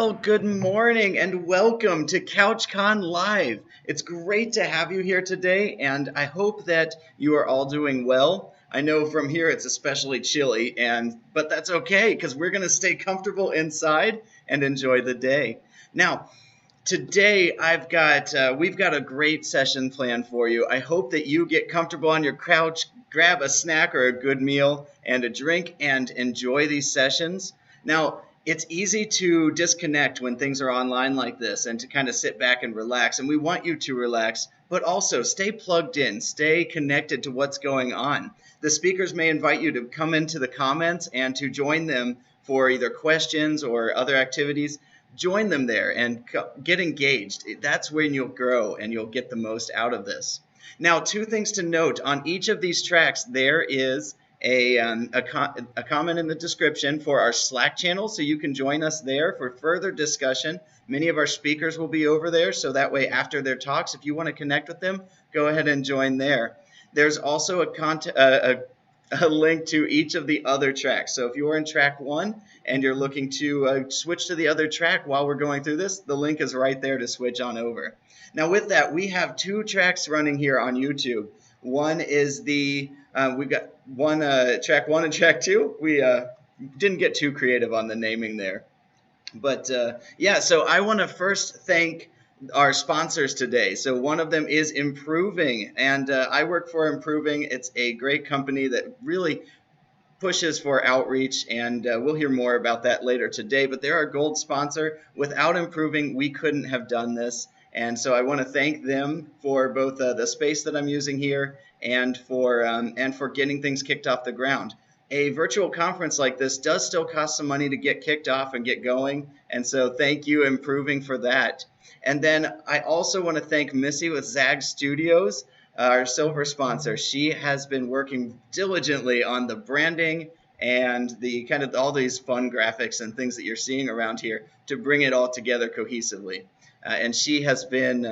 Well, good morning and welcome to CouchCon Live. It's great to have you here today, and I hope that you are all doing well. I know from here it's especially chilly, but that's okay because we're going to stay comfortable inside and enjoy the day. Now, today we've got a great session planned for you. I hope that you get comfortable on your couch, grab a snack or a good meal and a drink, and enjoy these sessions. Now, it's easy to disconnect when things are online like this and to kind of sit back and relax. And we want you to relax, but also stay plugged in, stay connected to what's going on. The speakers may invite you to come into the comments and to join them for either questions or other activities. Join them there and get engaged. That's when you'll grow and you'll get the most out of this. Now, two things to note. On each of these tracks, there is a comment in the description for our Slack channel, so you can join us there for further discussion. Many of our speakers will be over there, so that way after their talks, if you want to connect with them, go ahead and join there. There's also a link to each of the other tracks. So if you're in track 1 and you're looking to switch to the other track while we're going through this, the link is right there to switch on over. Now with that, we have 2 tracks running here on YouTube. One is we've got track 1 and track 2. We didn't get too creative on the naming there. But yeah, so I want to first thank our sponsors today. So one of them is Improving, and I work for Improving. It's a great company that really pushes for outreach, and we'll hear more about that later today. But they're our gold sponsor. Without Improving, we couldn't have done this. And so I want to thank them for both the space that I'm using here and for getting things kicked off the ground. A virtual conference like this does still cost some money to get kicked off and get going, and so thank you, Improving, for that. And then I also want to thank Missy with Zag Studios, our silver sponsor. She has been working diligently on the branding and the kind of all these fun graphics and things that you're seeing around here to bring it all together cohesively. And she has been,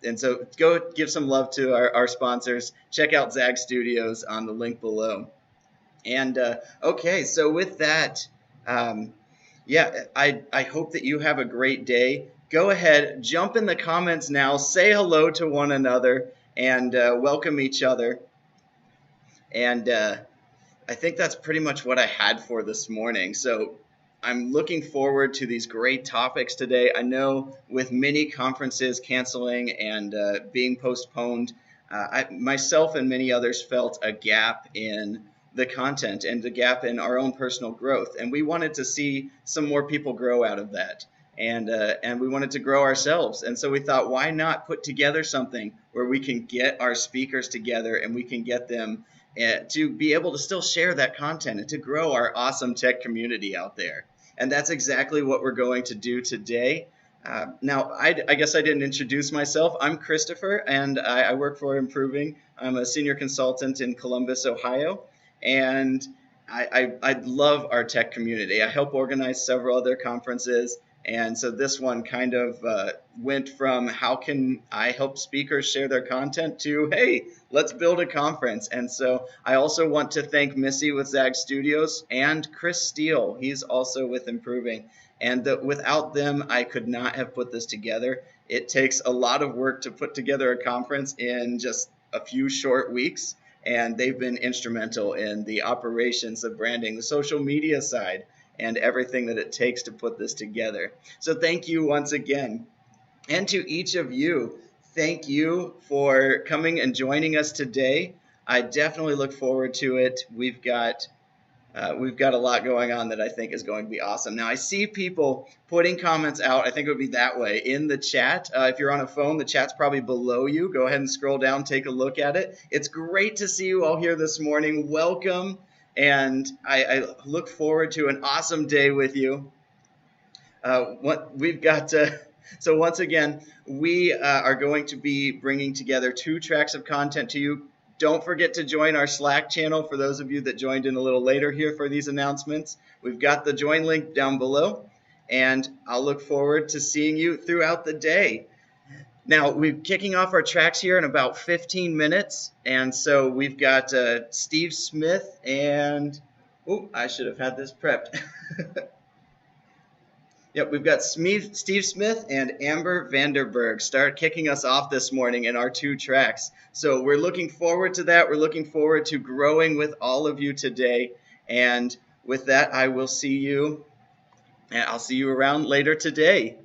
and so go give some love to our sponsors. Check out Zag Studios on the link below. And okay, so with that, yeah, I hope that you have a great day. Go ahead, jump in the comments now, say hello to one another, and welcome each other. And I think that's pretty much what I had for this morning. So I'm looking forward to these great topics today. I know with many conferences canceling and being postponed, myself and many others felt a gap in the content and the gap in our own personal growth. And we wanted to see some more people grow out of that. And we wanted to grow ourselves. And so we thought, why not put together something where we can get our speakers together and we can get them to be able to still share that content and to grow our awesome tech community out there. And that's exactly what we're going to do today. Now, I guess I didn't introduce myself. I'm Christopher, and I work for Improving. I'm a senior consultant in Columbus, Ohio. And I love our tech community. I help organize several other conferences. And so this one kind of went from how can I help speakers share their content to, hey, let's build a conference. And so I also want to thank Missy with Zag Studios and Chris Steele. He's also with Improving. And without them, I could not have put this together. It takes a lot of work to put together a conference in just a few short weeks. And they've been instrumental in the operations of branding, the social media side, and everything that it takes to put this together. So thank you once again. And to each of you, thank you for coming and joining us today. I definitely look forward to it. We've got a lot going on that I think is going to be awesome. Now, I see people putting comments out. I think it would be that way in the chat. If you're on a phone, the chat's probably below you. Go ahead and scroll down, take a look at it. It's great to see you all here this morning. Welcome. And I look forward to an awesome day with you. We've got so once again, we are going to be bringing together 2 tracks of content to you. Don't forget to join our Slack channel for those of you that joined in a little later here for these announcements. We've got the join link down below, and I'll look forward to seeing you throughout the day. Now, we're kicking off our tracks here in about 15 minutes, and so we've got Steve Smith and, oh, I should have had this prepped. Yep, we've got Steve Smith and Amber Vanderberg start kicking us off this morning in our 2 tracks. So we're looking forward to that. We're looking forward to growing with all of you today. And with that, I will see you, and I'll see you around later today.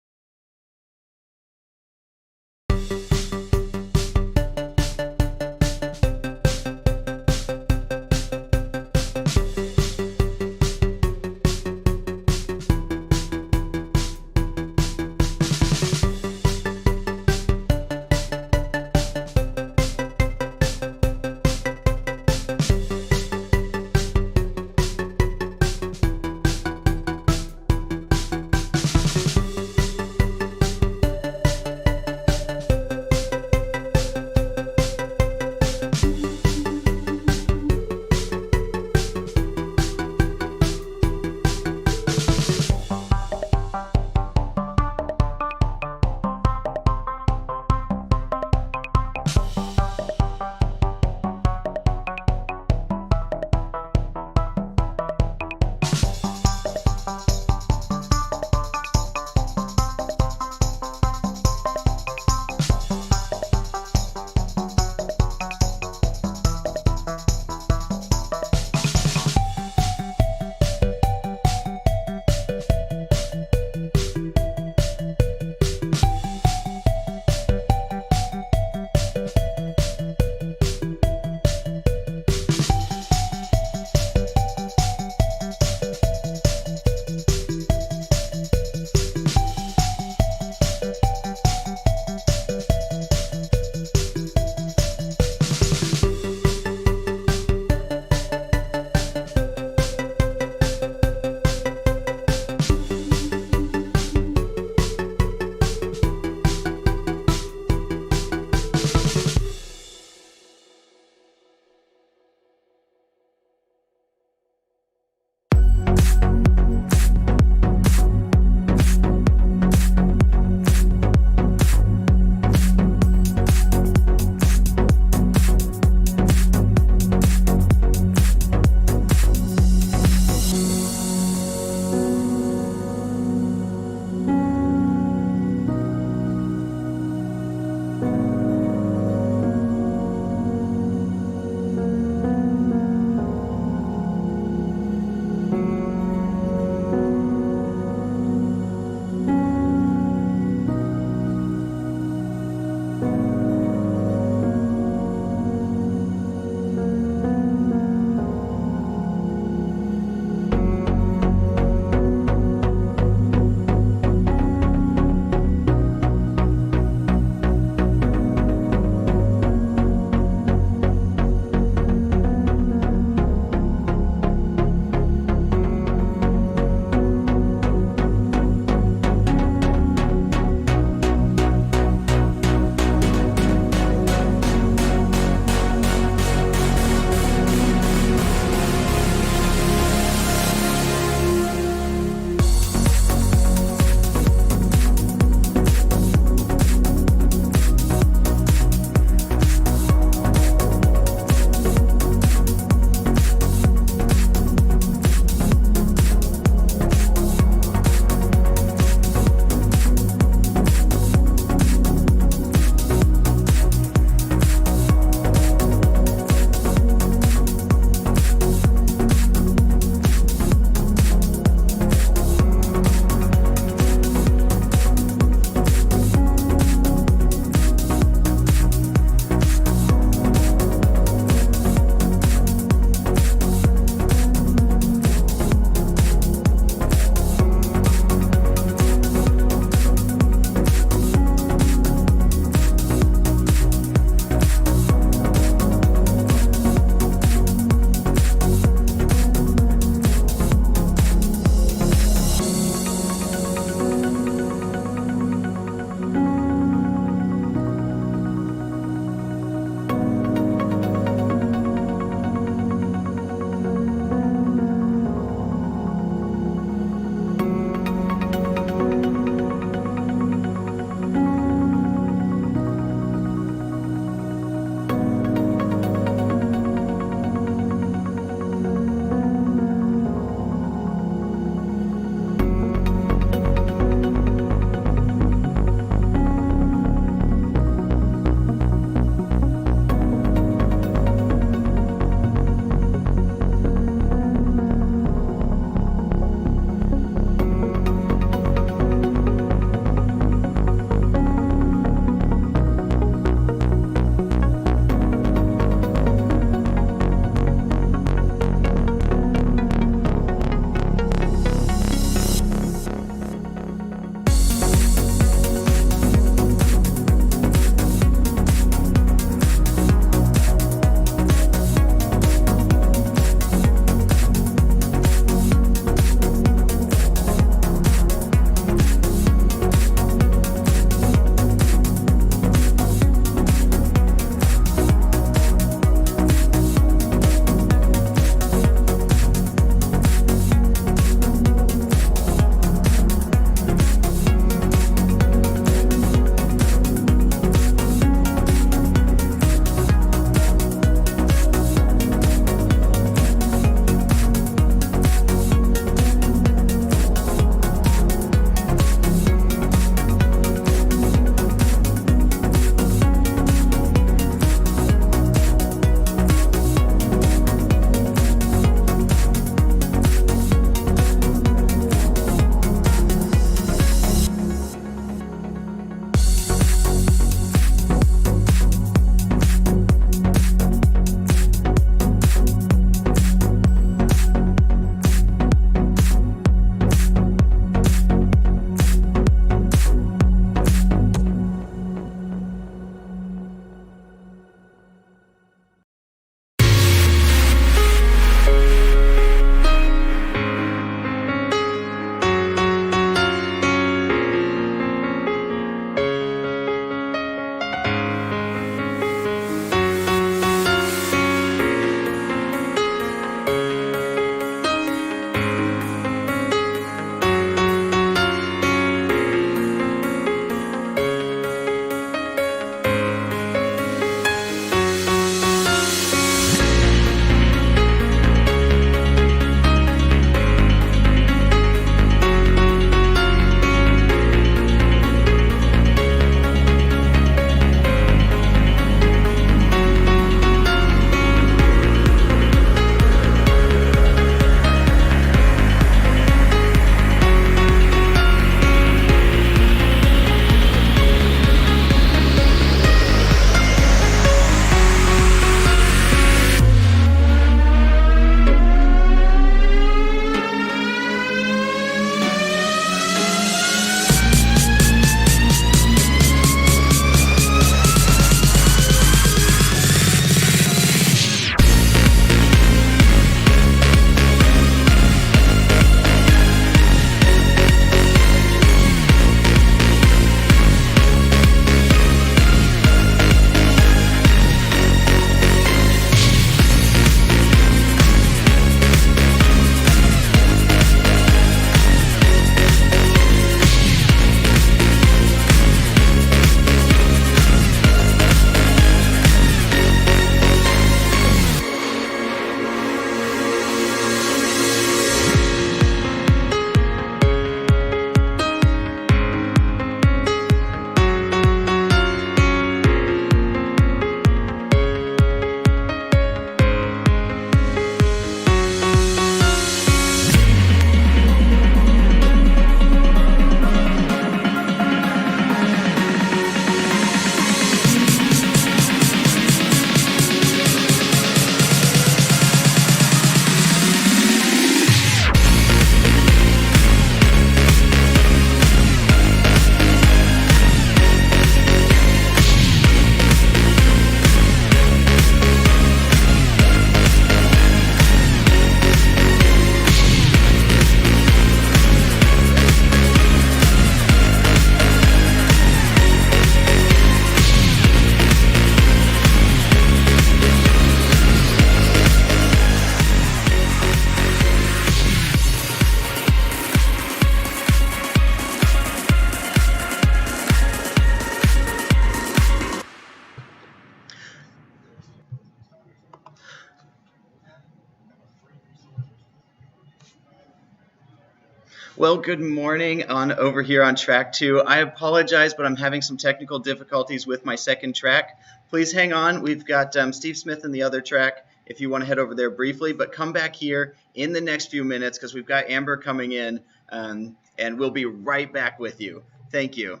Well, good morning on over here on track 2. I apologize, but I'm having some technical difficulties with my second track. Please hang on. We've got Steve Smith in the other track if you want to head over there briefly, but come back here in the next few minutes because we've got Amber coming in, and we'll be right back with you. Thank you.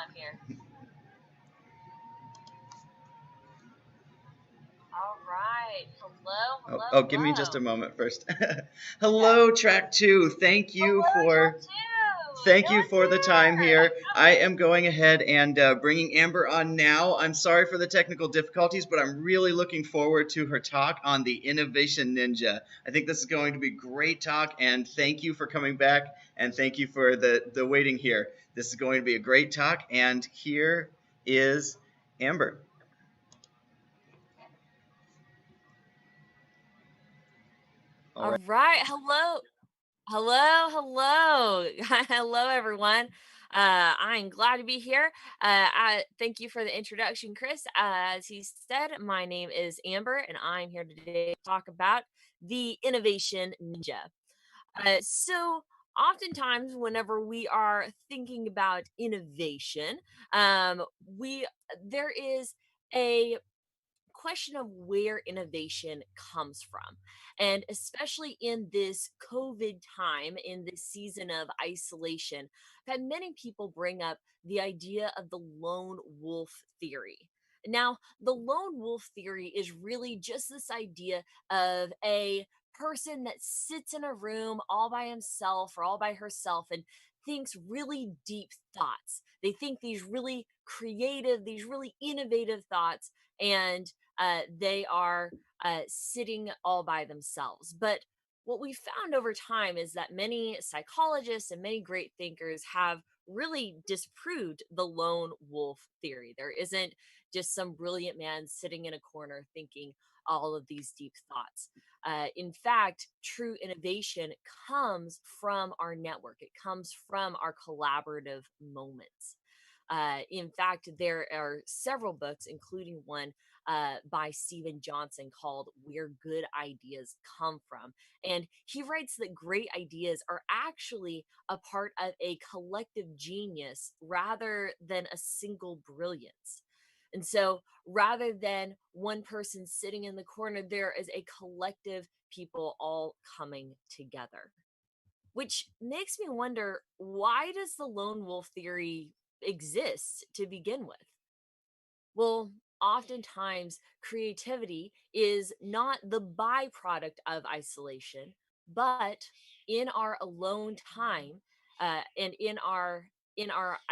on here. All right. Hello, Oh, hello, oh, give me just a hello. moment first. Okay. Hello, track two. Thank you Hello, for track two. Thank No you one's for the time here. here. Oh, I am going ahead and bringing Amber on now. I'm sorry for the technical difficulties, but I'm really looking forward to her talk on the Innovation Ninja. I think this is going to be great talk, and thank you for coming back, and thank you for the waiting here. This is going to be a great talk, and here is Amber. All all right. right. Hello. Hello, hello. Hello, everyone. I'm glad to be here. I thank you for the introduction, Chris. As he said, my name is Amber, and I'm here today to talk about the Innovation Ninja. So, oftentimes, whenever we are thinking about innovation, we there is a question of where innovation comes from. And especially in this COVID time, in this season of isolation, I've had many people bring up the idea of the lone wolf theory. Now, the lone wolf theory is really just this idea of a person that sits in a room all by himself or all by herself and thinks really deep thoughts. They think these really creative, these really innovative thoughts, and they are sitting all by themselves. But what we found over time is that many psychologists and many great thinkers have really disproved the lone wolf theory. There isn't just some brilliant man sitting in a corner thinking all of these deep thoughts. In fact, true innovation comes from our network, it comes from our collaborative moments. In fact, there are several books, including one by Stephen Johnson called Where Good Ideas Come From. And he writes that great ideas are actually a part of a collective genius rather than a single brilliance. And so, rather than one person sitting in the corner, there is a collective people all coming together. Which makes me wonder, why does the lone wolf theory exist to begin with? Well, oftentimes creativity is not the byproduct of isolation, but in our alone time, and in our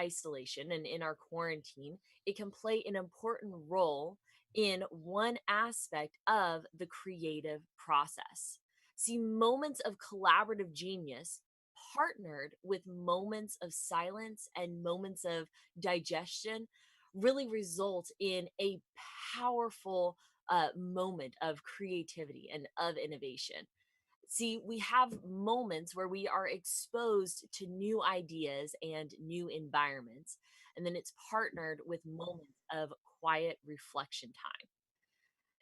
isolation and in our quarantine, it can play an important role in one aspect of the creative process. See, moments of collaborative genius partnered with moments of silence and moments of digestion really result in a powerful moment of creativity and of innovation. See, we have moments where we are exposed to new ideas and new environments, and then it's partnered with moments of quiet reflection time.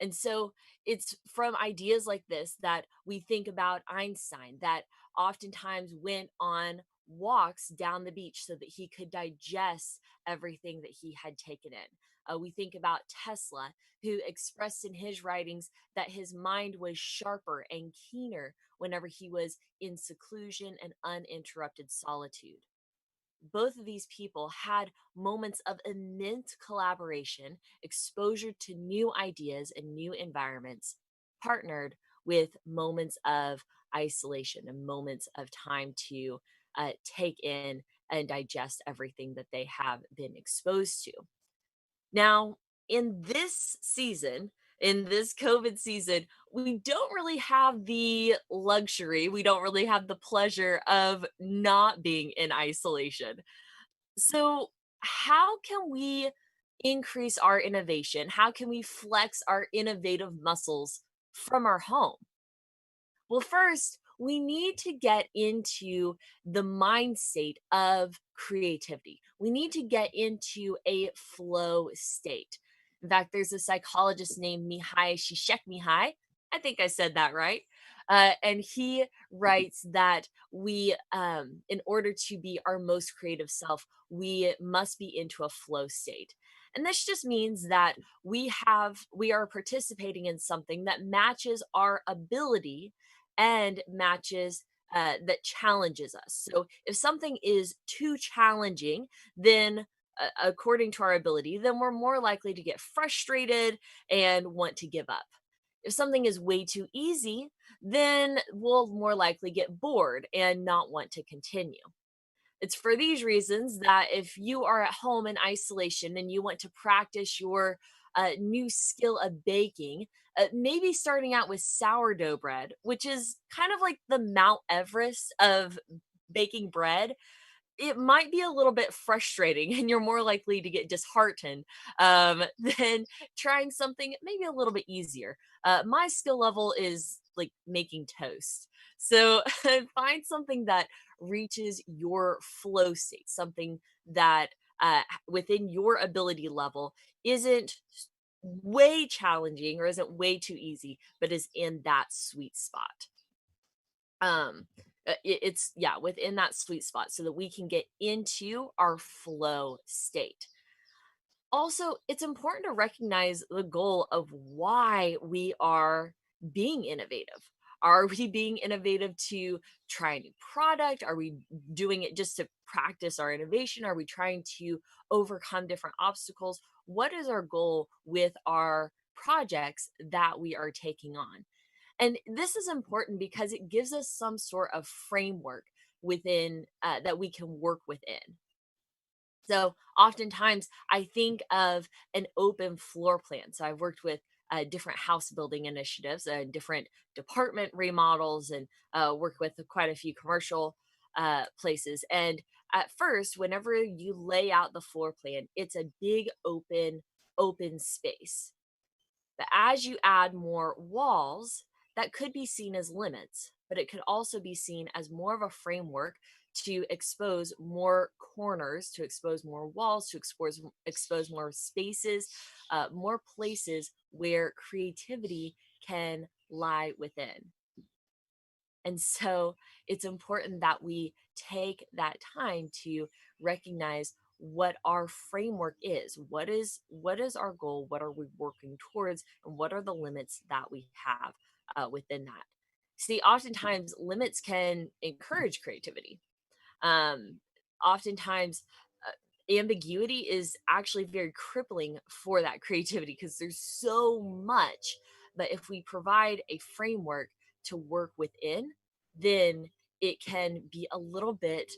And so it's from ideas like this that we think about Einstein, that oftentimes went on walks down the beach so that he could digest everything that he had taken in. We think about Tesla, who expressed in his writings that his mind was sharper and keener whenever he was in seclusion and uninterrupted solitude. Both of these people had moments of immense collaboration, exposure to new ideas and new environments, partnered with moments of isolation and moments of time to take in and digest everything that they have been exposed to. Now, in this season, in this COVID season, we don't really have the luxury, we don't really have the pleasure of not being in isolation. So, how can we increase our innovation? How can we flex our innovative muscles from our home? Well, first, we need to get into the mind state of creativity. We need to get into a flow state. In fact, there's a psychologist named Mihai Csikszentmihalyi. I think I said that right. And he writes that in order to be our most creative self, we must be into a flow state. And this just means that we are participating in something that matches our ability and matches that challenges us. So if something is too challenging, then according to our ability, then we're more likely to get frustrated and want to give up. If something is way too easy, then we'll more likely get bored and not want to continue. It's for these reasons that if you are at home in isolation and you want to practice your new skill of baking, maybe starting out with sourdough bread, which is kind of like the Mount Everest of baking bread, it might be a little bit frustrating and you're more likely to get disheartened than trying something maybe a little bit easier. My skill level is like making toast. So find something that reaches your flow state, something that within your ability level isn't way challenging or isn't way too easy, but is in that sweet spot. um it's yeah, within that sweet spot so that we can get into our flow state. Also, it's important to recognize the goal of why we are being innovative. Are we being innovative to try a new product? Are we doing it just to practice our innovation? Are we trying to overcome different obstacles? What is our goal with our projects that we are taking on? And this is important because it gives us some sort of framework within that we can work within. So oftentimes I think of an open floor plan. So I've worked with different house building initiatives and different department remodels, and worked with quite a few commercial places. And at first, whenever you lay out the floor plan, it's a big open space. But as you add more walls, that could be seen as limits, but it could also be seen as more of a framework to expose more corners, to expose more walls, to expose more spaces, more places where creativity can lie within. And so it's important that we take that time to recognize what our framework is. What is our goal? What are we working towards? And what are the limits that we have within that? See, oftentimes limits can encourage creativity. Oftentimes, ambiguity is actually very crippling for that creativity because there's so much. But if we provide a framework to work within, then it can be a little bit,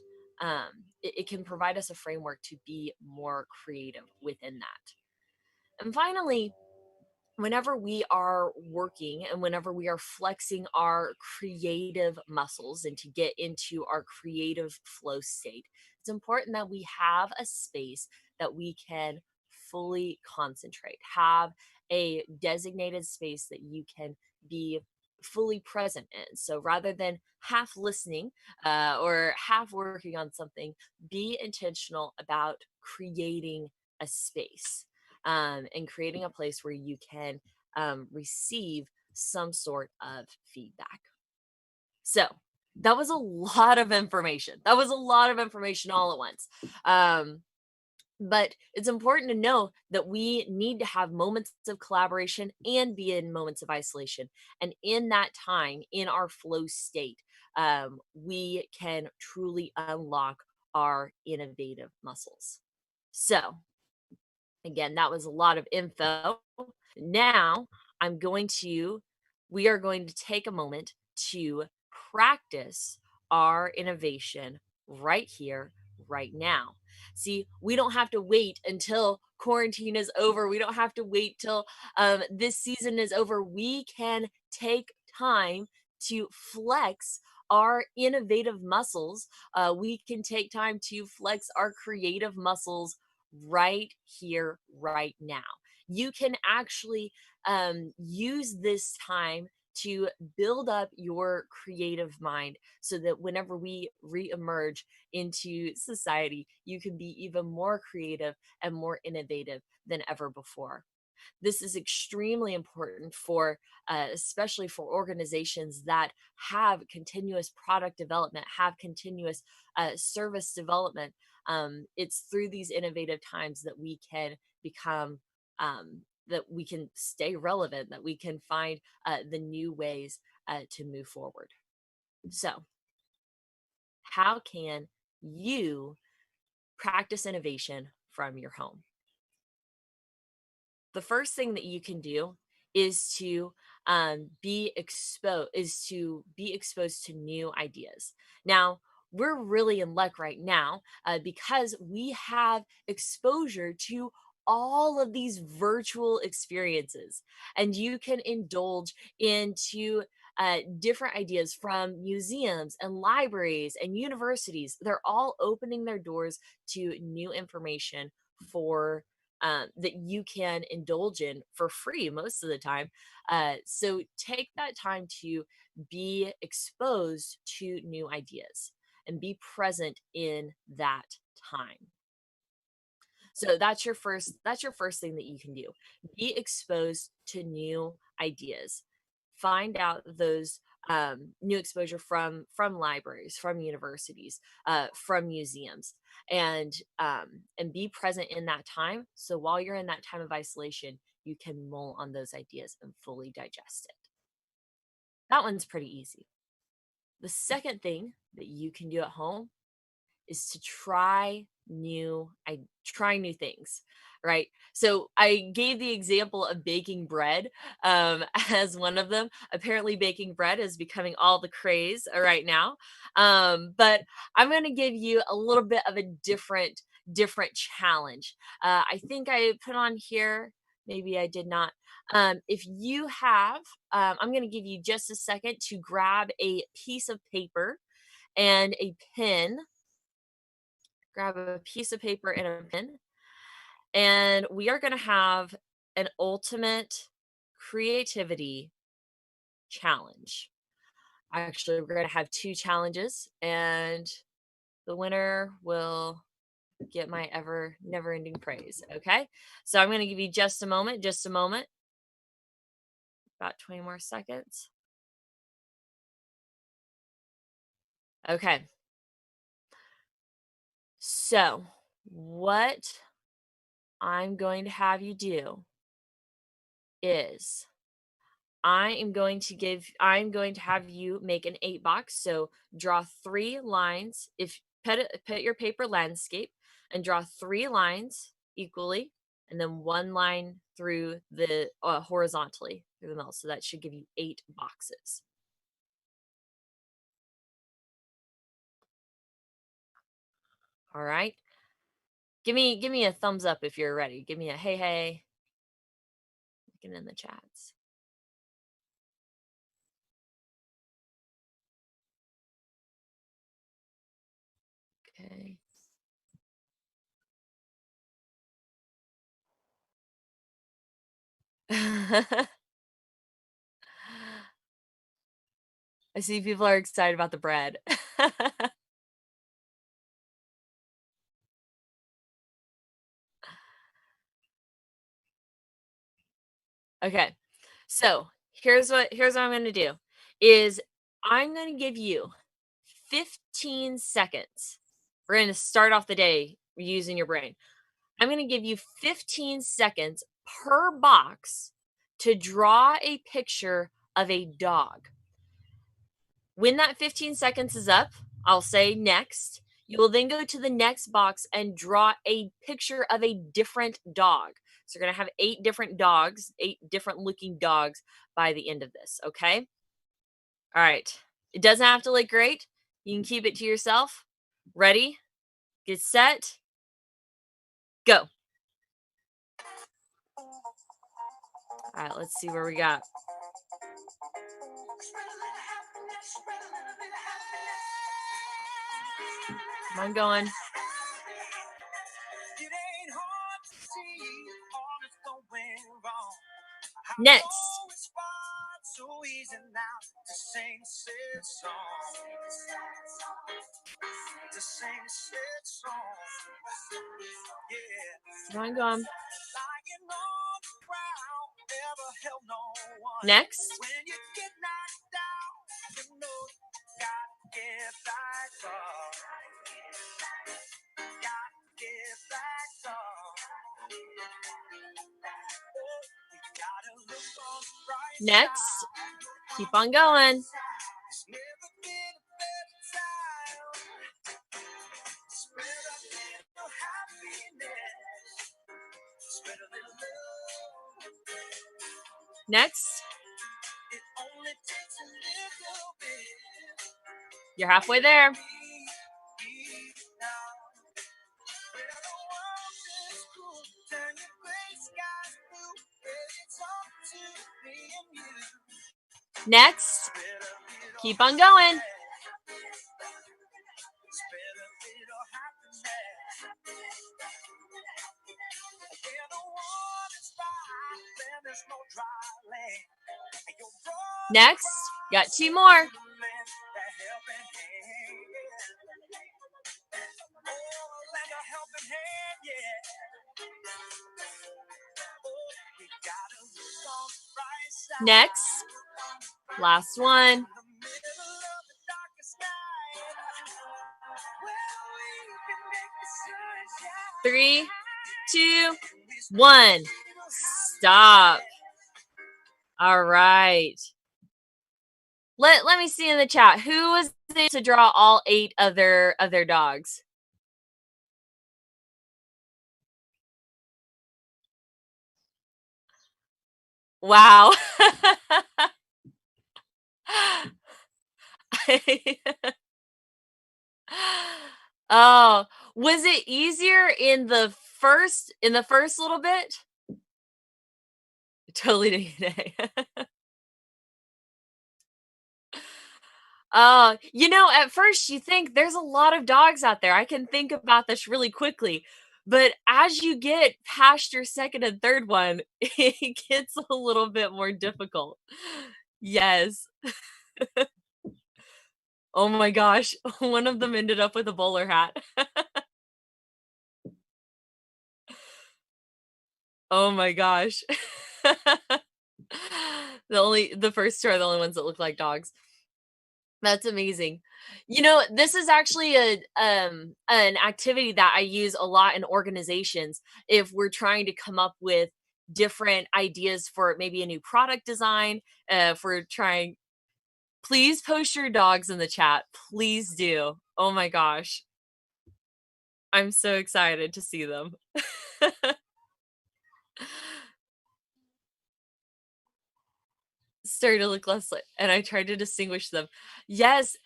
it can provide us a framework to be more creative within that. And finally, whenever we are working and whenever we are flexing our creative muscles and to get into our creative flow state, it's important that we have a space that we can fully concentrate, have a designated space that you can be fully present in. So rather than half listening or half working on something, be intentional about creating a space, and creating a place where you can receive some sort of feedback. So that was a lot of information. That was a lot of information all at once. Um, but it's important to know that we need to have moments of collaboration and be in moments of isolation. And in that time, in our flow state, we can truly unlock our innovative muscles. So, again, that was a lot of info. Now, I'm going to, we are going to take a moment to practice our innovation right here, right now. See, we don't have to wait until quarantine is over. We don't have to wait till this season is over. We can take time to flex our innovative muscles. We can take time to flex our creative muscles right here, right now. You can actually use this time to build up your creative mind so that whenever we reemerge into society, you can be even more creative and more innovative than ever before. This is extremely important for, especially for organizations that have continuous product development, have continuous service development. It's through these innovative times that we can become, that we can stay relevant, that we can find the new ways to move forward. So, how can you practice innovation from your home. The first thing that you can do is to be exposed to new ideas. Now, we're really in luck right now because we have exposure to all of these virtual experiences, and you can indulge into different ideas from museums and libraries and universities. They're all opening their doors to new information for that you can indulge in for free most of the time. So take that time to be exposed to new ideas and be present in that time. So that's your first thing that you can do. Be exposed to new ideas. Find out those new exposure from libraries, from universities, from museums, and be present in that time. So while you're in that time of isolation, you can mull on those ideas and fully digest it. That one's pretty easy. The second thing that you can do at home is to try new things, right? So I gave the example of baking bread as one of them. Apparently baking bread is becoming all the craze right now. But I'm going to give you a little bit of a different challenge. I think I put on here, maybe I did not. If you have I'm going to give you just a second to grab a piece of paper and a pen. Grab a piece of paper and a pen, and we are going to have an ultimate creativity challenge. Actually, we're going to have two challenges, and the winner will get my ever never ending praise. Okay. So I'm going to give you just a moment, about 20 more seconds. Okay. So, what I'm going to have you do is I'm going to have you make an 8 box. So draw 3 lines. If put your paper landscape and draw 3 lines equally, and then 1 line through the horizontally through the middle. So that should give you 8 boxes. All right. Give me a thumbs up if you're ready. Give me a hey hey. Looking in the chats. Okay. I see people are excited about the bread. Okay. So, here's what I'm going to do is I'm going to give you 15 seconds. We're going to start off the day using your brain. I'm going to give you 15 seconds per box to draw a picture of a dog. When that 15 seconds is up, I'll say next. You will then go to the next box and draw a picture of a different dog. So you're going to have 8 different looking dogs by the end of this, okay? All right. It doesn't have to look great. You can keep it to yourself. Ready? Get set. Go. All right, let's see where we got. Come on, going. Next. Come on, going. Next. Next. Keep on going. Next. You're halfway there. Next. Keep on going. Next. Got 2 more. Next. Last one. 3, 2, 1. Stop. All right. Let me see in the chat. Who was able to draw all 8 of their dogs? Wow. Oh, was it easier in the first little bit? Totally DNA. At first you think there's a lot of dogs out there. I can think about this really quickly. But as you get past your second and third one, it gets a little bit more difficult. Yes. Oh my gosh. One of them ended up with a bowler hat. Oh my gosh. The first two are the only ones that look like dogs. That's amazing. This is actually an activity that I use a lot in organizations if we're trying to come up with different ideas for maybe a new product design. If we're trying, please post your dogs in the chat. Please do. Oh my gosh. I'm so excited to see them. Starting to look less like, and I tried to distinguish them. Yes,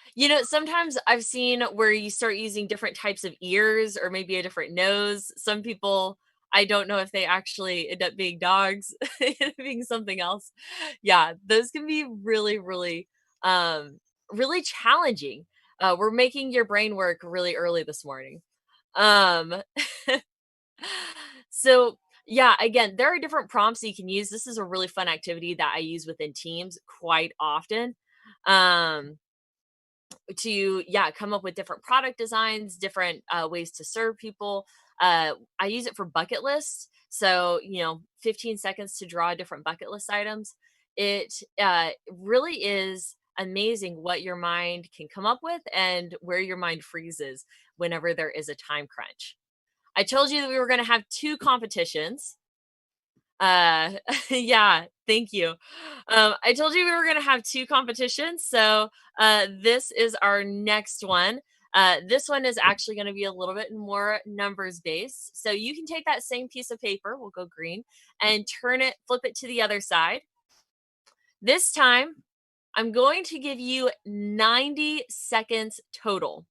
sometimes I've seen where you start using different types of ears or maybe a different nose. Some people, I don't know if they actually end up being dogs, end up being something else. Yeah, those can be really, really, really challenging. We're making your brain work really early this morning. Um, so yeah, again, there are different prompts that you can use. This is a really fun activity that I use within teams quite often. Um, to come up with different product designs, different ways to serve people. I use it for bucket lists. So 15 seconds to draw different bucket list items. It really is amazing what your mind can come up with and where your mind freezes whenever there is a time crunch. I told you that we were going to have 2 competitions. Yeah, thank you. I told you we were going to have 2 competitions. So, this is our next one. This one is actually going to be a little bit more numbers based. So you can take that same piece of paper, we'll go green, and flip it to the other side. This time, I'm going to give you 90 seconds total.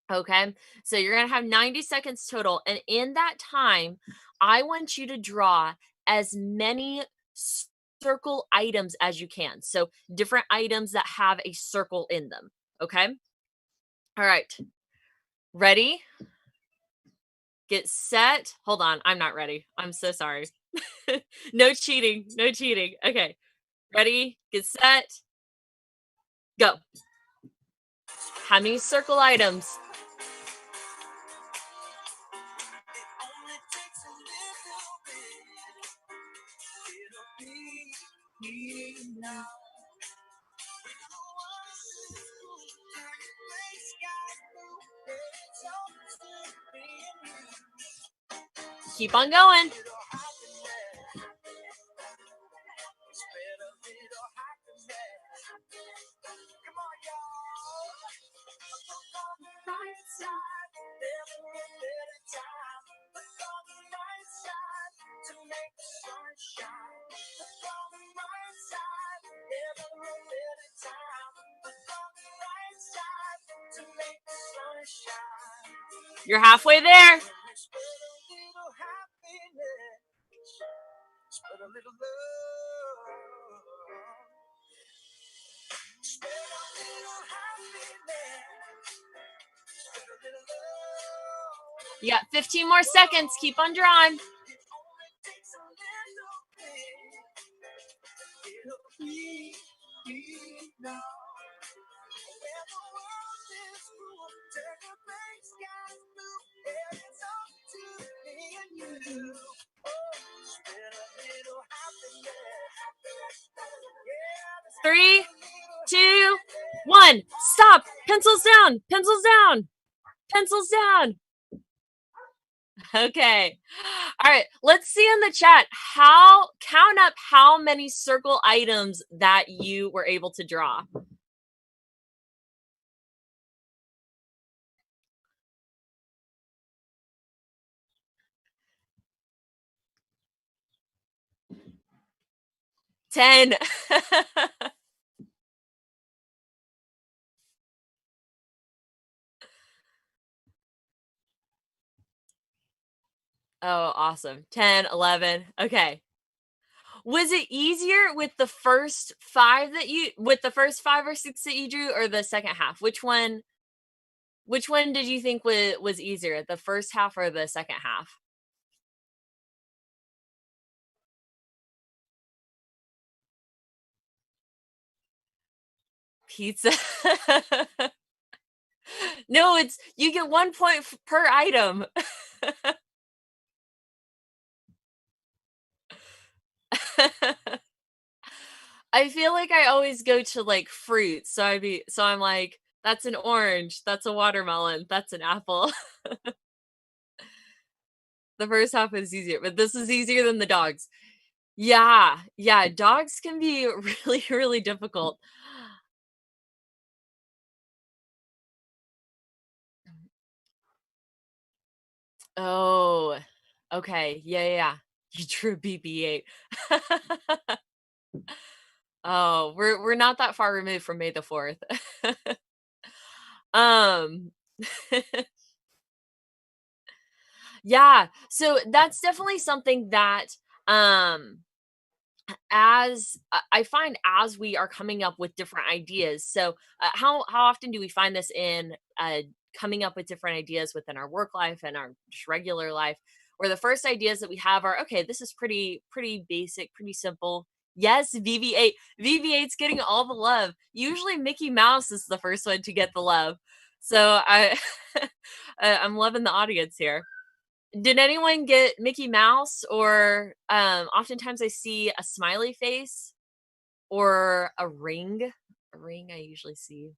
Okay, so you're going to have 90 seconds total. And in that time, I want you to draw as many circle items as you can. So different items that have a circle in them. Okay. All right. Ready? Get set. Hold on. I'm not ready. I'm so sorry. No cheating. No cheating. Okay. Ready? Get set. Go. How many circle items? Keep on going. You're halfway there. You got 15 more seconds. Keep on drawing. Three, two, one. Stop. Pencils down. Pencils down. Pencils down. Okay. All right. Let's see in the chat count up how many circle items that you were able to draw. Ten. Oh, awesome. 10, 11. Okay. Was it easier with the first five or six that you drew, or the second half? Which one did you think was easier, the first half or the second half? Pizza. No, you get 1 point per item. I feel like I always go to like fruits. So I'm like, that's an orange, that's a watermelon, that's an apple. The first half is easier, but this is easier than the dogs. Yeah, yeah, dogs can be really, really difficult. Oh, okay. Yeah, yeah, yeah. You drew a BB-8. Oh, we're not that far removed from May the 4th. Um, yeah, so that's definitely something that, um as I find as we are coming up with different ideas. So, how often do we find this in coming up with different ideas within our work life and our just regular life? Where the first ideas that we have are, okay, this is pretty basic, pretty simple. Yes, VV8. VV8's getting all the love. Usually Mickey Mouse is the first one to get the love. So I'm loving the audience here. Did anyone get Mickey Mouse, or oftentimes I see a smiley face or a ring? A ring, I usually see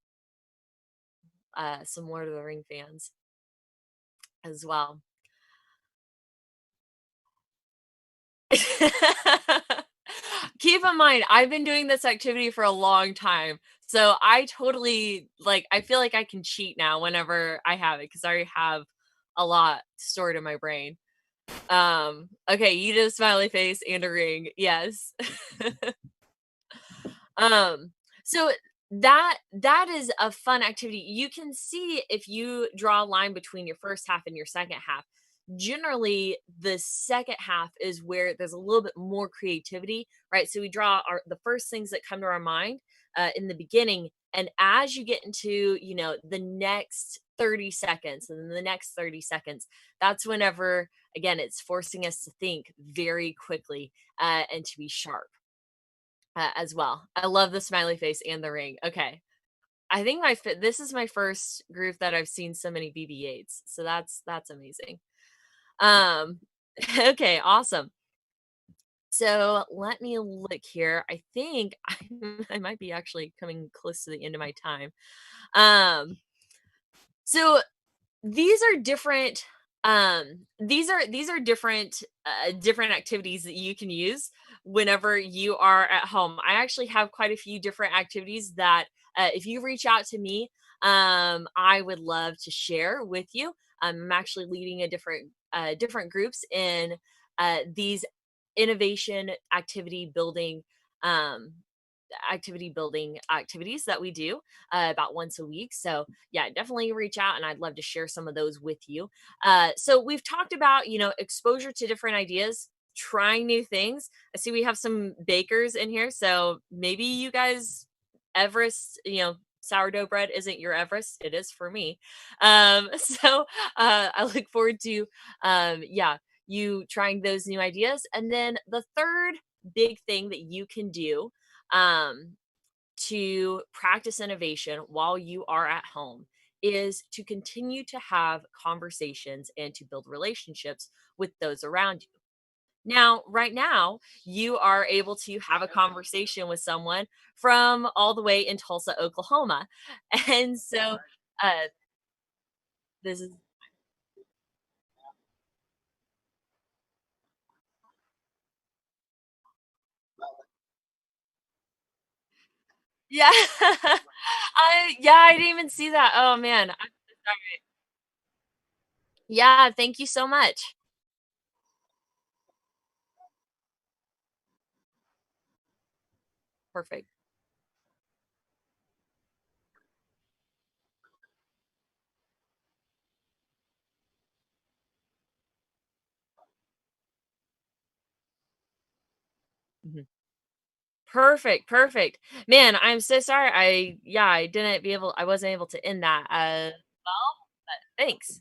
some Lord of the Ring fans as well. Keep in mind, I've been doing this activity for a long time. So I totally I feel like I can cheat now whenever I have it because I already have a lot stored in my brain. Okay, you did a smiley face and a ring. Yes. Um, so that is a fun activity. You can see if you draw a line between your first half and your second half. Generally, the second half is where there's a little bit more creativity, right? So we draw the first things that come to our mind in the beginning, and as you get into the next 30 seconds and then the next 30 seconds, that's whenever again it's forcing us to think very quickly and to be sharp as well. I love the smiley face and the ring. Okay. I think this is my first group that I've seen so many BB-8s. So that's amazing. Okay, awesome. So let me look here. I think I might be actually coming close to the end of my time. So these are different different activities that you can use whenever you are at home. I actually have quite a few different activities that if you reach out to me, I would love to share with you. I'm actually leading a different groups in these innovation activity building um activity building activities that we do about once a week. So yeah, definitely reach out and I'd love to share some of those with you. So we've talked about, exposure to different ideas, trying new things. I see we have some bakers in here, so maybe you guys, Everest, sourdough bread isn't your Everest. It is for me. So I look forward to, yeah, you trying those new ideas. And then the third big thing that you can do um, to practice innovation while you are at home is to continue to have conversations and to build relationships with those around you. Now, right now, you are able to have a conversation with someone from all the way in Tulsa, Oklahoma. And so, uh, this is, yeah. I didn't even see that. Oh man. I'm so sorry. Yeah, thank you so much. Perfect. Mhm. Perfect, perfect. Man, I'm so sorry. I wasn't able to end that. Well, thanks.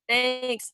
Thanks.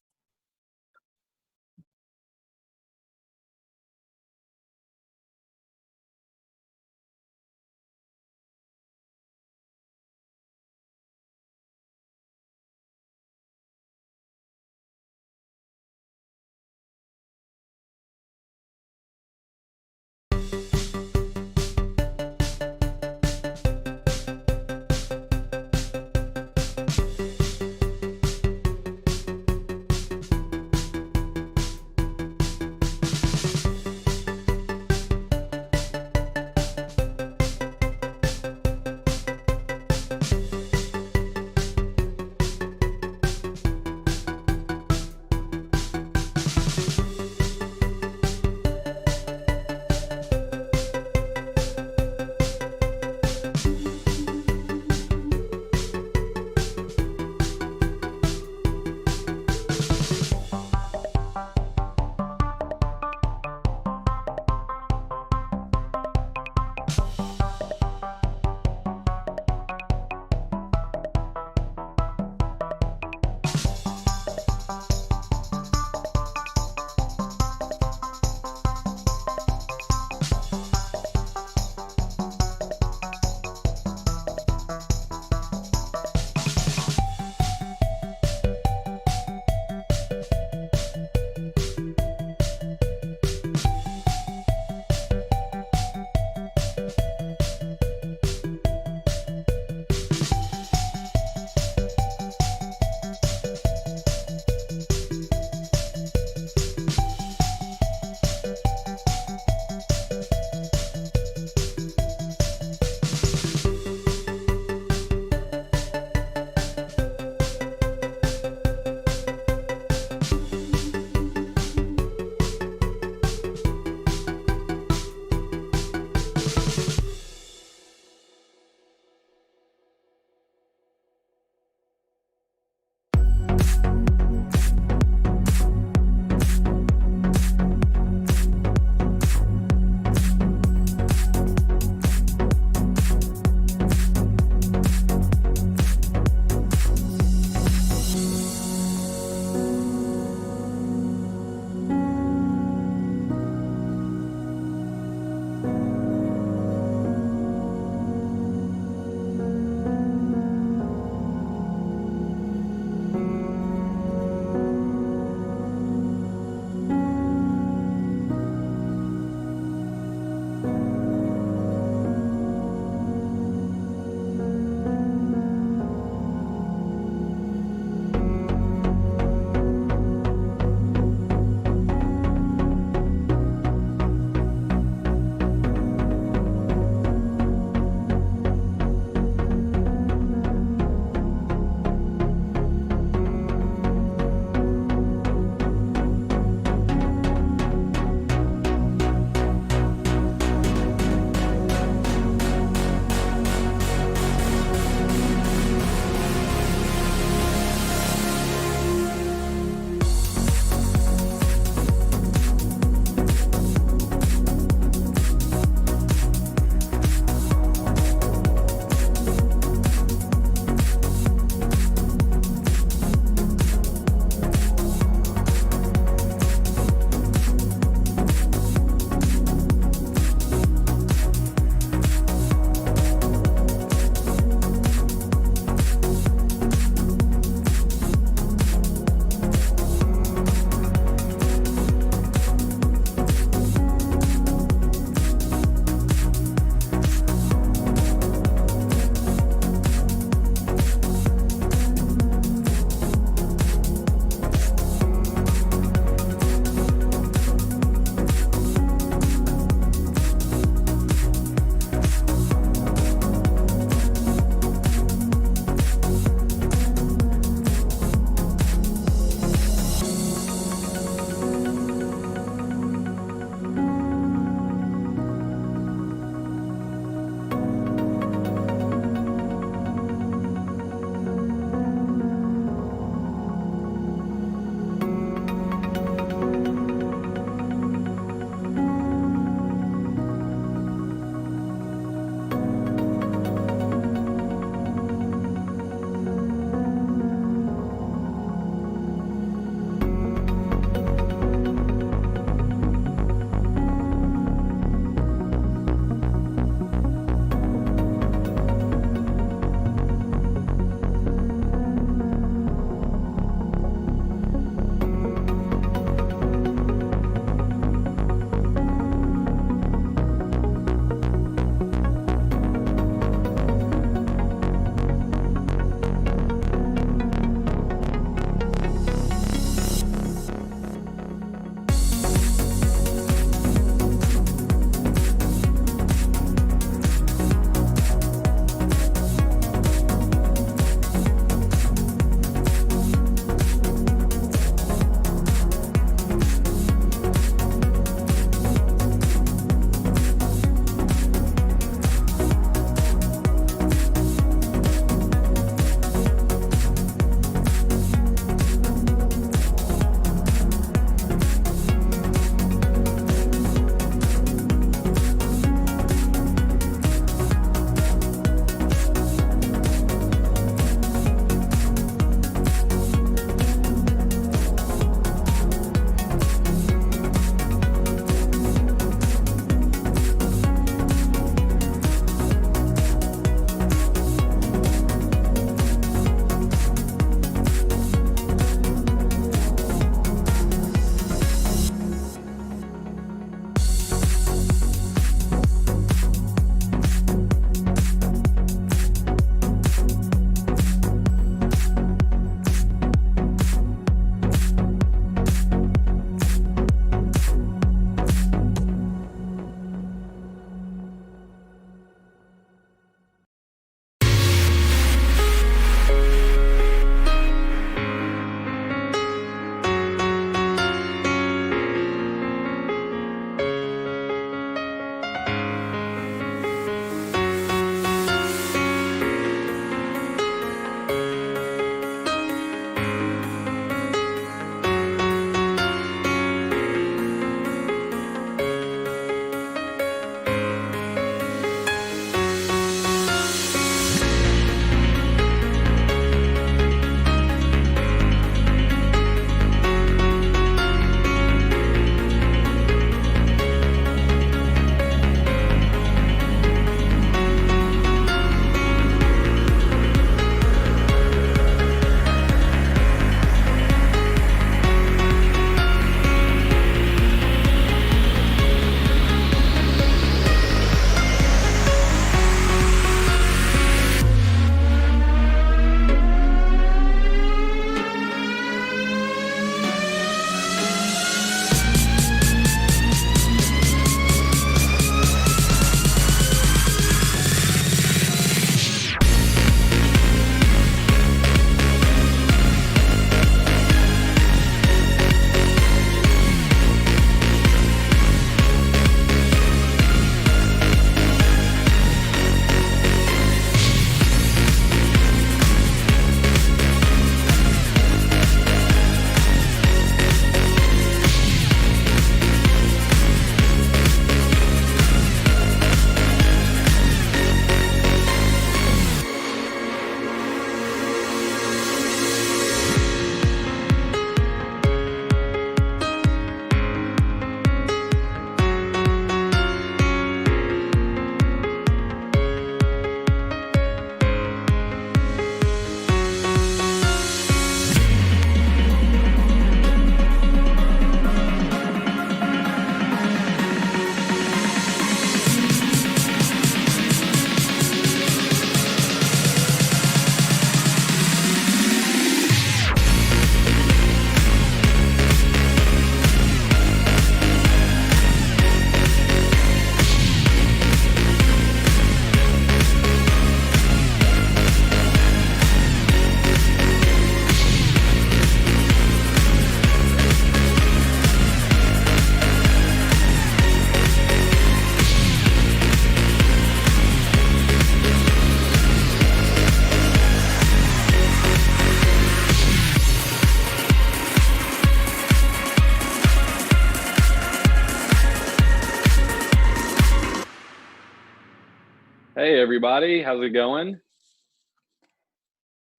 everybody. How's it going?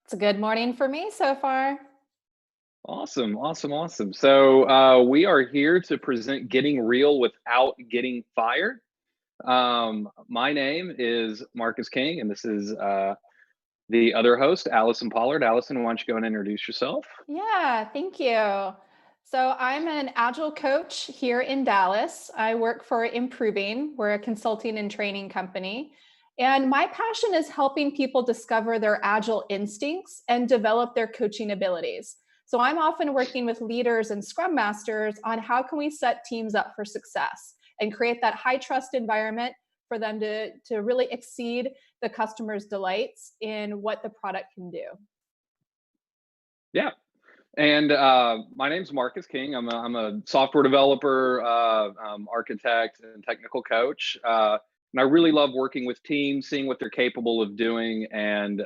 It's a good morning for me so far. Awesome, awesome, awesome. So we are here to present Getting Real Without Getting Fired. My name is Marcus King, and this is the other host, Allison Pollard. Allison, why don't you go and introduce yourself? Yeah, thank you. So I'm an Agile coach here in Dallas. I work for Improving. We're a consulting and training company. And my passion is helping people discover their Agile instincts and develop their coaching abilities. So I'm often working with leaders and Scrum Masters on how can we set teams up for success and create that high trust environment for them to really exceed the customer's delights in what the product can do. Yeah. And my name's Marcus King. I'm a software developer, architect, and technical coach. And I really love working with teams, seeing what they're capable of doing, and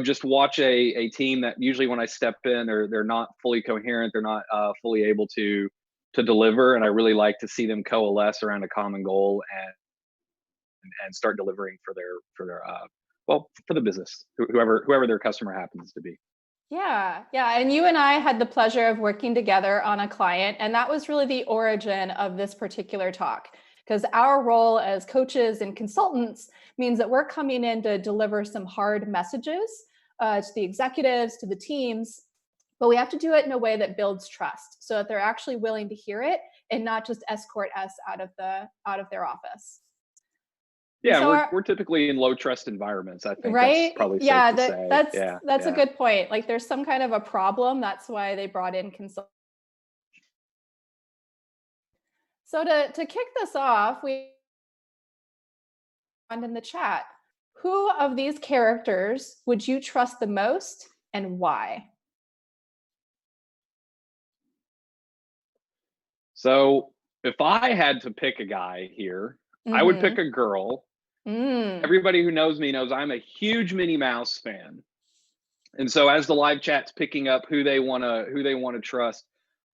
just watch a team that usually when I step in, they're not fully coherent, they're not fully able to deliver, and I really like to see them coalesce around a common goal and start delivering for the business, whoever their customer happens to be. Yeah. And you and I had the pleasure of working together on a client, and that was really the origin of this particular talk. Because our role as coaches and consultants means that we're coming in to deliver some hard messages to the executives, to the teams, but we have to do it in a way that builds trust so that they're actually willing to hear it and not just escort us out of their office. Yeah, so we're typically in low trust environments. I think right? That's probably safe to say. That's a good point. Like there's some kind of a problem. That's why they brought in consultants. So to kick this off, we found in the chat, who of these characters would you trust the most and why? So if I had to pick a guy here, I would pick a girl. Everybody who knows me knows I'm a huge Minnie Mouse fan. And so as the live chat's picking up who they want to trust,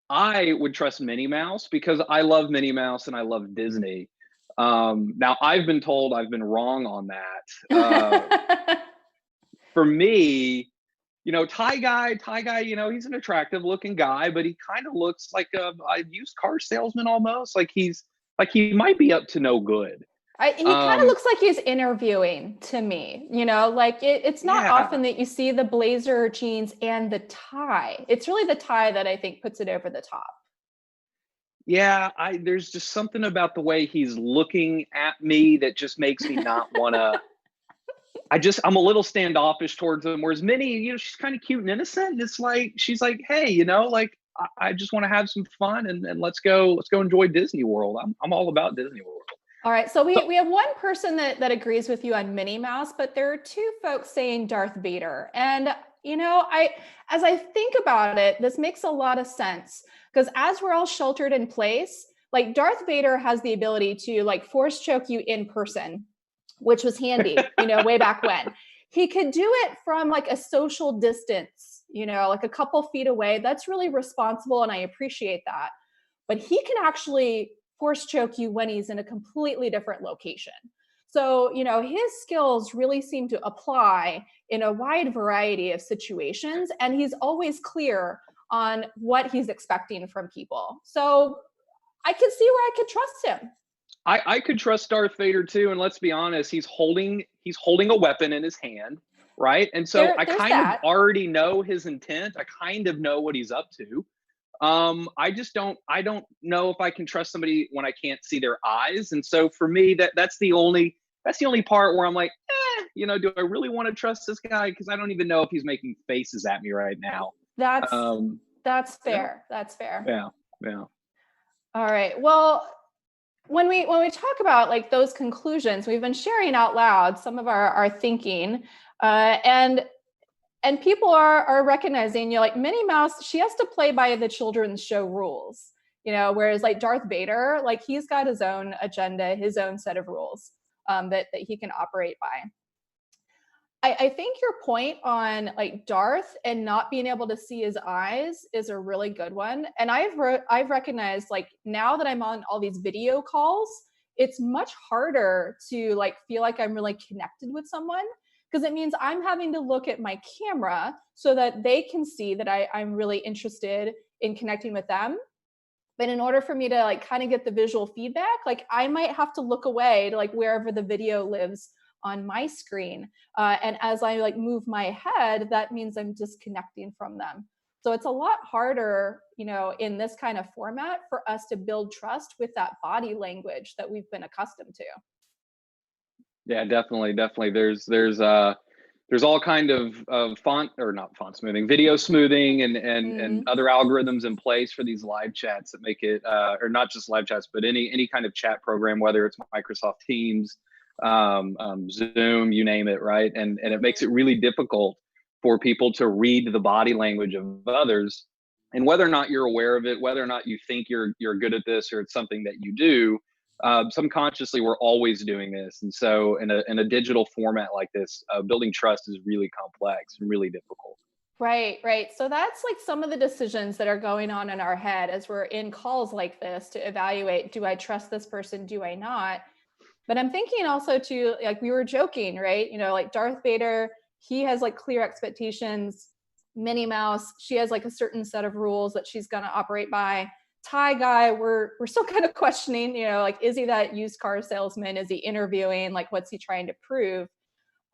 I would trust Minnie Mouse because I love Minnie Mouse and I love Disney. Now I've been told I've been wrong on that. For me, Ty guy, he's an attractive looking guy, but he kind of looks like a used car salesman almost. Like he might be up to no good. He kind of looks like he's interviewing to me, like it's not often that you see the blazer, jeans, and the tie. It's really the tie that I think puts it over the top. Yeah, there's just something about the way he's looking at me that just makes me not want to. I'm a little standoffish towards him. Whereas Minnie, she's kind of cute and innocent. And it's like she's like, hey, I just want to have some fun and let's go enjoy Disney World. I'm all about Disney World. All right, so we have one person that agrees with you on Minnie Mouse, but there are two folks saying Darth Vader. And as I think about it, this makes a lot of sense because as we're all sheltered in place, like Darth Vader has the ability to like force choke you in person, which was handy, way back when. He could do it from like a social distance, like a couple feet away. That's really responsible and I appreciate that. But he can actually force choke you when he's in a completely different location. So, his skills really seem to apply in a wide variety of situations, and he's always clear on what he's expecting from people. So I could see where I could trust him. I could trust Darth Vader too, and let's be honest, he's holding a weapon in his hand, right? And so I kind of already know his intent. I kind of know what he's up to. I don't know if I can trust somebody when I can't see their eyes. And so for me, that's the only part where I'm like, do I really want to trust this guy? Because I don't even know if he's making faces at me right now. That's fair. Yeah. That's fair. Yeah. All right. Well, when we talk about like those conclusions, we've been sharing out loud some of our thinking, and people are recognizing, like Minnie Mouse, she has to play by the children's show rules, whereas like Darth Vader, like he's got his own agenda, his own set of rules that he can operate by. I think your point on like Darth and not being able to see his eyes is a really good one. And I've recognized like now that I'm on all these video calls it's much harder to like feel like I'm really connected with someone, because it means I'm having to look at my camera so that they can see that I'm really interested in connecting with them. But in order for me to like kind of get the visual feedback, like I might have to look away to like wherever the video lives on my screen. And as I like move my head, that means I'm disconnecting from them. So it's a lot harder, you know, in this kind of format for us to build trust with that body language that we've been accustomed to. Yeah, definitely. There's all kind of font, or not font smoothing, video smoothing and other algorithms in place for these live chats that make it, or not just live chats, but any kind of chat program, whether it's Microsoft Teams, Zoom, you name it, right? And it makes it really difficult for people to read the body language of others. And whether or not you're aware of it, whether or not you think you're good at this or it's something that you do, subconsciously we're always doing this. And so in a digital format like this, building trust is really complex and really difficult. Right. So that's like some of the decisions that are going on in our head as we're in calls like this to evaluate, do I trust this person? Do I not? But I'm thinking also too, like we were joking, right? You know, like Darth Vader, he has like clear expectations. Minnie Mouse, she has like a certain set of rules that she's going to operate by. Ty guy, we're still kind of questioning, you know, like, is he that used car salesman? Is he interviewing? Like, what's he trying to prove?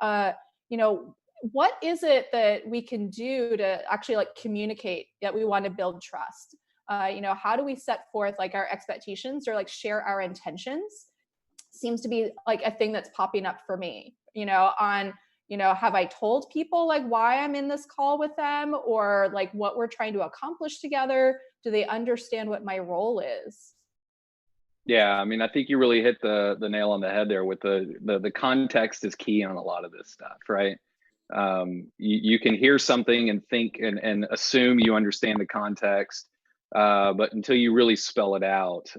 You know, what is it that we can do to actually like communicate that we want to build trust? You know, how do we set forth like our expectations or like share our intentions? Seems to be like a thing that's popping up for me, you know, on, you know, have I told people like why I'm in this call with them, or like what we're trying to accomplish together? Do they understand what my role is? Yeah, I mean, I think you really hit the nail on the head there with the context is key on a lot of this stuff, right? You can hear something and think and assume you understand the context, but until you really spell it out,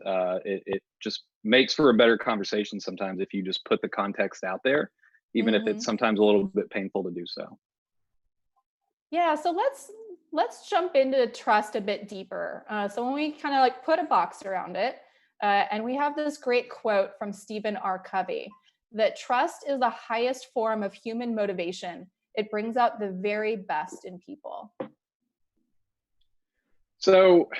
it just makes for a better conversation sometimes if you just put the context out there, even if it's sometimes a little bit painful to do so. Yeah, so let's jump into trust a bit deeper. So when we kind of like put a box around it, and we have this great quote from Stephen R. Covey, that trust is the highest form of human motivation. It brings out the very best in people. So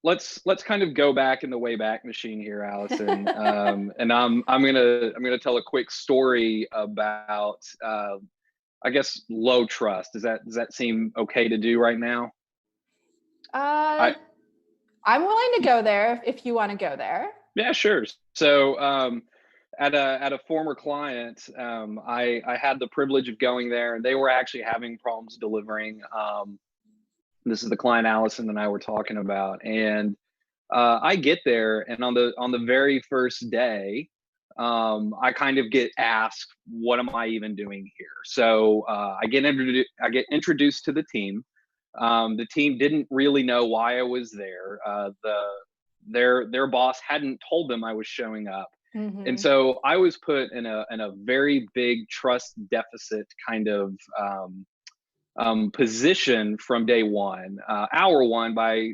let's kind of go back in the Wayback Machine here, Allison. And I'm gonna tell a quick story about I guess low trust. Does that seem okay to do right now? I'm willing to go there if you want to go there. Yeah, sure. So at a former client, I had the privilege of going there, and they were actually having problems delivering. This is the client Allison and I were talking about, and I get there, and on the very first day, I kind of get asked, "What am I even doing here?" So I get introduced to the team. The team didn't really know why I was there. Their boss hadn't told them I was showing up. And so I was put in a very big trust deficit kind of position from day one, hour one, by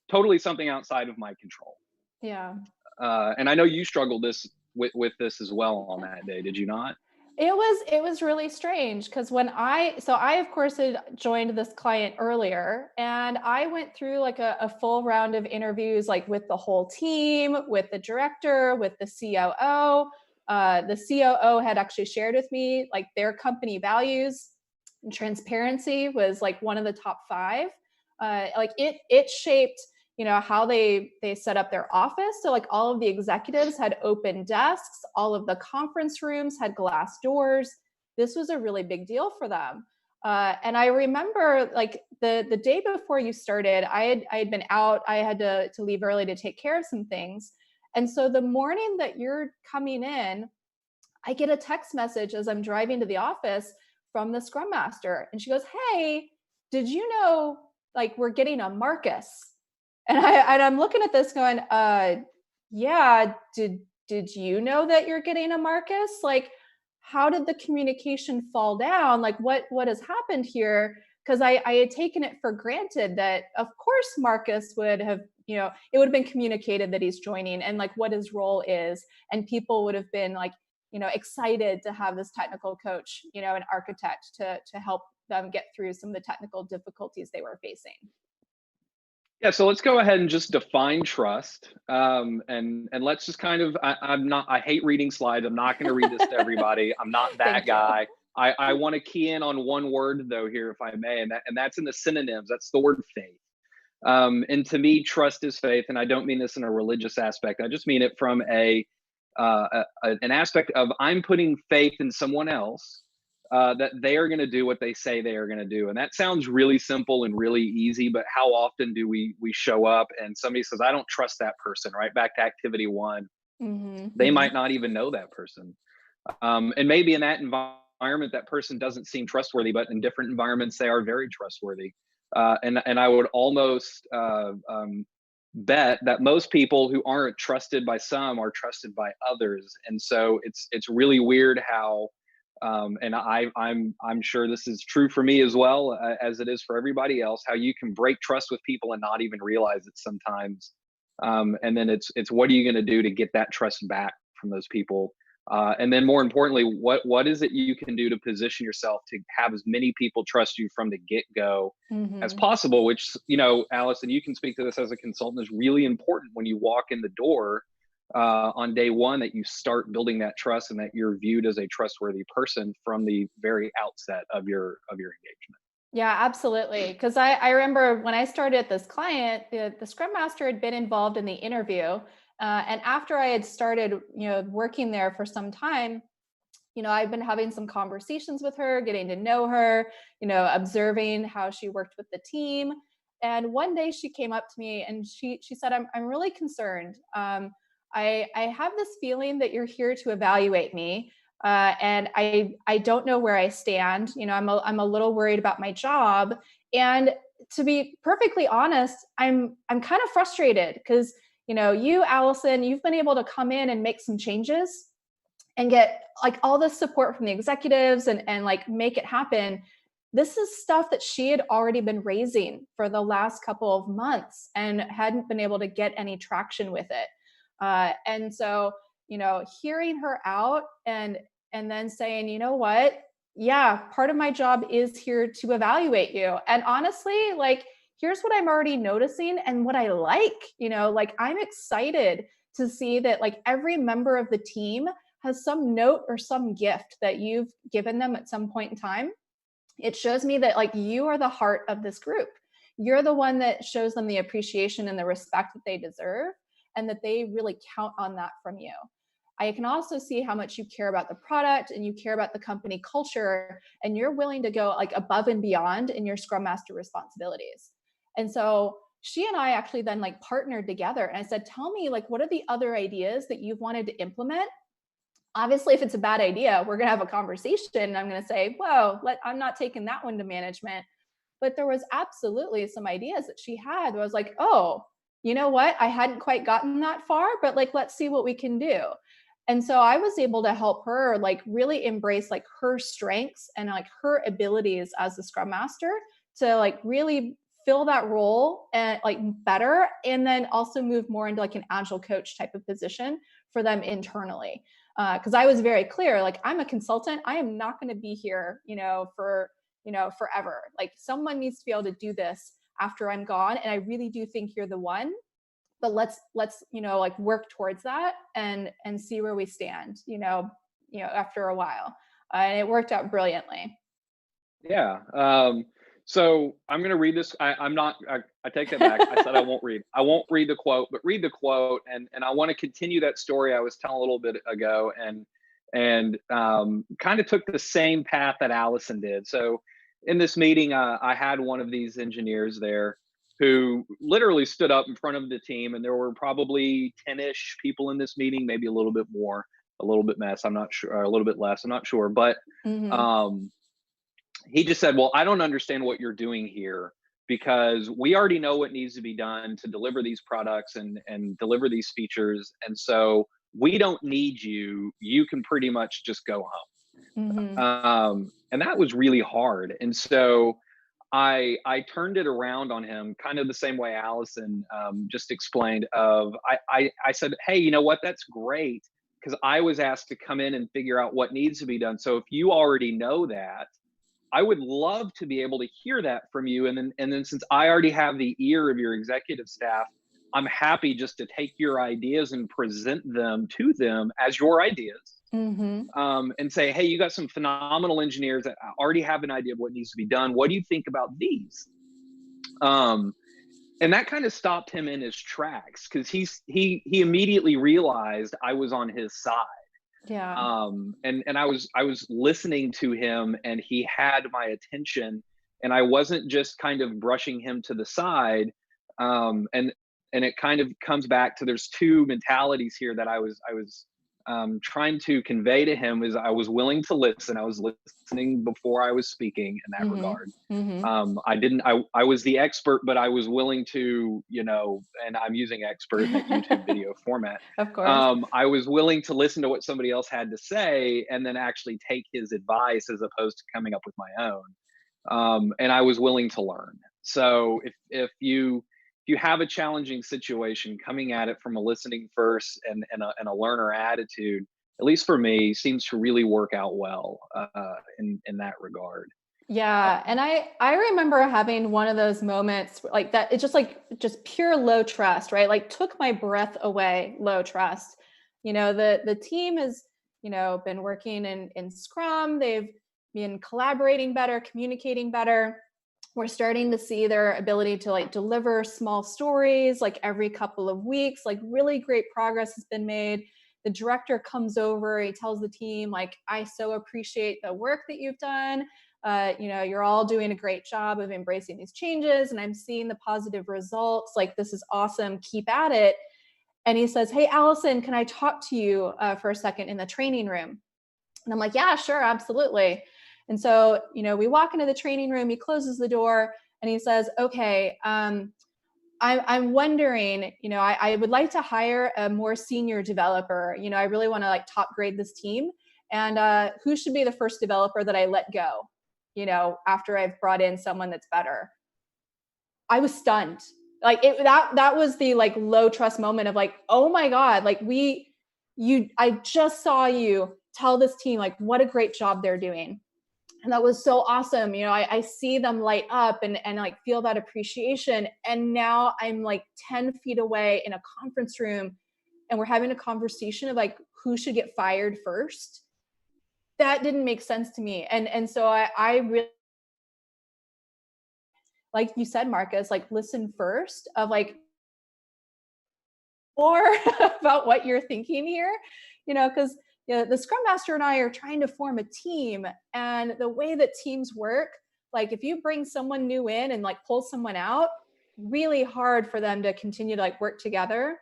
totally something outside of my control. Yeah. And I know you struggled with this as well on that day, did you not? It was really strange because I of course had joined this client earlier, and I went through like a full round of interviews, like with the whole team, with the director, with the COO. The COO had actually shared with me like their company values, and transparency was like one of the top 5. Like it shaped, you know, how they set up their office. So like all of the executives had open desks, all of the conference rooms had glass doors. This was a really big deal for them. And I remember like the day before you started, I had been out, I had to leave early to take care of some things. And so the morning that you're coming in, I get a text message as I'm driving to the office from the Scrum Master. And she goes, "Hey, did you know like we're getting a Marcus?" And I'm looking at this going, yeah, did you know that you're getting a Marcus? Like, how did the communication fall down? Like what has happened here? Because I had taken it for granted that of course Marcus would have it would have been communicated that he's joining and like what his role is. And people would have been like, excited to have this technical coach, an architect to help them get through some of the technical difficulties they were facing. Yeah, so let's go ahead and just define trust. And let's just kind of, I hate reading slides. I'm not going to read this to everybody. I'm not that guy. I want to key in on one word though here, if I may, and that's in the synonyms. That's the word faith. And to me, trust is faith. And I don't mean this in a religious aspect. I just mean it from an aspect of I'm putting faith in someone else, that they are going to do what they say they are going to do. And that sounds really simple and really easy, but how often do we show up and somebody says, I don't trust that person, right? Back to activity one. They might not even know that person. And maybe in that environment, that person doesn't seem trustworthy, but in different environments, they are very trustworthy. And I would almost bet that most people who aren't trusted by some are trusted by others. And so it's really weird how, and I'm sure this is true for me as well, as it is for everybody else, how you can break trust with people and not even realize it sometimes. And then it's what are you going to do to get that trust back from those people? And then more importantly, what is it you can do to position yourself to have as many people trust you from the get-go as possible, which, Allison, you can speak to this as a consultant, is really important when you walk in the door on day one, that you start building that trust and that you're viewed as a trustworthy person from the very outset of your engagement. Yeah, absolutely. Because I remember when I started at this client, the Scrum Master had been involved in the interview. And after I had started, working there for some time, I've been having some conversations with her, getting to know her, observing how she worked with the team. And one day she came up to me and she said, I'm really concerned. I have this feeling that you're here to evaluate me. And I don't know where I stand. I'm a little worried about my job. And to be perfectly honest, I'm kind of frustrated because, you, Allison, you've been able to come in and make some changes and get like all this support from the executives and like make it happen. This is stuff that she had already been raising for the last couple of months and hadn't been able to get any traction with it. And so, hearing her out and then saying, you know what? Yeah, part of my job is here to evaluate you. And honestly, like, here's what I'm already noticing and what I like, like I'm excited to see that like every member of the team has some note or some gift that you've given them at some point in time. It shows me that like you are the heart of this group. You're the one that shows them the appreciation and the respect that they deserve, and that they really count on that from you. I can also see how much you care about the product and you care about the company culture, and you're willing to go like above and beyond in your Scrum Master responsibilities. And so she and I actually then like partnered together, and I said, tell me, like, what are the other ideas that you've wanted to implement? Obviously, if it's a bad idea, we're going to have a conversation and I'm going to say, whoa, I'm not taking that one to management. But there was absolutely some ideas that she had where I was like, oh, you know what? I hadn't quite gotten that far, but like, let's see what we can do. And so I was able to help her like really embrace like her strengths and like her abilities as a Scrum Master to like really fill that role and like better, and then also move more into like an agile coach type of position for them internally. Because I was very clear, like, I'm a consultant. I am not going to be here, for, forever. Like, someone needs to be able to do this after I'm gone. And I really do think you're the one. But let's like work towards that and see where we stand, after a while. And it worked out brilliantly. Yeah. So I'm going to read this. I take that back. I said I won't read the quote, but read the quote. And I want to continue that story I was telling a little bit ago and kind of took the same path that Allison did. So in this meeting, I had one of these engineers there who literally stood up in front of the team, and there were probably 10-ish people in this meeting, maybe a little bit more, a little bit less, I'm not sure, or a little bit less, I'm not sure. But he just said, well, I don't understand what you're doing here, because we already know what needs to be done to deliver these products and deliver these features. And so we don't need you. You can pretty much just go home. And that was really hard. And so I turned it around on him, kind of the same way Allison just explained. I said, hey, you know what? That's great, because I was asked to come in and figure out what needs to be done. So if you already know that, I would love to be able to hear that from you. And then since I already have the ear of your executive staff, I'm happy just to take your ideas and present them to them as your ideas. And say, hey, you got some phenomenal engineers that already have an idea of what needs to be done. What do you think about these? And that kind of stopped him in his tracks, because he immediately realized I was on his side. Yeah. And I was listening to him, and he had my attention, and I wasn't just kind of brushing him to the side. And it kind of comes back to, there's two mentalities here that I was trying to convey to him. Is I was willing to listen. I was listening before I was speaking in that regard. I was the expert, but I was willing to, and I'm using expert in that YouTube video format. Of course. I was willing to listen to what somebody else had to say and then actually take his advice as opposed to coming up with my own. And I was willing to learn. So if you have a challenging situation, coming at it from a listening first and a learner attitude, at least for me, seems to really work out well in that regard. Yeah. And I remember having one of those moments like that. It's just pure low trust, right? Like took my breath away, low trust. The team has, been working in Scrum. They've been collaborating better, communicating better. We're starting to see their ability to like deliver small stories like every couple of weeks. Like really great progress has been made. The director comes over, he tells the team, like, I so appreciate the work that you've done. You're all doing a great job of embracing these changes, and I'm seeing the positive results. Like, this is awesome. Keep at it. And he says, hey, Allison, can I talk to you for a second in the training room? And I'm like, yeah, sure, absolutely. And so, we walk into the training room, he closes the door and he says, okay, I'm wondering, I would like to hire a more senior developer. I really want to like top grade this team. And who should be the first developer that I let go, after I've brought in someone that's better? I was stunned. Like that was the like low trust moment of like, oh my God, like I just saw you tell this team like what a great job they're doing. And that was so awesome. I see them light up and like feel that appreciation. And now I'm like 10 feet away in a conference room and we're having a conversation of like who should get fired first. That didn't make sense to me. And so I really, like you said, Marcus, like listen first of like more about what you're thinking here, because the Scrum Master and I are trying to form a team, and the way that teams work, like if you bring someone new in and like pull someone out, really hard for them to continue to like work together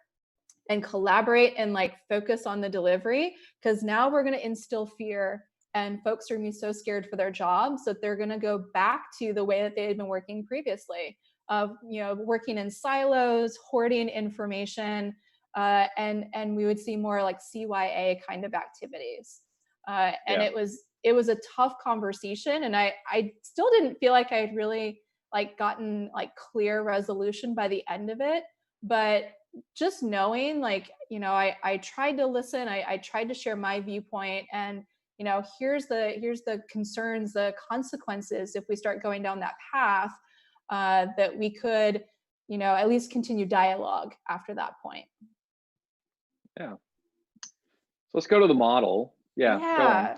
and collaborate and like focus on the delivery, because now we're going to instill fear and folks are going to be so scared for their jobs that they're going to go back to the way that they had been working previously of, working in silos, hoarding information, and we would see more like CYA kind of activities. And it was a tough conversation. And I still didn't feel like I had really like gotten like clear resolution by the end of it. But just knowing like, I tried to listen, I tried to share my viewpoint, and here's the concerns, the consequences if we start going down that path, that we could, at least continue dialogue after that point. Yeah. So let's go to the model. Yeah.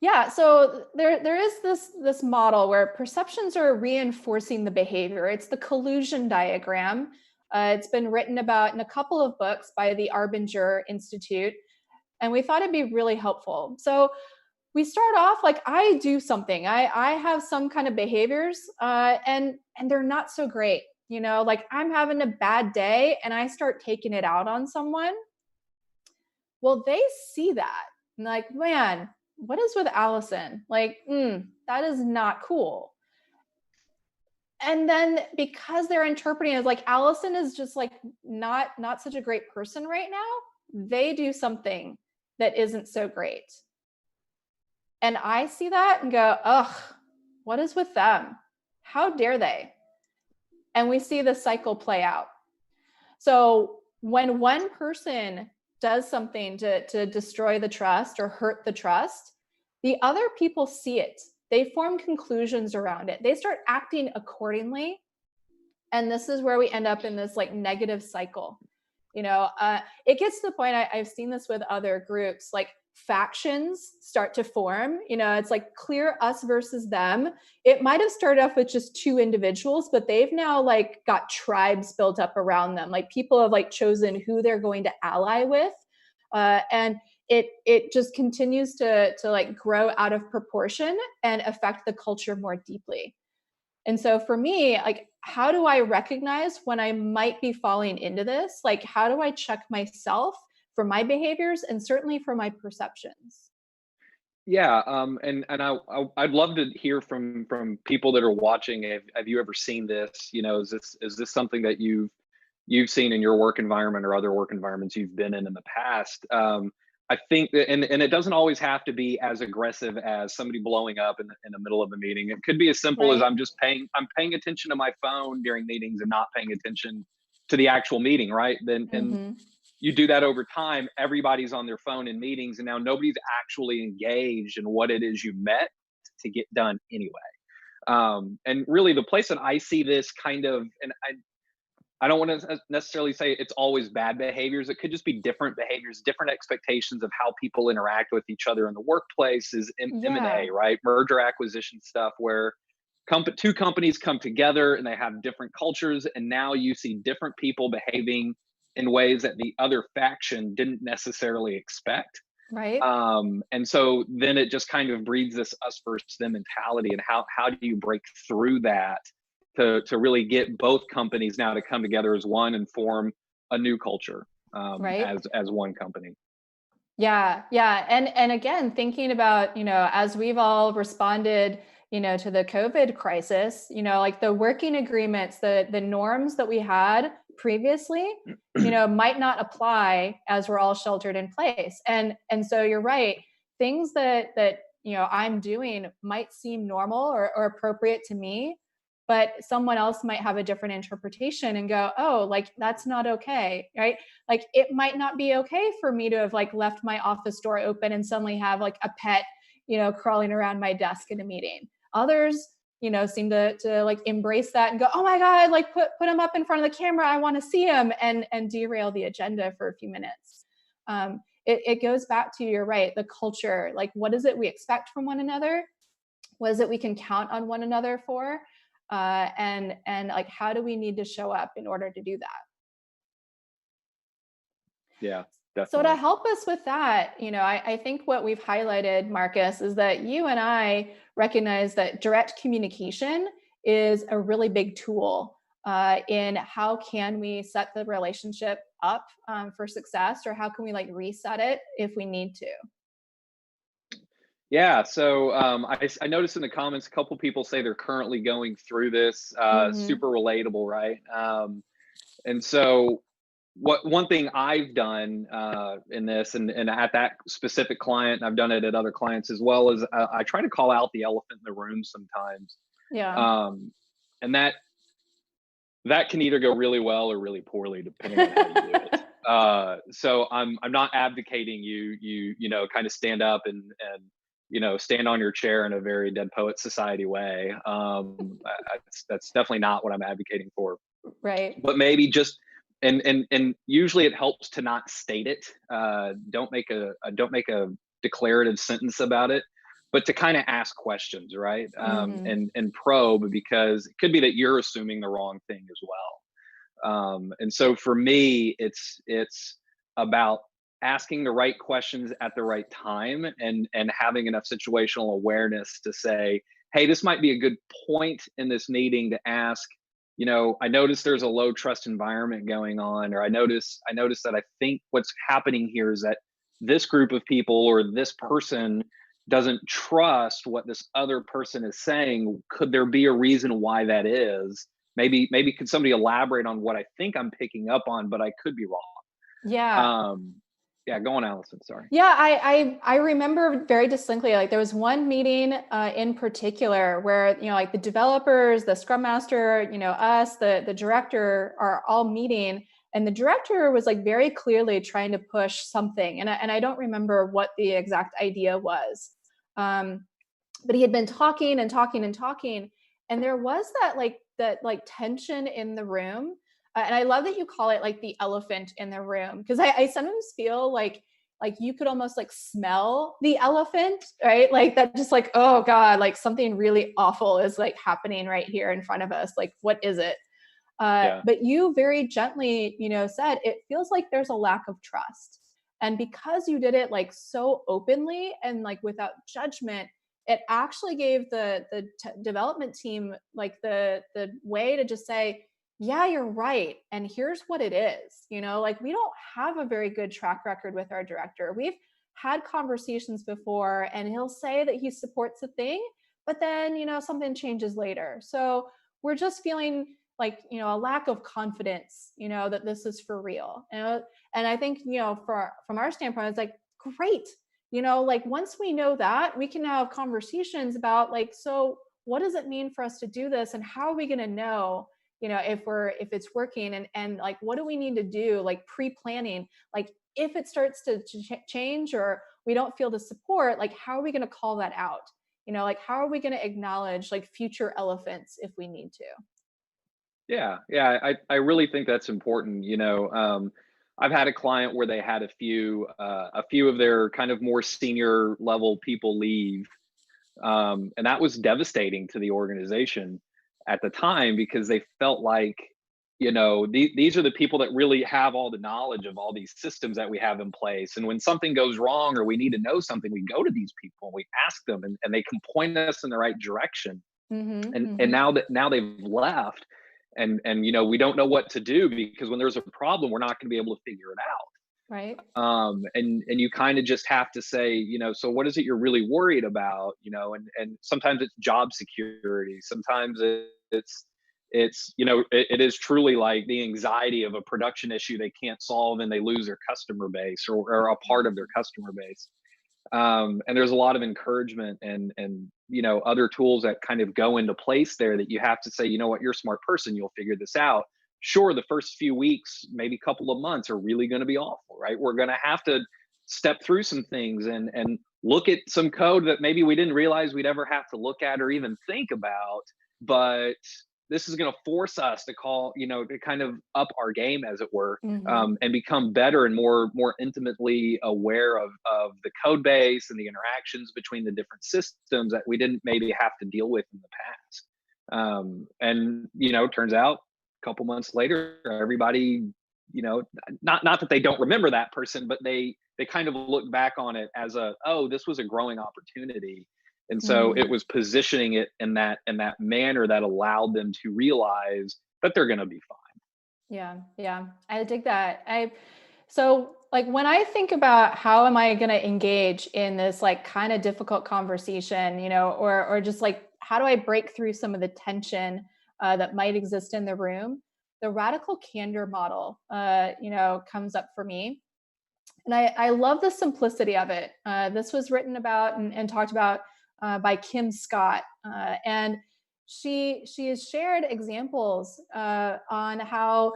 Yeah. So there is this model where perceptions are reinforcing the behavior. It's the collusion diagram. It's been written about in a couple of books by the Arbinger Institute, and we thought it'd be really helpful. So we start off like I do something. I have some kind of behaviors, and they're not so great. Like I'm having a bad day and I start taking it out on someone. Well, they see that and like, man, what is with Allison? Like, that is not cool. And then because they're interpreting it as like Allison is just like not such a great person right now, they do something that isn't so great. And I see that and go, ugh, what is with them? How dare they? And we see the cycle play out. So when one person does something to destroy the trust or hurt the trust, the other people see it. They form conclusions around it. They start acting accordingly. And this is where we end up in this like negative cycle. It gets to the point, I've seen this with other groups, like factions start to form. It's like clear us versus them. It might have started off with just two individuals, but they've now like got tribes built up around them. Like people have like chosen who they're going to ally with. And it just continues to like grow out of proportion and affect the culture more deeply. And so for me, like, how do I recognize when I might be falling into this? Like, how do I check myself for my behaviors and certainly for my perceptions? Yeah, and I'd love to hear from people that are watching. Have you ever seen this? Is this something that you've seen in your work environment or other work environments you've been in the past? I think that, and it doesn't always have to be as aggressive as somebody blowing up in the middle of a meeting. It could be as simple as Right. I'm paying attention to my phone during meetings and not paying attention to the actual meeting, right? And Mm-hmm. you do that over time, everybody's on their phone in meetings, and now nobody's actually engaged in what it is you met to get done anyway. And really the place that I see this kind of, and I don't want to necessarily say it's always bad behaviors. It could just be different behaviors, different expectations of how people interact with each other in the workplace is Yeah. M&A, right? Merger acquisition stuff where two companies come together and they have different cultures. And now you see different people behaving in ways that the other faction didn't necessarily expect. Right. And so then it just kind of breeds this us versus them mentality. And how do you break through that to really get both companies now to come together as one and form a new culture Right. as one company? Yeah. Yeah. And again, thinking about, as we've all responded, to the COVID crisis, like the working agreements, the norms that we had previously, might not apply as we're all sheltered in place. And so you're right. Things that I'm doing might seem normal or appropriate to me, but someone else might have a different interpretation and go, oh, like that's not okay, right? Like it might not be okay for me to have like left my office door open and suddenly have like a pet, crawling around my desk in a meeting. Others, seem to like embrace that and go, oh my God, like put him up in front of the camera. I want to see him, and derail the agenda for a few minutes. It goes back to, you're right, the culture, like what is it we expect from one another? What is it we can count on one another for? And like, how do we need to show up in order to do that? Yeah, So definitely. to help us with that, I think what we've highlighted, Marcus, is that you and I recognize that direct communication is a really big tool in how can we set the relationship up for success, or how can we like reset it if we need to. Yeah, so I noticed in the comments a couple people say they're currently going through this. Mm-hmm. Super relatable, right? And so one thing I've done in this, and at that specific client, and I've done it at other clients as well, is I try to call out the elephant in the room sometimes. Yeah. And that can either go really well or really poorly depending on how you do it. So I'm not advocating you kind of stand up and stand on your chair in a very Dead Poet Society way. That's definitely not what I'm advocating for. Right. But maybe just and usually it helps to not state it. Don't make a declarative sentence about it, but to kind of ask questions, right? Mm-hmm. And probe, because it could be that you're assuming the wrong thing as well. And so for me, it's about asking the right questions at the right time and having enough situational awareness to say, hey, this might be a good point in this meeting to ask, I noticed there's a low trust environment going on, or I notice that I think what's happening here is that this group of people or this person doesn't trust what this other person is saying. Could there be a reason why that is? Maybe could somebody elaborate on what I think I'm picking up on, but I could be wrong. Yeah. Yeah, go on, Allison. Sorry. Yeah, I remember very distinctly, like there was one meeting in particular where, like the developers, the scrum master, us, the director are all meeting, and the director was like very clearly trying to push something. And I don't remember what the exact idea was. But he had been talking and talking and talking. And there was that tension in the room. And I love that you call it like the elephant in the room, because I sometimes feel like you could almost like smell the elephant, right? Like that, just like, oh God, like something really awful is like happening right here in front of us. Like, what is it? But you very gently, said it feels like there's a lack of trust. And because you did it like so openly and like without judgment, it actually gave the development team like the way to just say, yeah, you're right. And here's what it is. Like we don't have a very good track record with our director. We've had conversations before and he'll say that he supports a thing, but then, something changes later. So we're just feeling like, a lack of confidence, that this is for real. And I think, from our standpoint, it's like, great. Like once we know that, we can now have conversations about like, so what does it mean for us to do this? And how are we going to know, if it's working, and like, what do we need to do? Like pre-planning, like if it starts to change or we don't feel the support, like how are we going to call that out? Like how are we going to acknowledge like future elephants if we need to? Yeah, I really think that's important. I've had a client where they had a few of their kind of more senior level people leave, and that was devastating to the organization at the time, because they felt like, these are the people that really have all the knowledge of all these systems that we have in place. And when something goes wrong or we need to know something, we go to these people and we ask them, and they can point us in the right direction. And now they've left, and we don't know what to do, because when there's a problem, we're not going to be able to figure it out. Right. And you kind of just have to say, so what is it you're really worried about? And sometimes it's job security. Sometimes it's it is truly like the anxiety of a production issue they can't solve and they lose their customer base, or a part of their customer base. And there's a lot of encouragement and other tools that kind of go into place there, that you have to say, what, you're a smart person, you'll figure this out. Sure, the first few weeks, maybe a couple of months, are really going to be awful, right? We're going to have to step through some things and look at some code that maybe we didn't realize we'd ever have to look at or even think about. But this is going to force us to to kind of up our game, as it were, and become better and more intimately aware of the code base and the interactions between the different systems that we didn't maybe have to deal with in the past. And turns out a couple months later, everybody, not that they don't remember that person, but they kind of look back on it as this was a growing opportunity. And so it was positioning it in that manner that allowed them to realize that they're going to be fine. Yeah, I dig that. So like when I think about how am I going to engage in this like kind of difficult conversation, or just like how do I break through some of the tension that might exist in the room, the radical candor model, comes up for me. And I love the simplicity of it. This was written about and talked about by Kim Scott. And she has shared examples on how,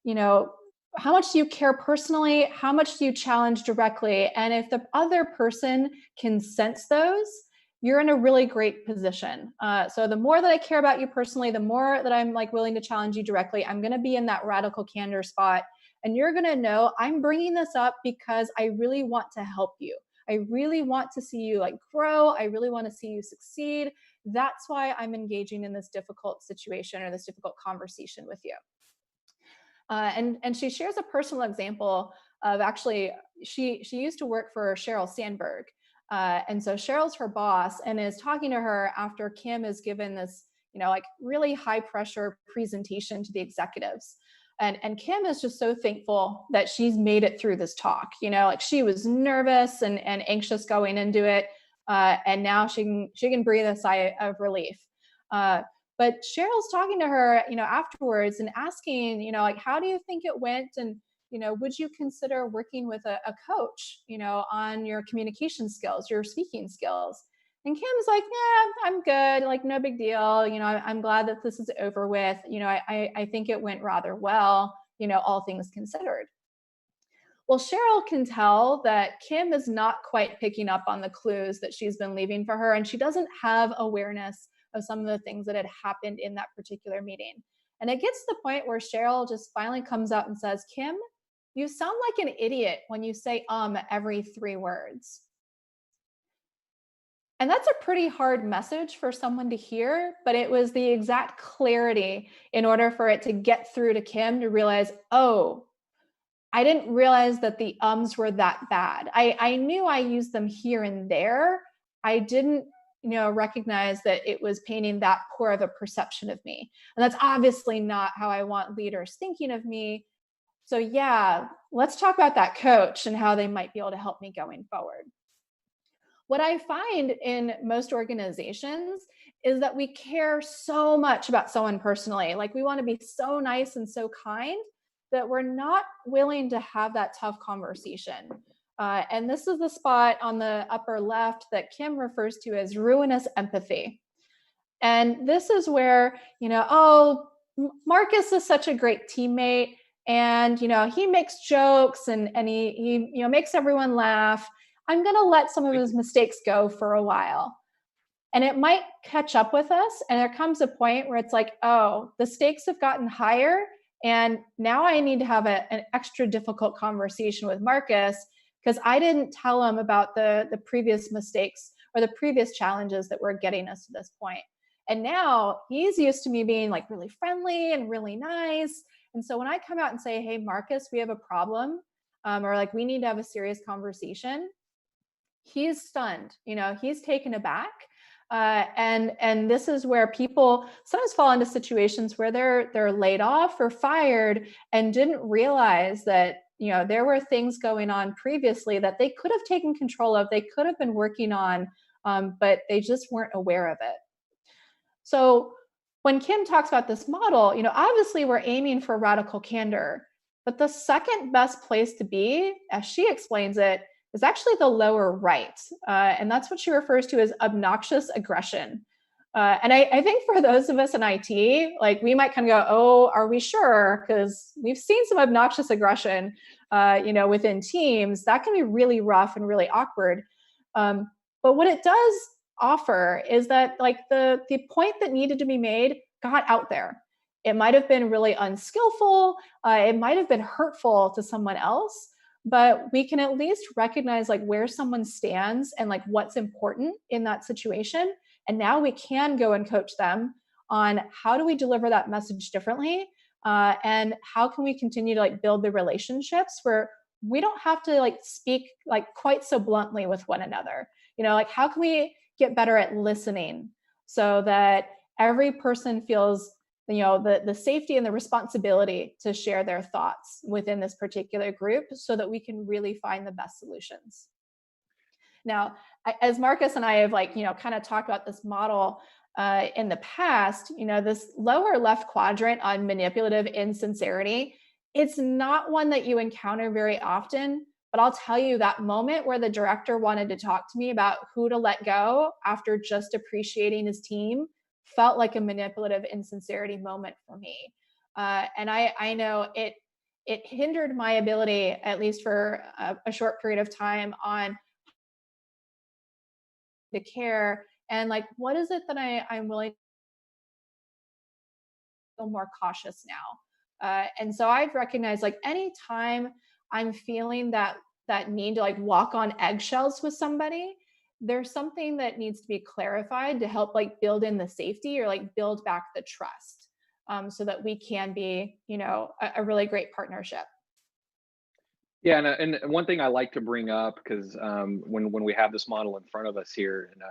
how much do you care personally? How much do you challenge directly? And if the other person can sense those, you're in a really great position. So the more that I care about you personally, the more that I'm like willing to challenge you directly, I'm going to be in that radical candor spot. And you're going to know I'm bringing this up because I really want to help you. I really want to see you like grow. I really want to see you succeed. That's why I'm engaging in this difficult situation or this difficult conversation with you. And she shares a personal example of actually, she used to work for Sheryl Sandberg. And so Cheryl's her boss and is talking to her after Kim has given this, like really high pressure presentation to the executives. And Kim is just so thankful that she's made it through this talk. Like she was nervous and anxious going into it. And now she can breathe a sigh of relief. But Cheryl's talking to her, afterwards and asking, like, how do you think it went? And, would you consider working with a coach, on your communication skills, your speaking skills? And Kim's like, yeah, I'm good. Like, no big deal. I'm glad that this is over with. I think it went rather well, all things considered. Well, Cheryl can tell that Kim is not quite picking up on the clues that she's been leaving for her, and she doesn't have awareness of some of the things that had happened in that particular meeting. And it gets to the point where Cheryl just finally comes up and says, Kim, you sound like an idiot when you say every 3 words. And that's a pretty hard message for someone to hear, but it was the exact clarity in order for it to get through to Kim to realize, oh, I didn't realize that the ums were that bad. I knew I used them here and there. I didn't, recognize that it was painting that poor of a perception of me. And that's obviously not how I want leaders thinking of me. So yeah, let's talk about that coach and how they might be able to help me going forward. What I find in most organizations is that we care so much about someone personally. Like, we want to be so nice and so kind that we're not willing to have that tough conversation. And this is the spot on the upper left that Kim refers to as ruinous empathy. And this is where, Marcus is such a great teammate, and, he makes jokes and he makes everyone laugh. I'm going to let some of his mistakes go for a while. And it might catch up with us. And there comes a point where it's like, oh, the stakes have gotten higher. And now I need to have an extra difficult conversation with Marcus because I didn't tell him about the previous mistakes or the previous challenges that were getting us to this point. And now he's used to me being like really friendly and really nice. And so when I come out and say, hey, Marcus, we have a problem, or like, we need to have a serious conversation, he's stunned, he's taken aback. And this is where people sometimes fall into situations where they're laid off or fired and didn't realize that, there were things going on previously that they could have taken control of, they could have been working on, but they just weren't aware of it. So when Kim talks about this model, obviously we're aiming for radical candor, but the second best place to be, as she explains it, is actually the lower right. And that's what she refers to as obnoxious aggression. And I think for those of us in IT, like, we might kind of go, oh, are we sure? Because we've seen some obnoxious aggression, within teams. That can be really rough and really awkward. But what it does offer is that, like, the point that needed to be made got out there. It might have been really unskillful. It might have been hurtful to someone else. But we can at least recognize like where someone stands and like what's important in that situation. And now we can go and coach them on how do we deliver that message differently, and how can we continue to like build the relationships where we don't have to like speak like quite so bluntly with one another. Like, how can we get better at listening so that every person feels the safety and the responsibility to share their thoughts within this particular group so that we can really find the best solutions. Now, as Marcus and I have kind of talked about this model in the past, this lower left quadrant on manipulative insincerity, it's not one that you encounter very often, but I'll tell you, that moment where the director wanted to talk to me about who to let go after just appreciating his team felt like a manipulative insincerity moment for me. And I know it hindered my ability, at least for a short period of time, on the care and like, what is it that I'm willing to feel more cautious now. And so I've recognized like anytime I'm feeling that need to like walk on eggshells with somebody, there's something that needs to be clarified to help like build in the safety or like build back the trust, so that we can be, a really great partnership. Yeah, and one thing I like to bring up, because when we have this model in front of us here, and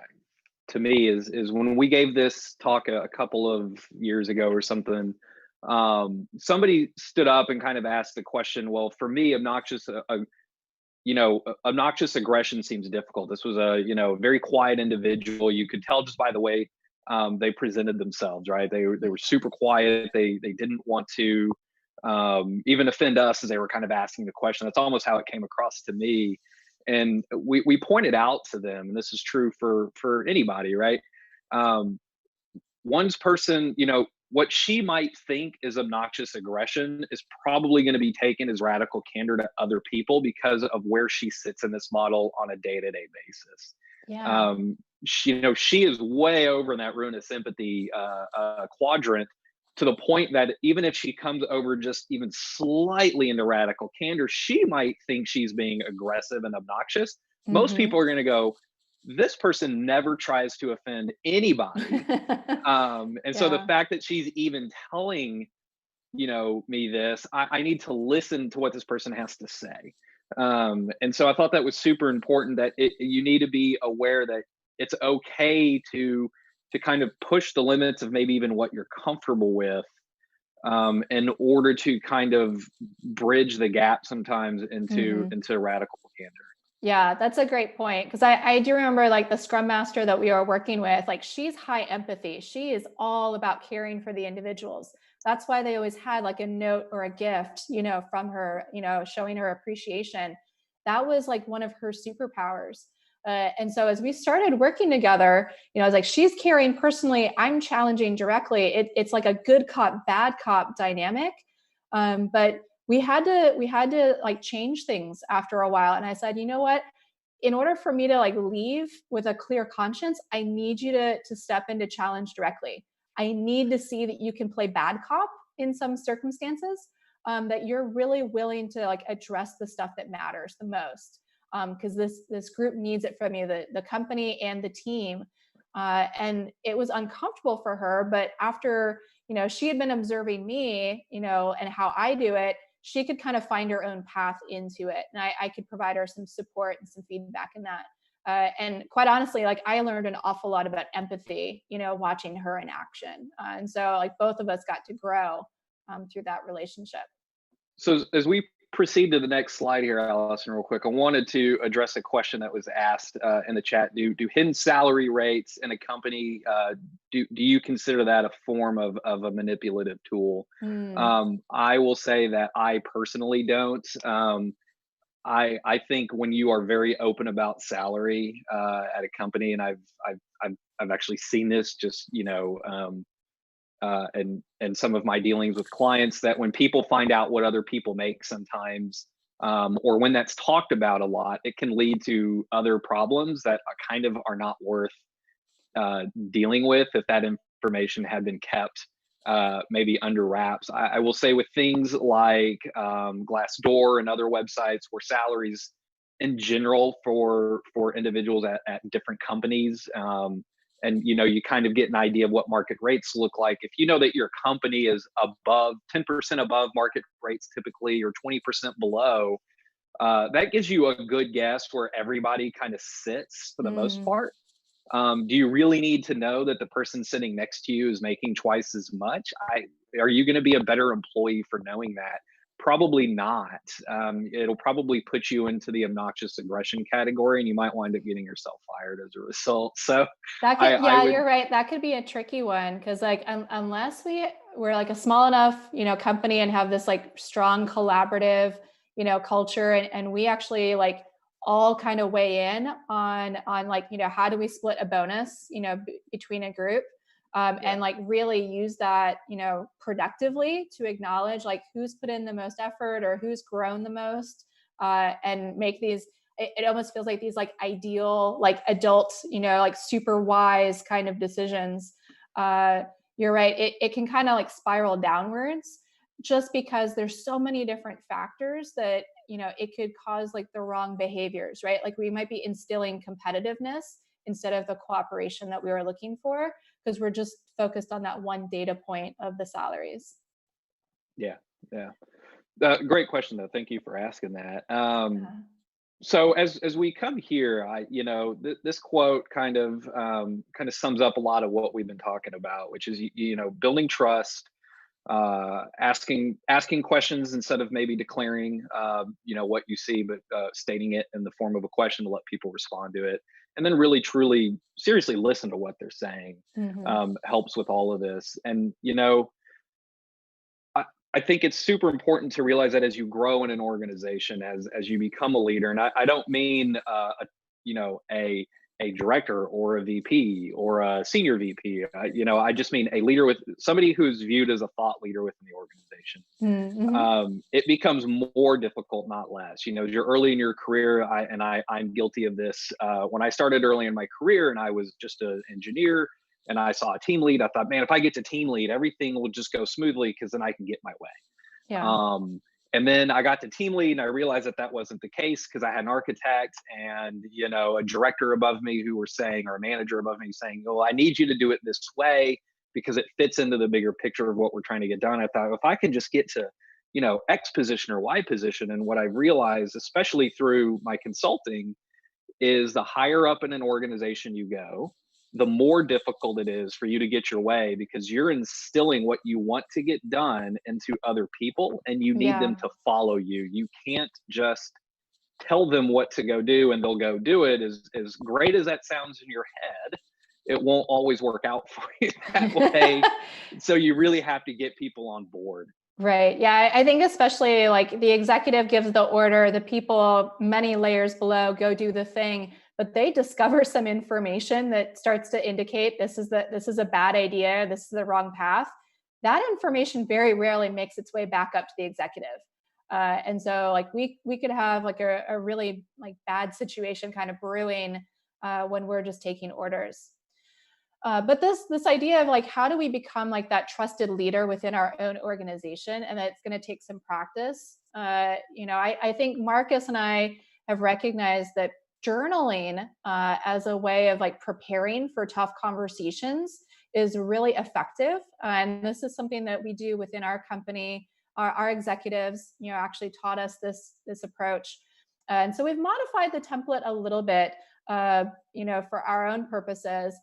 to me is when we gave this talk a couple of years ago or something, somebody stood up and kind of asked the question, well, for me, obnoxious aggression seems difficult. This was a very quiet individual. You could tell just by the way they presented themselves, right? They were super quiet. They didn't want to even offend us as they were kind of asking the question. That's almost how it came across to me. And we pointed out to them, and this is true for anybody, right? One's person, what she might think is obnoxious aggression is probably going to be taken as radical candor to other people because of where she sits in this model on a day-to-day basis. Yeah. She is way over in that ruinous empathy quadrant, to the point that even if she comes over just even slightly into radical candor, she might think she's being aggressive and obnoxious. Most people are going to go, this person never tries to offend anybody. And so the fact that she's even telling, me this, I need to listen to what this person has to say. And so I thought that was super important, that you need to be aware that it's okay to kind of push the limits of maybe even what you're comfortable with, in order to kind of bridge the gap sometimes into radical candor. Yeah, that's a great point. Because I do remember like the Scrum Master that we were working with, like she's high empathy. She is all about caring for the individuals. That's why they always had like a note or a gift, from her, showing her appreciation. That was like one of her superpowers. And so as we started working together, I was like, she's caring personally, I'm challenging directly. It's like a good cop, bad cop dynamic. But we had to like change things after a while. And I said, you know what? In order for me to like leave with a clear conscience, I need you to step into challenge directly. I need to see that you can play bad cop in some circumstances, that you're really willing to like address the stuff that matters the most. Because this group needs it from you, the company and the team. And it was uncomfortable for her, but after she had been observing me, and how I do it, she could kind of find her own path into it, and I could provide her some support and some feedback in that. And quite honestly, like I learned an awful lot about empathy, watching her in action. And so like both of us got to grow through that relationship. So as we proceed to the next slide here, Allison, real quick, I wanted to address a question that was asked in the chat. Do hidden salary rates in a company, do you consider that a form of a manipulative tool? I will say that I personally don't. I think when you are very open about salary at a company, and I've actually seen this just and some of my dealings with clients, that when people find out what other people make sometimes, or when that's talked about a lot, it can lead to other problems that kind of are not worth dealing with if that information had been kept maybe under wraps. I will say with things like Glassdoor and other websites where salaries in general for individuals at different companies, and you kind of get an idea of what market rates look like. If you know that your company is above 10% above market rates typically, or 20% below, that gives you a good guess where everybody kind of sits for the most part. Do you really need to know that the person sitting next to you is making twice as much? Are you going to be a better employee for knowing that? Probably not. It'll probably put you into the obnoxious aggression category, and you might wind up getting yourself fired as a result. So that could, you're right. That could be a tricky one, because like unless we're like a small enough company and have this like strong collaborative culture, and we actually like all kind of weigh in on like how do we split a bonus between a group. And like really use that, productively to acknowledge like who's put in the most effort or who's grown the most, and make these, it almost feels like these like ideal, like adult, like super wise kind of decisions. You're right. It can kind of like spiral downwards just because there's so many different factors that, it could cause like the wrong behaviors, right? Like we might be instilling competitiveness instead of the cooperation that we were looking for, because we're just focused on that one data point of the salaries. Yeah. Great question though. Thank you for asking that. So as we come here, this quote kind of sums up a lot of what we've been talking about, which is building trust, asking questions instead of maybe declaring what you see, but stating it in the form of a question to let people respond to it, and then really truly seriously listen to what they're saying. Helps with all of this. And I think it's super important to realize that as you grow in an organization, as you become a leader, and I don't mean a director or a VP or a senior VP. I just mean a leader, with somebody who's viewed as a thought leader within the organization. It becomes more difficult, not less. You're early in your career, I'm guilty of this. When I started early in my career and I was just an engineer, and I saw a team lead, I thought, man, if I get to team lead, everything will just go smoothly because then I can get my way. Yeah. And then I got to team lead and I realized that wasn't the case, because I had an architect and, a director above me who were saying, or a manager above me saying, well, I need you to do it this way because it fits into the bigger picture of what we're trying to get done. I thought, if I can just get to, X position or Y position. And what I realized, especially through my consulting, is the higher up in an organization you go, the more difficult it is for you to get your way, because you're instilling what you want to get done into other people, and you need them to follow you. You can't just tell them what to go do and they'll go do it. As great as that sounds in your head, it won't always work out for you that way. So you really have to get people on board. Right. Yeah. I think especially like the executive gives the order, the people many layers below go do the thing, but they discover some information that starts to indicate this is a bad idea, this is the wrong path. That information very rarely makes its way back up to the executive. And so like we could have like a really like bad situation kind of brewing when we're just taking orders. But this idea of like, how do we become like that trusted leader within our own organization? And that's going to take some practice. I think Marcus and I have recognized that journaling as a way of like preparing for tough conversations is really effective. And this is something that we do within our company. Our executives, actually taught us this approach. And so we've modified the template a little bit, for our own purposes,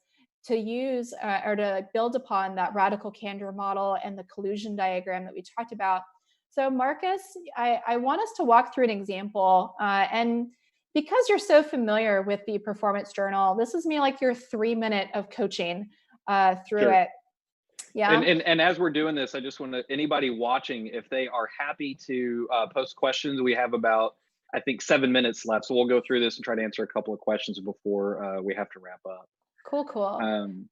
to use or to build upon that radical candor model and the collusion diagram that we talked about. So Marcus, I want us to walk through an example. And because you're so familiar with the performance journal, this is me like your 3-minute of coaching through it. Yeah. And as we're doing this, I just want to, anybody watching, if they are happy to post questions, we have about, I think, 7 minutes left. So we'll go through this and try to answer a couple of questions before we have to wrap up. Cool.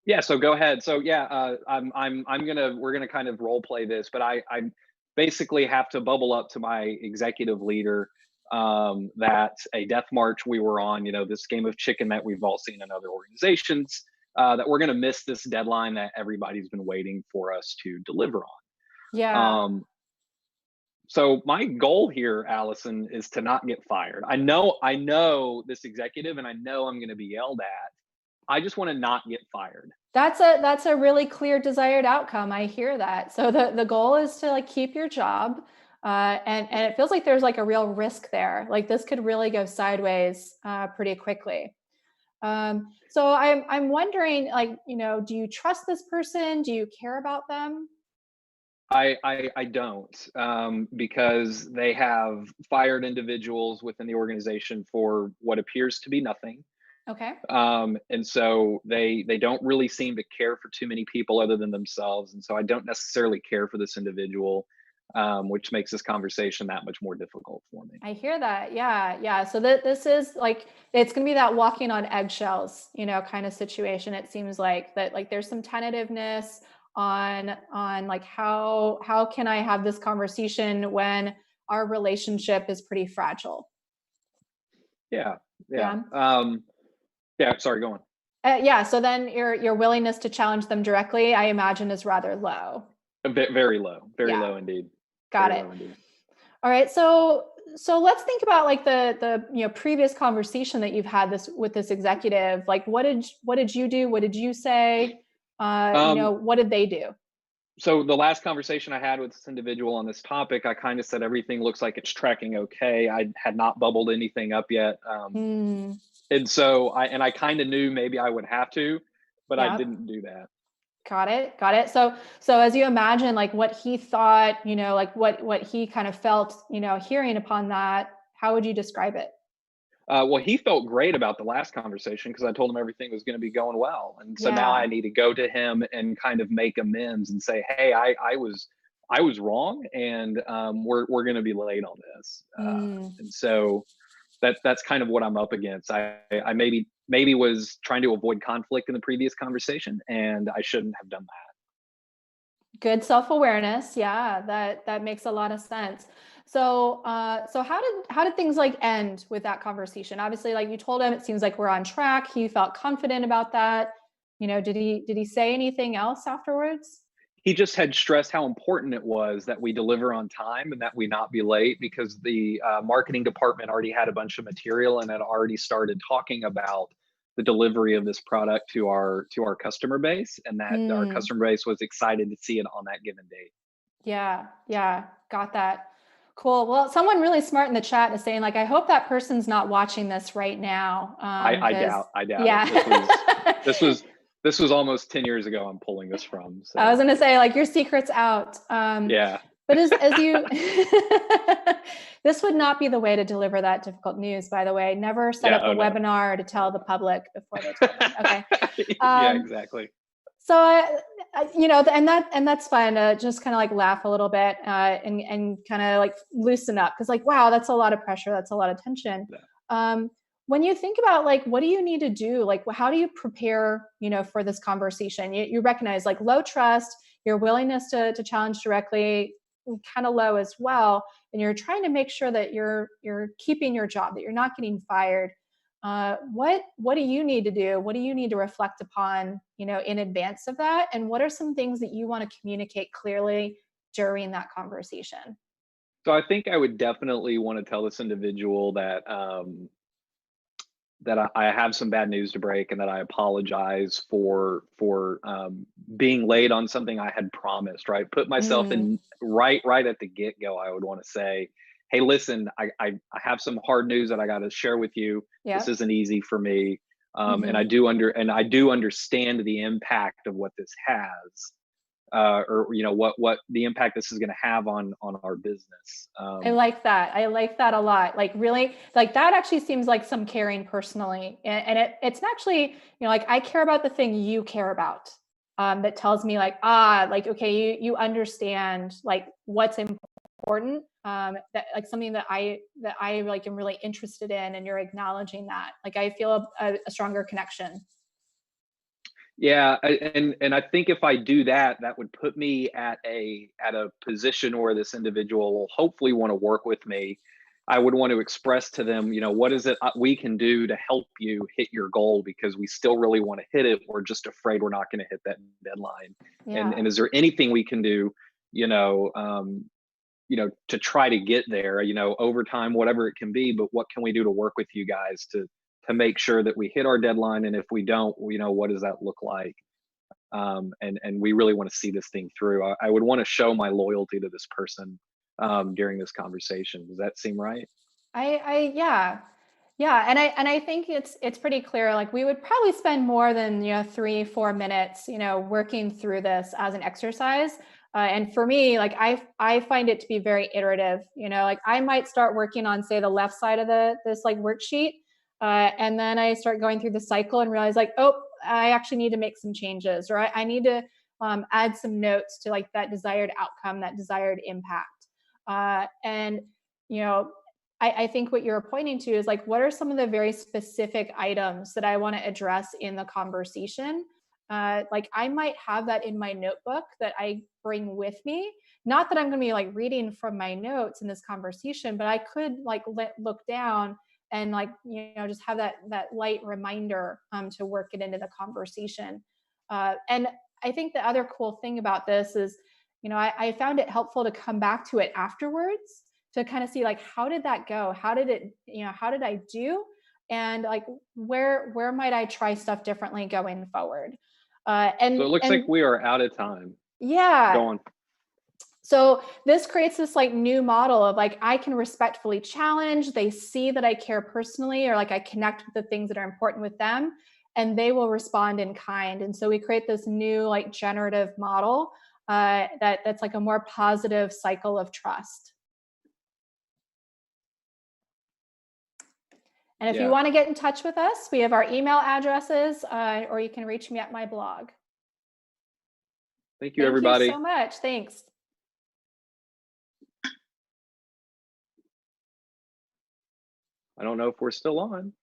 Yeah. So go ahead. So yeah, we're gonna kind of role play this, but I basically have to bubble up to my executive leader that a death march we were on, this game of chicken that we've all seen in other organizations, that we're gonna miss this deadline that everybody's been waiting for us to deliver on. Yeah. So my goal here, Allison, is to not get fired. I know this executive, and I know I'm going to be yelled at. I just want to not get fired. That's a really clear desired outcome. I hear that. So the goal is to like keep your job, and it feels like there's like a real risk there. Like this could really go sideways pretty quickly. So I'm wondering, like, do you trust this person? Do you care about them? I don't, because they have fired individuals within the organization for what appears to be nothing. Okay. And so they don't really seem to care for too many people other than themselves. And so I don't necessarily care for this individual, which makes this conversation that much more difficult for me. I hear that. Yeah. So this is like, it's going to be that walking on eggshells, kind of situation. It seems like that, like there's some tentativeness on like, how can I have this conversation when our relationship is pretty fragile? Yeah. Sorry, go on. Yeah. So then your willingness to challenge them directly, I imagine, is rather low. Very low. Very low indeed. Got it. All right. So let's think about like the previous conversation that you've had with this executive. Like, what did you do? What did you say? What did they do? So the last conversation I had with this individual on this topic, I kind of said everything looks like it's tracking okay. I had not bubbled anything up yet. And so I kind of knew maybe I would have to, but I didn't do that. Got it. So as you imagine, like what he thought, like what he kind of felt, hearing upon that, how would you describe it? Well, he felt great about the last conversation because I told him everything was going to be going well. And so now I need to go to him and kind of make amends and say, hey, I was I was wrong, and we're going to be late on this. And so that's kind of what I'm up against. I maybe was trying to avoid conflict in the previous conversation, and I shouldn't have done that. Good self-awareness. Yeah, that makes a lot of sense. So so how did things like end with that conversation? Obviously, like you told him, it seems like we're on track. He felt confident about that. You know, did he say anything else afterwards? He just had stressed how important it was that we deliver on time and that we not be late, because the marketing department already had a bunch of material and had already started talking about the delivery of this product to our customer base, and that our customer base was excited to see it on that given date. Yeah, got that. Cool. Well, someone really smart in the chat is saying, like, I hope that person's not watching this right now. I doubt yeah. it. This was almost 10 years ago I'm pulling this from. So. I was going to say, like, your secret's out. Yeah. But as you, this would not be the way to deliver that difficult news, by the way. Never set up a webinar to tell the public before they tell them. Okay. Yeah, exactly. So, you know, and that's fun to just kind of like laugh a little bit and kind of like loosen up, because like, wow, that's a lot of pressure. That's a lot of tension. Yeah. When you think about like, what do you need to do? Like, how do you prepare, you know, for this conversation? You recognize like low trust, your willingness to challenge directly, kind of low as well. And you're trying to make sure that you're keeping your job, that you're not getting fired. What do you need to do? What do you need to reflect upon, you know, in advance of that? And what are some things that you want to communicate clearly during that conversation? So I think I would definitely want to tell this individual that that I have some bad news to break, and that I apologize for being late on something I had promised. Right, put myself in right at the get go. I would want to say, hey, listen, I have some hard news that I got to share with you. Yep. This isn't easy for me, and I do understand the impact of what this has. Or you know what the impact this is going to have on our business. I like that. I like that a lot. Like really, like that actually seems like some caring personally, and it's actually, you know, like I care about the thing you care about. That tells me like like okay, you understand like what's important. That like something that I like am really interested in, and you're acknowledging that. Like I feel a stronger connection. Yeah, and I think if I do that, that would put me at a position where this individual will hopefully want to work with me. I would want to express to them, you know, what is it we can do to help you hit your goal, because we still really want to hit it. We're just afraid we're not going to hit that deadline. Yeah. And is there anything we can do, you know, to try to get there, you know, overtime, whatever it can be, but what can we do to work with you guys to make sure that we hit our deadline? And if we don't, you know, what does that look like? And we really want to see this thing through. I would want to show my loyalty to this person during this conversation. Does that seem right? Yeah. And I think it's pretty clear. Like we would probably spend more than 3-4 minutes, working through this as an exercise. And for me, like I find it to be very iterative. Like I might start working on, say, the left side of this like worksheet. And then I start going through the cycle and realize like, oh, I actually need to make some changes, or I need to add some notes to like that desired outcome, that desired impact. And, I think what you're pointing to is like, what are some of the very specific items that I want to address in the conversation? Like I might have that in my notebook that I bring with me. Not that I'm going to be like reading from my notes in this conversation, but I could like look down and like, just have that light reminder to work it into the conversation. And I think the other cool thing about this is, I found it helpful to come back to it afterwards to kind of see like, how did that go? How did I do? And like, where might I try stuff differently going forward? So it looks like we are out of time. Yeah. Go on. So this creates this like new model of like, I can respectfully challenge. They see that I care personally, or like I connect with the things that are important with them, and they will respond in kind. And so we create this new like generative model that's like a more positive cycle of trust. And if you want to get in touch with us, we have our email addresses, or you can reach me at my blog. Thank you, everybody. Thank you so much. Thanks. I don't know if we're still on.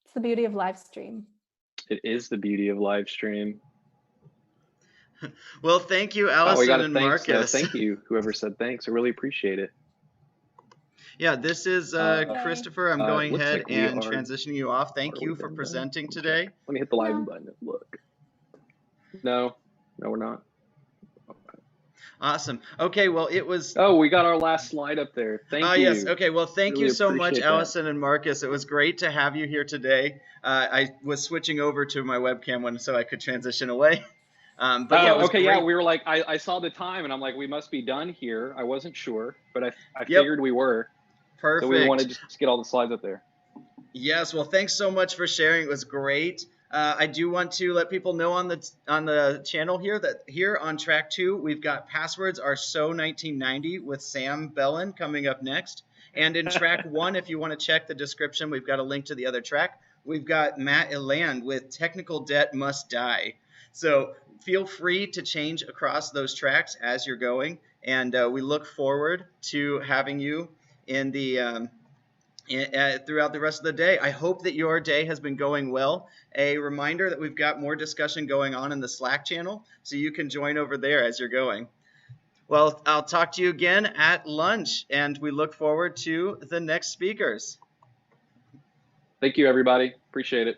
It's the beauty of live stream. It is the beauty of live stream. Well, thank you, We Allison got a and thanks. Marcus. Thank you, whoever said thanks. I really appreciate it. Yeah, this is Christopher. I'm going looks ahead like we and are- transitioning you off. Thank are you we for done? presenting Check. today. Let me hit the live No. button and look. No, we're not. Awesome. Okay, well, it was... Oh, we got our last slide up there. Thank you. Yes. Okay, well, thank Really you so much, appreciate that. Allison and Marcus. It was great to have you here today. I was switching over to my webcam one so I could transition away. But yeah, it was okay, great. yeah, we were like, I saw the time and I'm like, we must be done here. I wasn't sure, but I figured we were. Perfect. So we wanted to just get all the slides up there. Yes, well, thanks so much for sharing. It was great. I do want to let people know on the channel here that here on track 2, we've got Passwords Are So 1990 with Sam Bellin coming up next. And in track 1, if you want to check the description, we've got a link to the other track. We've got Matt Eland with Technical Debt Must Die. So feel free to change across those tracks as you're going. And we look forward to having you in the... throughout the rest of the day. I hope that your day has been going well. A reminder that we've got more discussion going on in the Slack channel, so you can join over there as you're going. Well, I'll talk to you again at lunch, and we look forward to the next speakers. Thank you, everybody. Appreciate it.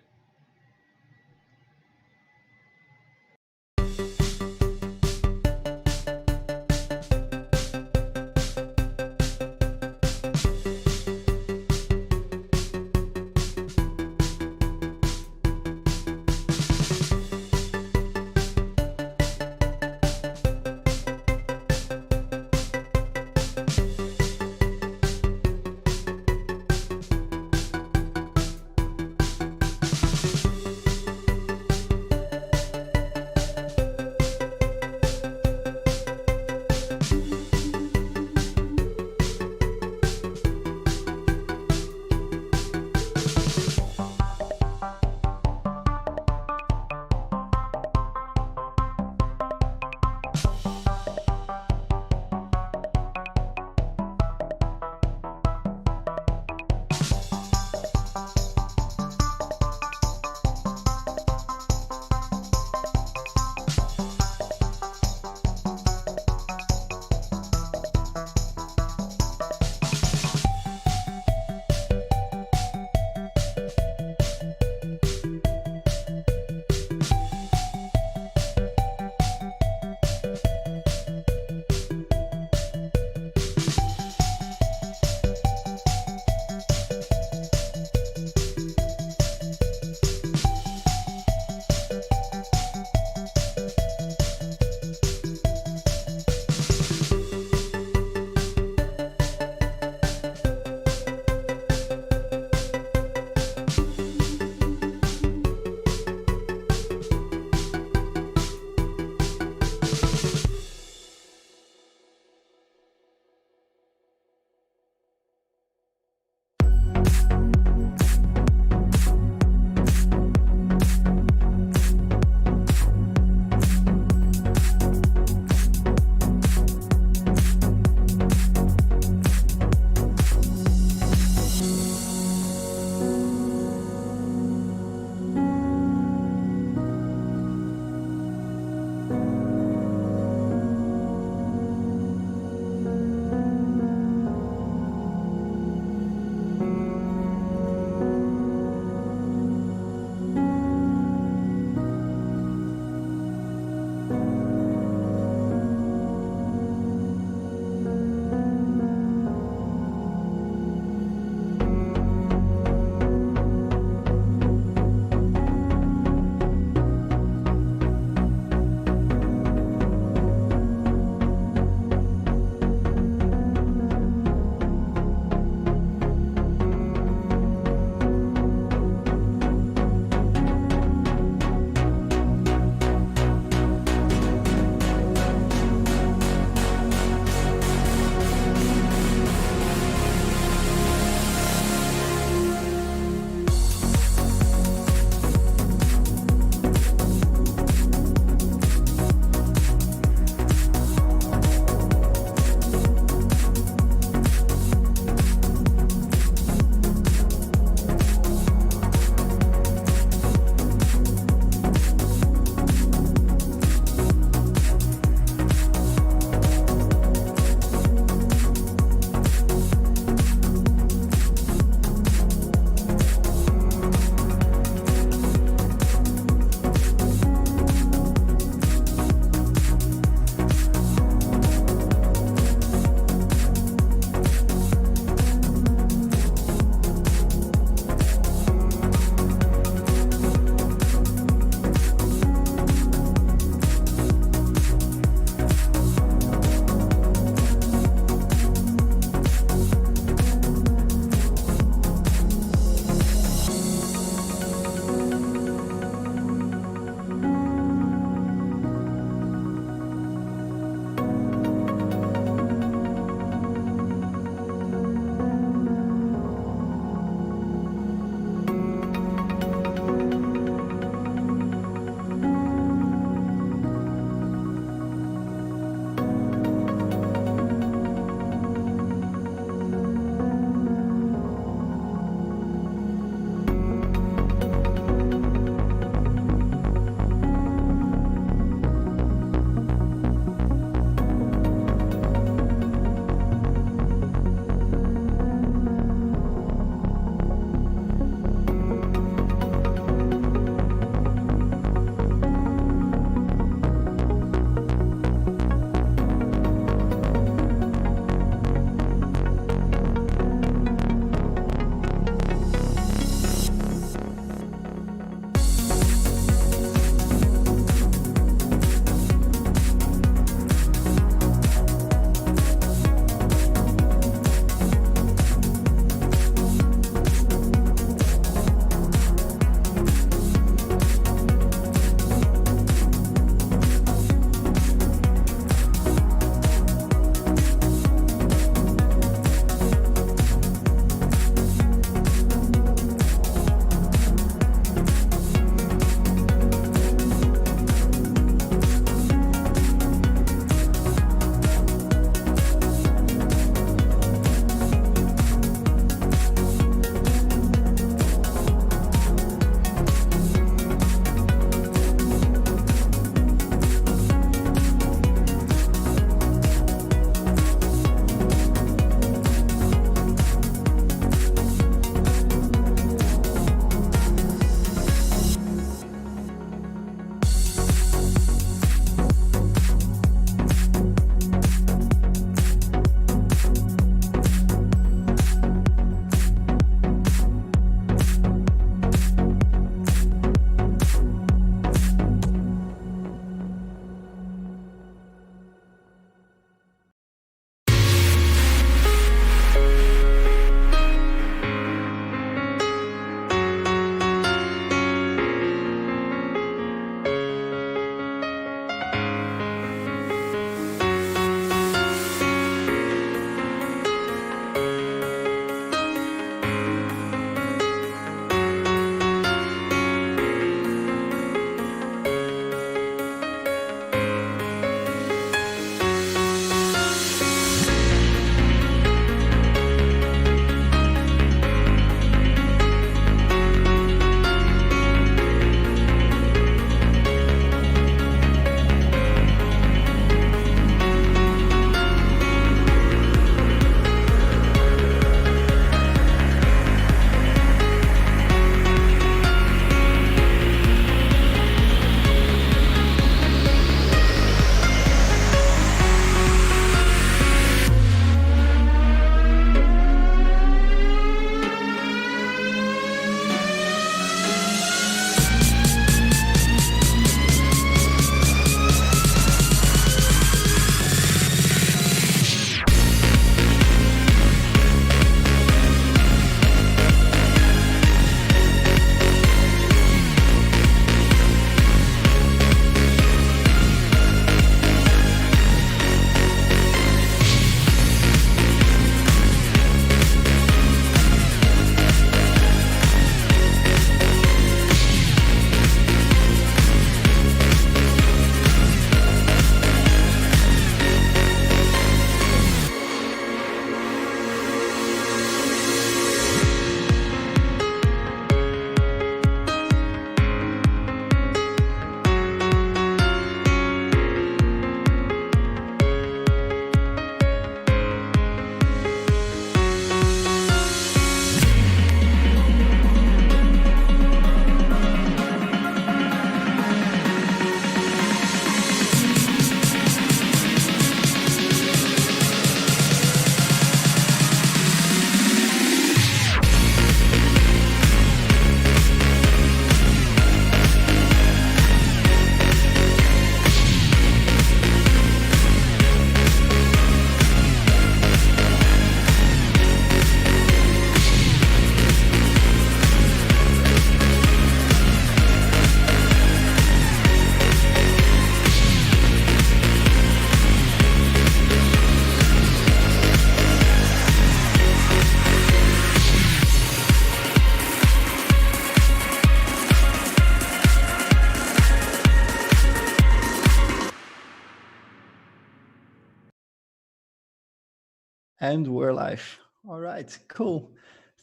And we're live. All right, cool.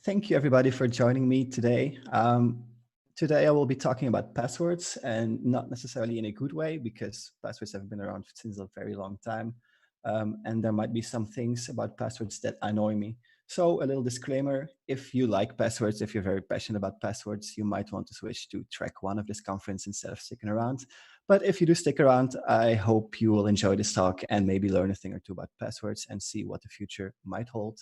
Thank you everybody for joining me today. Today I will be talking about passwords, and not necessarily in a good way, because passwords have been around since a very long time. And there might be some things about passwords that annoy me. So a little disclaimer, if you like passwords, if you're very passionate about passwords, you might want to switch to track 1 of this conference instead of sticking around. But if you do stick around, I hope you will enjoy this talk and maybe learn a thing or two about passwords and see what the future might hold.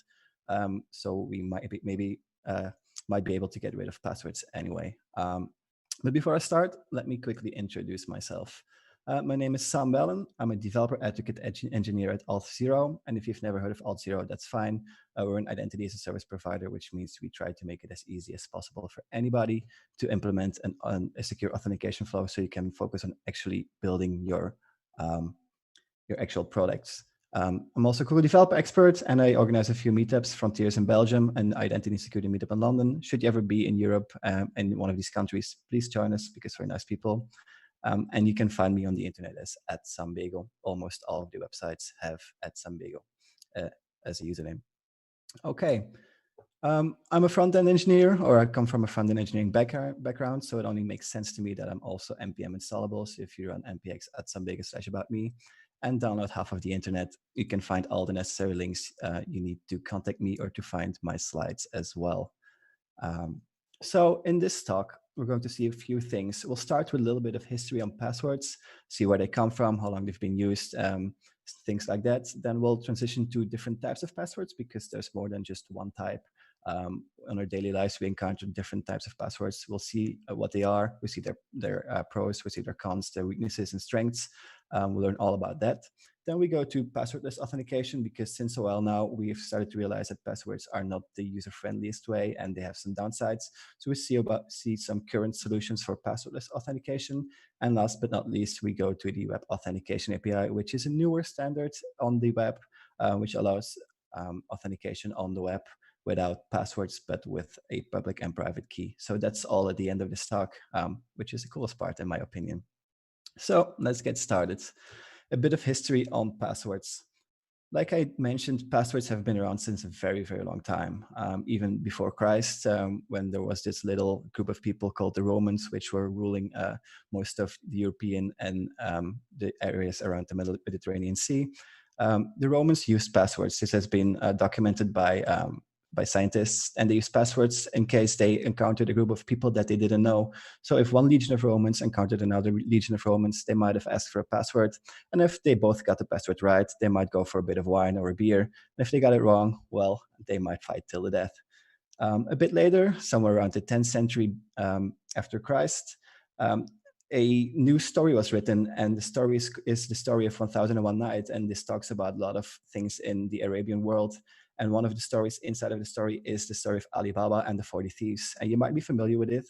So we might be able to get rid of passwords anyway. But before I start, let me quickly introduce myself. My name is Sam Bellen. I'm a developer advocate engineer at Auth0. And if you've never heard of Auth0, that's fine. We're an identity as a service provider, which means we try to make it as easy as possible for anybody to implement a secure authentication flow, so you can focus on actually building your actual products. I'm also a Google developer expert, and I organize a few meetups, Frontiers in Belgium and Identity and Security meetup in London. Should you ever be in Europe and one of these countries, please join us, because we're nice people. And you can find me on the internet as @SamBagel. Almost all of the websites have @SamBagel as a username. Okay. I'm a front-end engineer, or I come from a front-end engineering background, so it only makes sense to me that I'm also npm installable. So if you run npx @SamBagel/about me and download half of the internet, you can find all the necessary links you need to contact me or to find my slides as well. So in this talk, we're going to see a few things. We'll start with a little bit of history on passwords, see where they come from, how long they've been used, things like that. Then we'll transition to different types of passwords, because there's more than just one type. In our daily lives, we encounter different types of passwords. We'll see what they are. We see their pros, we see their cons, their weaknesses and strengths. We'll learn all about that. Then we go to passwordless authentication, because since a while now, we've started to realize that passwords are not the user-friendliest way, and they have some downsides. So we see some current solutions for passwordless authentication. And last but not least, we go to the Web Authentication API, which is a newer standard on the web, which allows authentication on the web without passwords, but with a public and private key. So that's all at the end of this talk, which is the coolest part in my opinion. So let's get started. A bit of history on passwords. Like I mentioned, passwords have been around since a very, very long time, even before Christ, when there was this little group of people called the Romans, which were ruling most of the European and the areas around the Mediterranean Sea. The Romans used passwords. This has been documented by scientists, and they used passwords in case they encountered a group of people that they didn't know. So if one legion of Romans encountered another legion of Romans, they might have asked for a password. And if they both got the password right, they might go for a bit of wine or a beer. And if they got it wrong, well, they might fight till the death. A bit later, somewhere around the 10th century after Christ, a new story was written, and the story is the story of 1001 Nights, and this talks about a lot of things in the Arabian world. And one of the stories inside of the story is the story of Ali Baba and the 40 Thieves. And you might be familiar with it,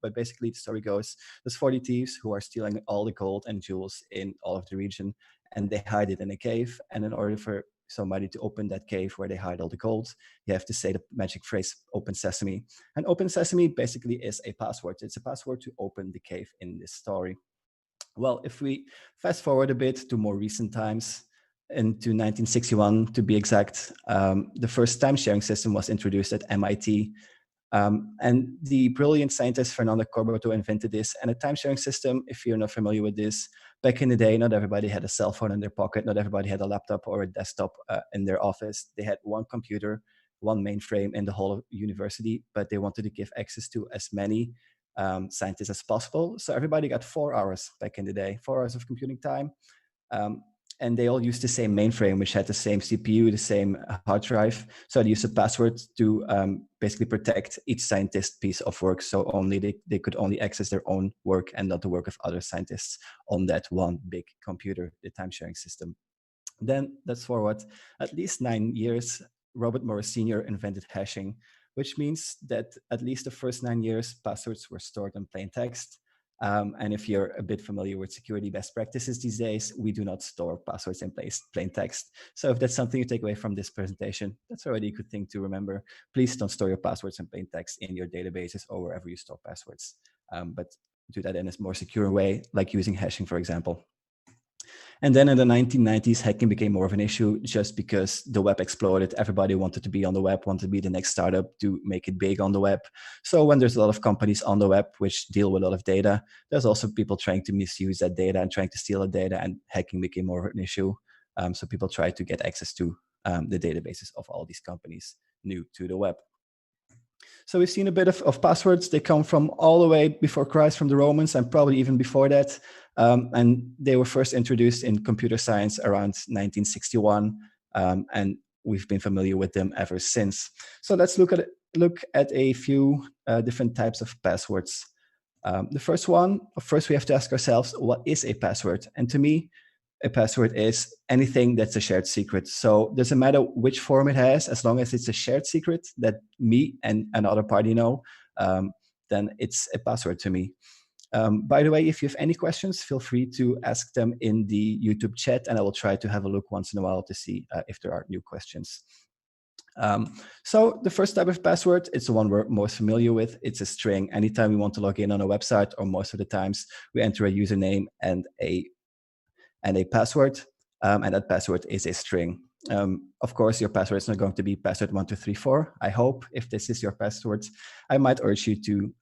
but basically the story goes, there's 40 thieves who are stealing all the gold and jewels in all of the region, and they hide it in a cave. And in order for somebody to open that cave where they hide all the gold, you have to say the magic phrase, "Open Sesame." And "Open Sesame" basically is a password. It's a password to open the cave in this story. Well, if we fast forward a bit to more recent times, into 1961 to be exact, the first time-sharing system was introduced at MIT. And the brilliant scientist Fernando Corbato invented this. And a time-sharing system, if you're not familiar with this, back in the day, not everybody had a cell phone in their pocket, not everybody had a laptop or a desktop in their office. They had one computer, one mainframe in the whole university, but they wanted to give access to as many scientists as possible. So everybody got 4 hours back in the day, 4 hours of computing time. And they all used the same mainframe, which had the same CPU, the same hard drive. So they used a password to basically protect each scientist's piece of work. So only they could only access their own work and not the work of other scientists on that one big computer, the time-sharing system. Then let's forward at least 9 years. Robert Morris Sr. invented hashing, which means that at least the first 9 years, passwords were stored in plain text. And if you're a bit familiar with security best practices these days, we do not store passwords in plain text. So if that's something you take away from this presentation, that's already a good thing to remember. Please don't store your passwords in plain text in your databases or wherever you store passwords. But do that in a more secure way, like using hashing, for example. And then in the 1990s, hacking became more of an issue just because the web exploded. Everybody wanted to be on the web, wanted to be the next startup to make it big on the web. So when there's a lot of companies on the web which deal with a lot of data, there's also people trying to misuse that data and trying to steal the data, and hacking became more of an issue. So people tried to get access to the databases of all these companies new to the web. So we've seen a bit of passwords. They come from all the way before Christ, from the Romans, and probably even before that. And they were first introduced in computer science around 1961. And we've been familiar with them ever since. So let's look at a few different types of passwords. The first one, first we have to ask ourselves, what is a password? And to me, a password is anything that's a shared secret. So it doesn't matter which form it has, as long as it's a shared secret that me and another party know, then it's a password to me. By the way, if you have any questions, feel free to ask them in the YouTube chat, and I will try to have a look once in a while to see if there are new questions. So the first type of password, it's the one we're most familiar with. It's a string. Anytime we want to log in on a website, or most of the times, we enter a username and a password, and that password is a string. Of course, your password is not going to be password1234. I hope if this is your password, I might urge you to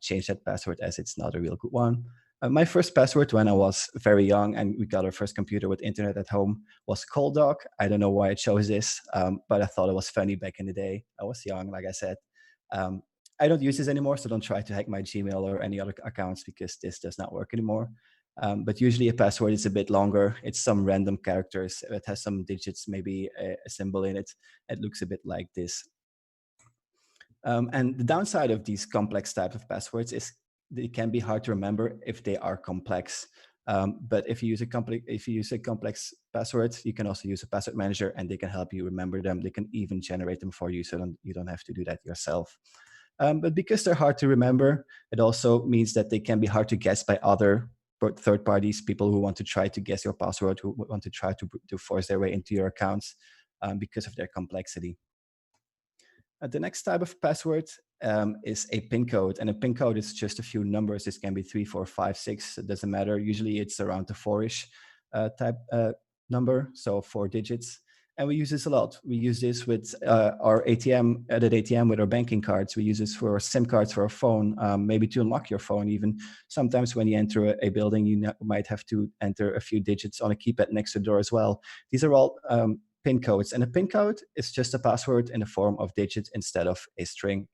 change that password, as it's not a real good one. My first password when I was very young and we got our first computer with internet at home was cold dog. I don't know why I chose this, but I thought it was funny back in the day. I was young, like I said. I don't use this anymore, so don't try to hack my Gmail or any other accounts, because this does not work anymore. But usually a password is a bit longer. It's some random characters. It has some digits, maybe a symbol in it. It looks a bit like this. And the downside of these complex types of passwords is they can be hard to remember if they are complex. But if you use a complex password, you can also use a password manager, and they can help you remember them. They can even generate them for you, so you don't have to do that yourself. But because they're hard to remember, it also means that they can be hard to guess by other third parties, people who want to try to guess your password, who want to try to force their way into your accounts because of their complexity. The next type of password is a PIN code, and a PIN code is just a few numbers. This can be 3, 4, 5, 6. It doesn't matter. Usually it's around the 4-ish type number, so 4 digits. And we use this a lot. We use this with our ATM, at ATM with our banking cards. We use this for SIM cards for our phone, maybe to unlock your phone even. Sometimes when you enter a building, you might have to enter a few digits on a keypad next to the door as well. These are all PIN codes. And a PIN code is just a password in the form of digits instead of a string.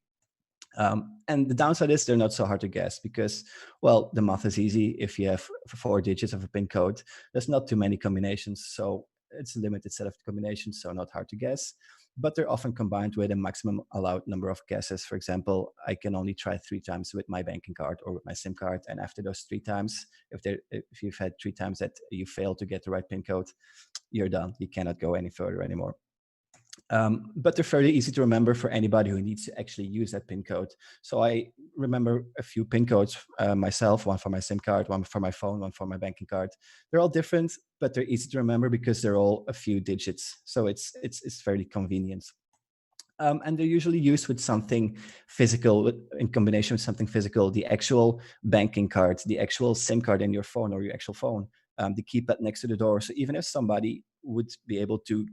And the downside is they're not so hard to guess because, well, the math is easy. If you have 4 digits of a PIN code, there's not too many combinations. So it's a limited set of combinations, so not hard to guess. But they're often combined with a maximum allowed number of guesses. For example, I can only try 3 times with my banking card or with my SIM card. And after those 3 times, if you've had 3 times that you fail to get the right PIN code, you're done. You cannot go any further anymore. But they're fairly easy to remember for anybody who needs to actually use that PIN code. So I remember a few PIN codes myself, one for my SIM card, one for my phone, one for my banking card. They're all different, but they're easy to remember because they're all a few digits. So it's fairly convenient. And they're usually used with something physical, in combination with something physical, the actual banking card, the actual SIM card in your phone or your actual phone, the keypad next to the door. So even if somebody would be able to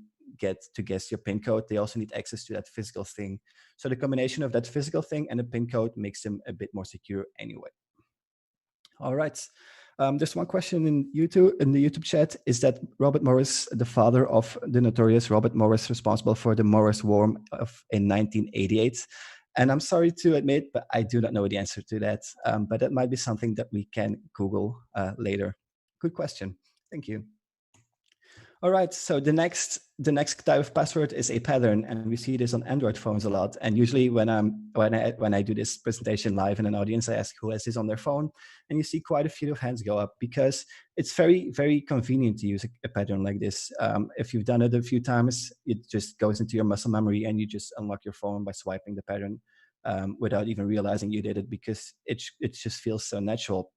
guess your PIN code, they also need access to that physical thing. So the combination of that physical thing and the PIN code makes them a bit more secure anyway. All right. There's one question in the YouTube chat. Is that Robert Morris, the father of the notorious Robert Morris, responsible for the Morris Worm in 1988? And I'm sorry to admit, but I do not know the answer to that. But that might be something that we can Google later. Good question. Thank you. All right, so the next type of password is a pattern, and we see this on Android phones a lot. And usually when I do this presentation live in an audience, I ask who has this on their phone, and you see quite a few hands go up because it's very, very convenient to use a pattern like this. If you've done it a few times, it just goes into your muscle memory, and you just unlock your phone by swiping the pattern without even realizing you did it, because it just feels so natural.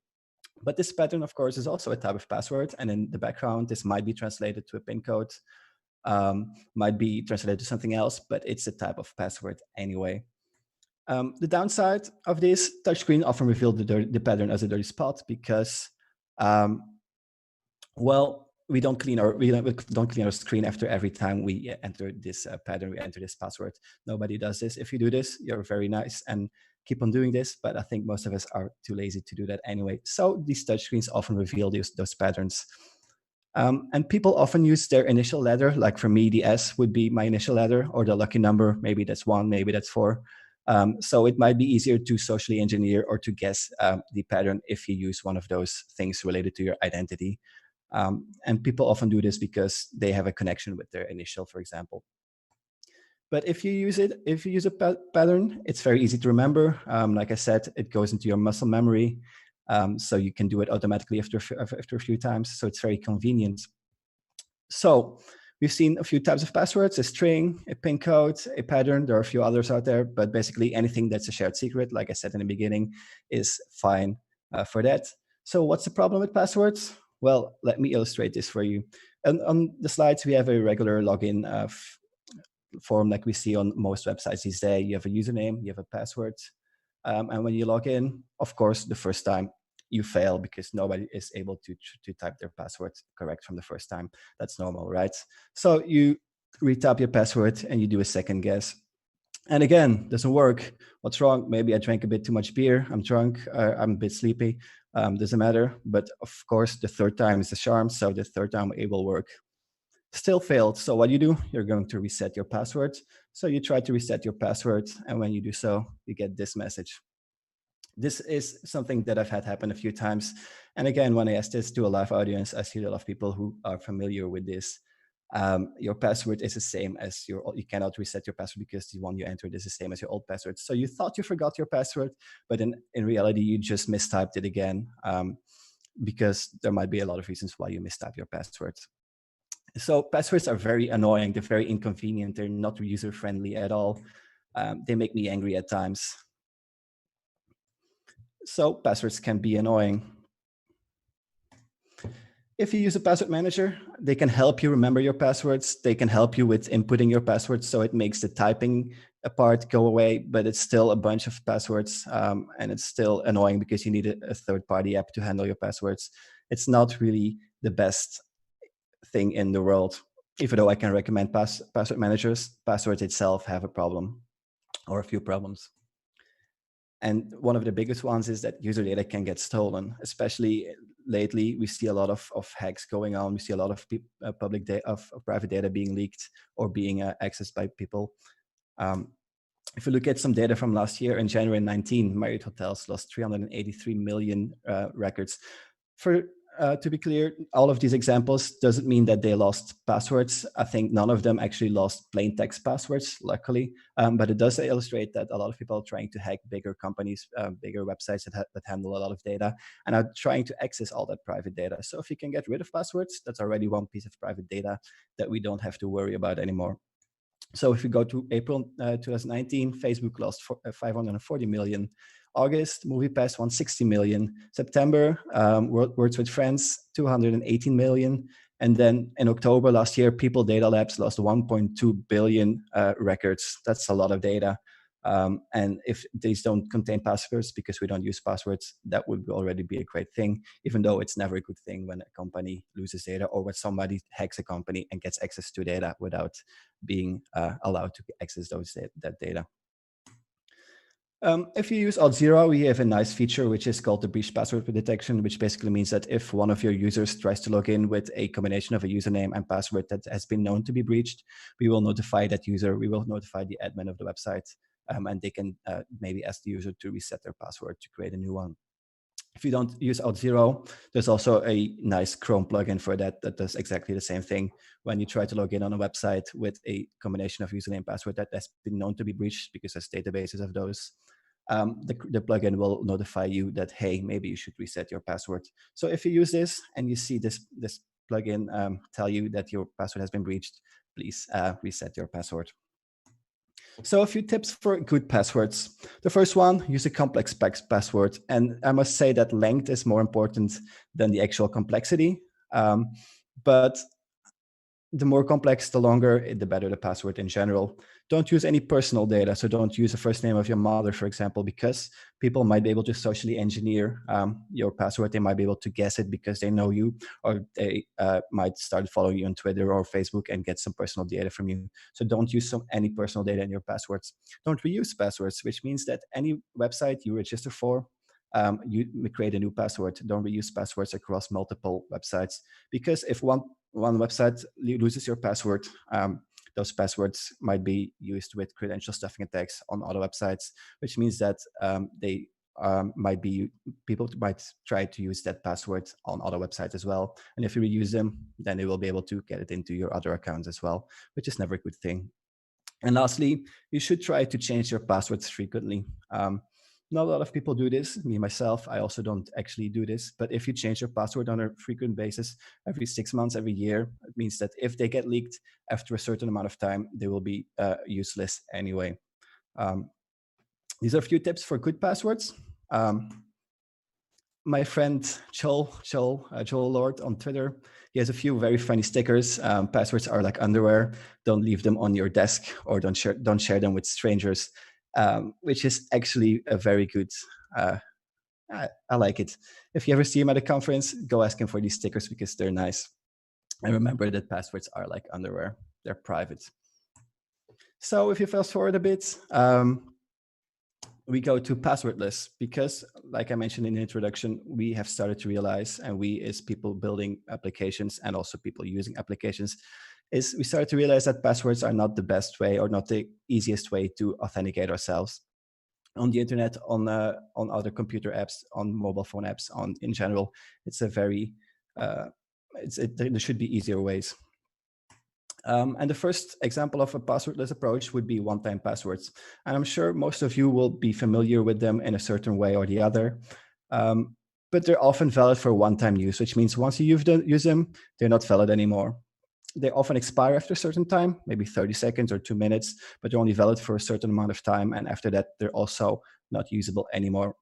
But this pattern, of course, is also a type of password. And in the background, this might be translated to a PIN code, might be translated to something else, but it's a type of password anyway. The downside of this, touchscreen often revealed the pattern as a dirty spot because, well, we don't clean our screen after every time we enter this pattern, we enter this password. Nobody does this. If you do this, you're very nice and keep on doing this, but I think most of us are too lazy to do that anyway. So these touchscreens often reveal those patterns. And people often use their initial letter. Like for me, the S would be my initial letter, or the lucky number. Maybe that's 1, maybe that's 4. So it might be easier to socially engineer or to guess the pattern if you use one of those things related to your identity. And people often do this because they have a connection with their initial, for example. But if you use a pattern, it's very easy to remember. Like I said, it goes into your muscle memory. So you can do it automatically after a few times. So it's very convenient. So we've seen a few types of passwords: a string, a pin code, a pattern. There are a few others out there, but basically anything that's a shared secret, like I said in the beginning, is fine for that. So what's the problem with passwords? Well, let me illustrate this for you. And on the slides, we have a regular login form like we see on most websites these days. You have a username, you have a password. And when you log in, of course, the first time you fail because nobody is able to type their password correct from the first time. That's normal, right? So you retype your password and you do a second guess. And again, doesn't work. What's wrong? Maybe I drank a bit too much beer. I'm drunk. I'm a bit sleepy. Doesn't matter. But of course, the third time is the charm. So the third time it will work. Still failed. So what do? You're going to reset your password. So you try to reset your password. And when you do so, you get this message. This is something that I've had happen a few times. And again, when I ask this to a live audience, I see a lot of people who are familiar with this. Your password is the same as you cannot reset your password because the one you entered is the same as your old password. So you thought you forgot your password, but in reality, you just mistyped it again because there might be a lot of reasons why you mistype your password. So passwords are very annoying. They're very inconvenient. They're not user-friendly at all. They make me angry at times. So passwords can be annoying. If you use a password manager, they can help you remember your passwords. They can help you with inputting your passwords, so it makes the typing part go away, but it's still a bunch of passwords, and it's still annoying because you need a third-party app to handle your passwords. It's not really the best thing in the world, even though I can recommend password managers. Passwords itself have a problem or a few problems. And one of the biggest ones is that user data can get stolen. Especially lately, we see a lot of hacks going on. We see a lot of public data, of private data being leaked or being accessed by people. If you look at some data from last year, in January 19, Marriott Hotels lost 383 million records. To be clear, all of these examples doesn't mean that they lost passwords. I think none of them actually lost plain text passwords, luckily. But it does illustrate that a lot of people are trying to hack bigger companies, bigger websites that handle a lot of data, and are trying to access all that private data. So if you can get rid of passwords, that's already one piece of private data that we don't have to worry about anymore. So if we go to April 2019, Facebook lost 540 million. August, MoviePass 160 million. September, Words with Friends, 218 million. And then in October last year, People Data Labs lost 1.2 billion records. That's a lot of data. And if these don't contain passwords, because we don't use passwords, that would already be a great thing, even though it's never a good thing when a company loses data or when somebody hacks a company and gets access to data without being allowed to access that data. If you use Auth0, we have a nice feature which is called the breach password detection, which basically means that if one of your users tries to log in with a combination of a username and password that has been known to be breached, we will notify that user, we will notify the admin of the website, and they can maybe ask the user to reset their password to create a new one. If you don't use Auth0, there's also a nice Chrome plugin for that does exactly the same thing. When you try to log in on a website with a combination of username and password that has been known to be breached, because there's databases of those, the plugin will notify you that, hey, maybe you should reset your password. So if you use this and you see this plugin tell you that your password has been breached, please reset your password. So a few tips for good passwords. The first one, use a complex password. And I must say that length is more important than the actual complexity. But the more complex, the longer, the better the password in general. Don't use any personal data. So don't use the first name of your mother, for example, because people might be able to socially engineer your password. They might be able to guess it because they know you, or they might start following you on Twitter or Facebook and get some personal data from you. So don't use any personal data in your passwords. Don't reuse passwords, which means that any website you register for, you create a new password. Don't reuse passwords across multiple websites, because if one website loses your password, those passwords might be used with credential stuffing attacks on other websites, which means that people might try to use that password on other websites as well. And if you reuse them, then they will be able to get it into your other accounts as well, which is never a good thing. And lastly, you should try to change your passwords frequently. Not a lot of people do this. Me, myself, I also don't actually do this. But if you change your password on a frequent basis, every 6 months, every year, it means that if they get leaked after a certain amount of time, they will be useless anyway. These are a few tips for good passwords. My friend Joel Lord on Twitter, he has a few very funny stickers. Passwords are like underwear. Don't leave them on your desk, or don't share them with strangers, which is actually a very good. I like it. If you ever see him at a conference, go ask him for these stickers because they're nice. And remember that passwords are like underwear. They're private. So if you fast forward a bit, we go to passwordless, because like I mentioned in the introduction, we have started to realize, and we as people building applications and also people using applications, is we started to realize that passwords are not the best way or not the easiest way to authenticate ourselves on the internet, on other computer apps, on mobile phone apps, in general. It's a very, there should be easier ways. And the first example of a passwordless approach would be one-time passwords. And I'm sure most of you will be familiar with them in a certain way or the other. But they're often valid for one-time use, which means once you use them, they're not valid anymore. They often expire after a certain time, maybe 30 seconds or 2 minutes, but they're only valid for a certain amount of time. And after that, they're also not usable anymore.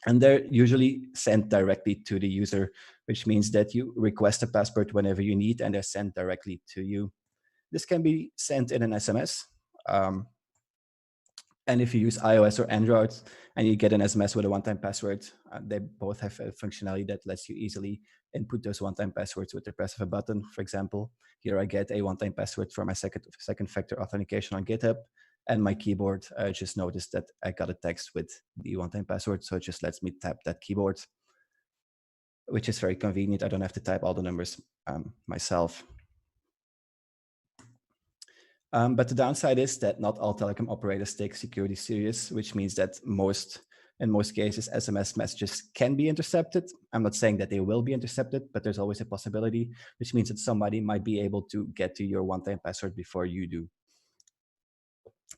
And they're usually sent directly to the user, which means that you request a password whenever you need, and they're sent directly to you. This can be sent in an SMS. And if you use iOS or Android and you get an SMS with a one-time password, they both have a functionality that lets you easily input those one-time passwords with the press of a button. For example, here I get a one-time password for my second factor authentication on GitHub, and my keyboard just noticed that I got a text with the one-time password, so it just lets me tap that keyboard, which is very convenient. I don't have to type all the numbers myself. But the downside is that not all telecom operators take security serious, which means that in most cases, SMS messages can be intercepted. I'm not saying that they will be intercepted, but there's always a possibility, which means that somebody might be able to get to your one-time password before you do.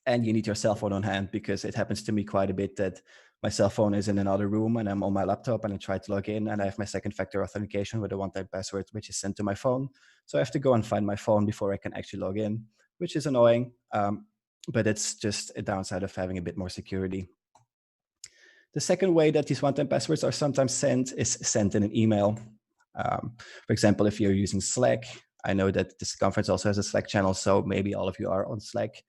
And you need your cell phone on hand, because it happens to me quite a bit that my cell phone is in another room and I'm on my laptop and I try to log in and I have my second factor authentication with a one-time password, which is sent to my phone. So I have to go and find my phone before I can actually log in, which is annoying, but it's just a downside of having a bit more security. The second way that these one-time passwords are sometimes sent is sent in an email. For example, if you're using Slack, I know that this conference also has a Slack channel, so maybe all of you are on Slack.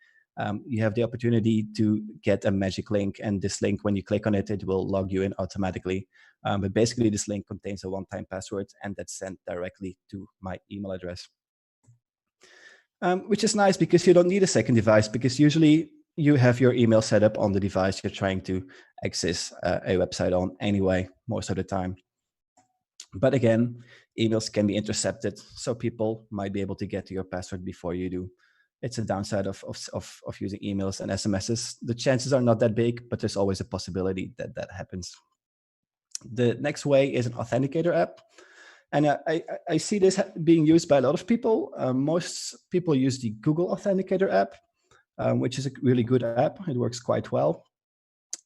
You have the opportunity to get a magic link, and this link, when you click on it, it will log you in automatically. But basically, this link contains a one-time password, and that's sent directly to my email address. Which is nice because you don't need a second device, because usually you have your email set up on the device you're trying to access a website on anyway, most of the time. But again, emails can be intercepted, so people might be able to get to your password before you do. It's a downside of using emails and SMSs. The chances are not that big, but there's always a possibility that that happens. The next way is an authenticator app. And I see this being used by a lot of people. Most people use the Google Authenticator app, which is a really good app. It works quite well.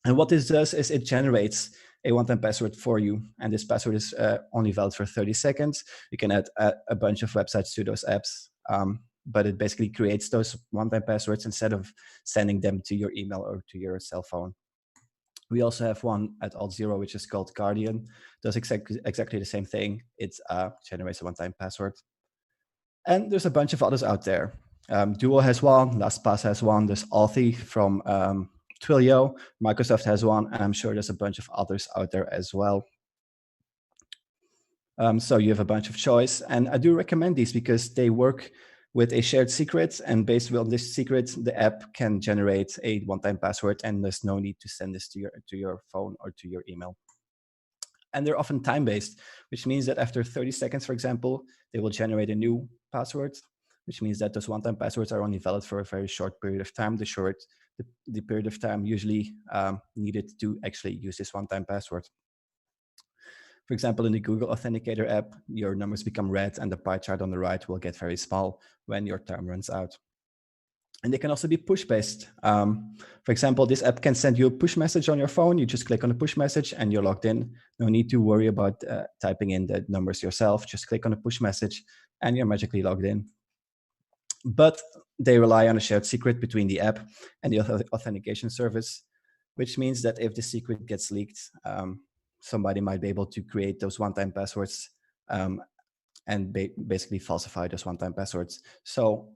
And what this does is it generates a one-time password for you. And this password is only valid for 30 seconds. You can add a bunch of websites to those apps. But it basically creates those one-time passwords instead of sending them to your email or to your cell phone. We also have one at Alt0, which is called Guardian. Does exactly the same thing. It generates a one-time password. And there's a bunch of others out there. Duo has one, LastPass has one, there's Authy from Twilio, Microsoft has one, and I'm sure there's a bunch of others out there as well. So you have a bunch of choice, and I do recommend these because they work with a shared secret, and based on this secret, the app can generate a one-time password, and there's no need to send this to your phone or to your email. And they're often time-based, which means that after 30 seconds, for example, they will generate a new password, which means that those one-time passwords are only valid for a very short period of time. The period of time usually needed to actually use this one-time password. For example, in the Google Authenticator app, your numbers become red and the pie chart on the right will get very small when your time runs out. And they can also be push-based. For example, this app can send you a push message on your phone. You just click on the push message and you're logged in. No need to worry about typing in the numbers yourself. Just click on the push message and you're magically logged in. But they rely on a shared secret between the app and the authentication service, which means that if the secret gets leaked, somebody might be able to create those one-time passwords and basically falsify those one-time passwords. So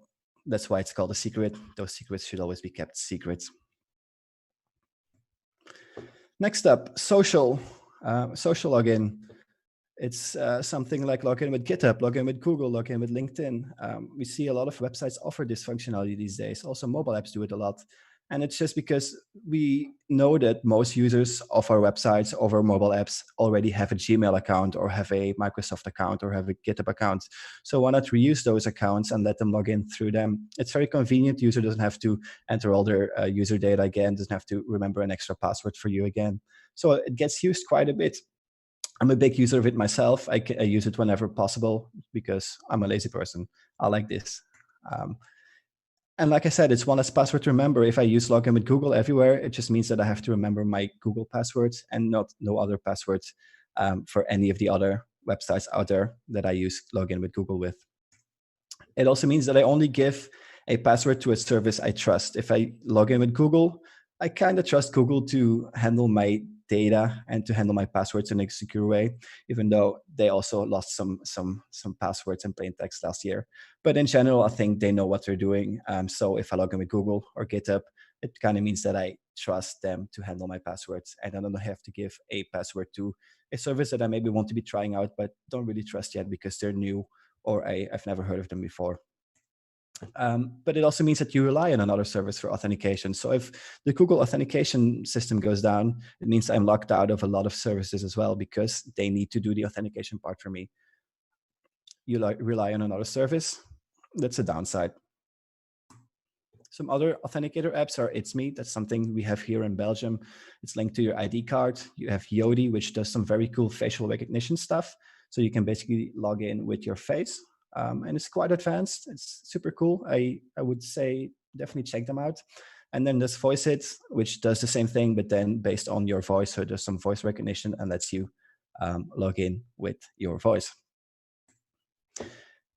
that's why it's called a secret. Those secrets should always be kept secret. Next up, social login. It's something like login with GitHub, login with Google, login with LinkedIn. We see a lot of websites offer this functionality these days. Also, mobile apps do it a lot. And it's just because we know that most users of our websites, of our mobile apps, already have a Gmail account or have a Microsoft account or have a GitHub account. So why not reuse those accounts and let them log in through them? It's very convenient. The user doesn't have to enter all their user data again, doesn't have to remember an extra password for you again. So it gets used quite a bit. I'm a big user of it myself. I use it whenever possible because I'm a lazy person. I like this. And like I said, it's one less password to remember. If I use login with Google everywhere, it just means that I have to remember my Google passwords and no other passwords for any of the other websites out there that I use login with Google with. It also means that I only give a password to a service I trust. If I log in with Google, I kind of trust Google to handle my data and to handle my passwords in a secure way, even though they also lost some passwords in plain text last year. But in general, I think they know what they're doing. So if I log in with Google or GitHub, it kind of means that I trust them to handle my passwords, and I don't have to give a password to a service that I maybe want to be trying out, but don't really trust yet because they're new or I've never heard of them before. But it also means that you rely on another service for authentication. So if the Google authentication system goes down, it means I'm locked out of a lot of services as well because they need to do the authentication part for me. You rely on another service. That's a downside. Some other authenticator apps are It's Me. That's something we have here in Belgium. It's linked to your ID card. You have Yoti, which does some very cool facial recognition stuff. So you can basically log in with your face. And it's quite advanced. It's super cool. I would say definitely check them out. And then there's VoiceIt, which does the same thing, but then based on your voice. So there's some voice recognition and lets you log in with your voice.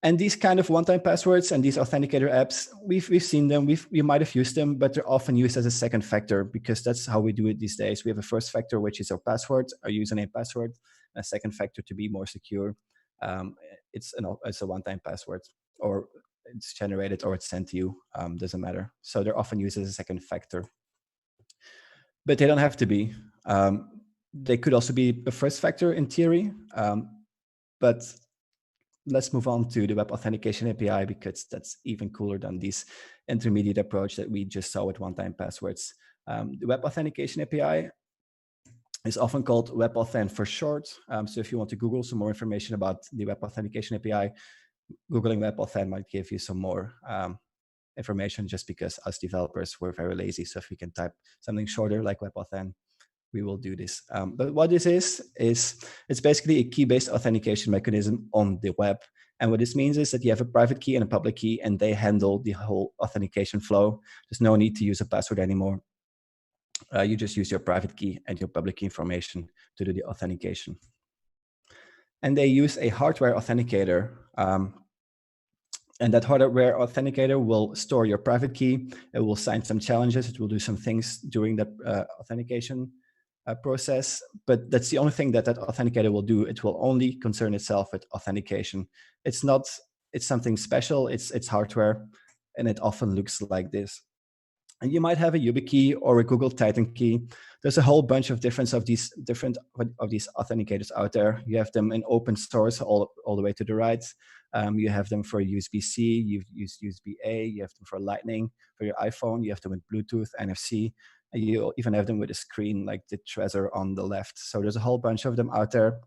And these kind of one-time passwords and these authenticator apps, we've seen them, we might have used them, but they're often used as a second factor because that's how we do it these days. We have a first factor, which is our password, our username password, and a second factor to be more secure. It's a one-time password, or it's generated or it's sent to you, doesn't matter. So they're often used as a second factor. But they don't have to be. They could also be a first factor in theory, but let's move on to the Web Authentication API because that's even cooler than this intermediate approach that we just saw with one-time passwords. The Web Authentication API is often called WebAuthn for short. So if you want to Google some more information about the Web Authentication API, Googling WebAuthn might give you some more information just because as developers, we're very lazy. So if we can type something shorter like WebAuthn, we will do this. But what this is it's basically a key-based authentication mechanism on the web. And what this means is that you have a private key and a public key, and they handle the whole authentication flow. There's no need to use a password anymore. You just use your private key and your public key information to do the authentication. And they use a hardware authenticator. And that hardware authenticator will store your private key. It will sign some challenges. It will do some things during that authentication process. But that's the only thing that authenticator will do. It will only concern itself with authentication. It's something special. It's hardware. and it often looks like this. And you might have a YubiKey or a Google Titan key. There's a whole bunch of different of these authenticators out there. You have them in open source all the way to the right. You have them for USB-C, you use USB-A, you have them for Lightning, for your iPhone, you have them with Bluetooth, NFC, and you even have them with a screen like the Trezor on the left. So there's a whole bunch of them out there.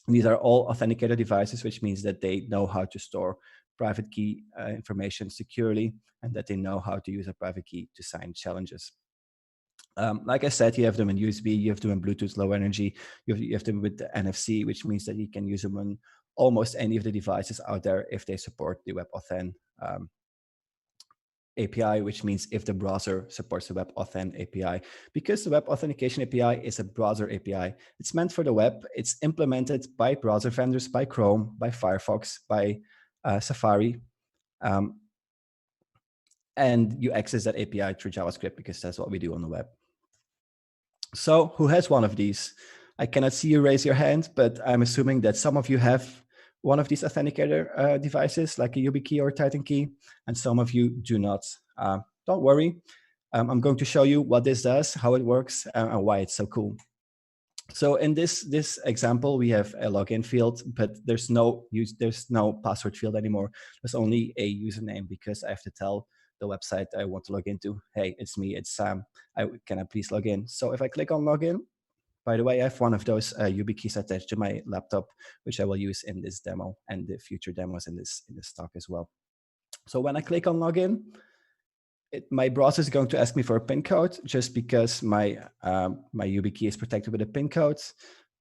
And these are all authenticator devices, which means that they know how to store private key information securely, and that they know how to use a private key to sign challenges. Like I said, you have them in USB, you have them in Bluetooth Low Energy, you have them with the NFC, which means that you can use them on almost any of the devices out there if they support the WebAuthn API, which means if the browser supports the WebAuthn API. Because the Web Authentication API is a browser API, it's meant for the web. It's implemented by browser vendors, by Chrome, by Firefox, by Safari. And you access that API through JavaScript because that's what we do on the web. So who has one of these? I cannot see you raise your hand, but I'm assuming that some of you have one of these authenticator devices, like a YubiKey or Titan key, and some of you do not. Don't worry. I'm going to show you what this does, how it works, and why it's so cool. So in this example, we have a login field, but there's no password field anymore. There's only a username because I have to tell the website I want to log into, hey, it's me, it's Sam. Can I please log in? So if I click on login, by the way, I have one of those YubiKeys attached to my laptop, which I will use in this demo and the future demos in this talk as well. So when I click on login, my browser is going to ask me for a PIN code just because my YubiKey is protected with a PIN code,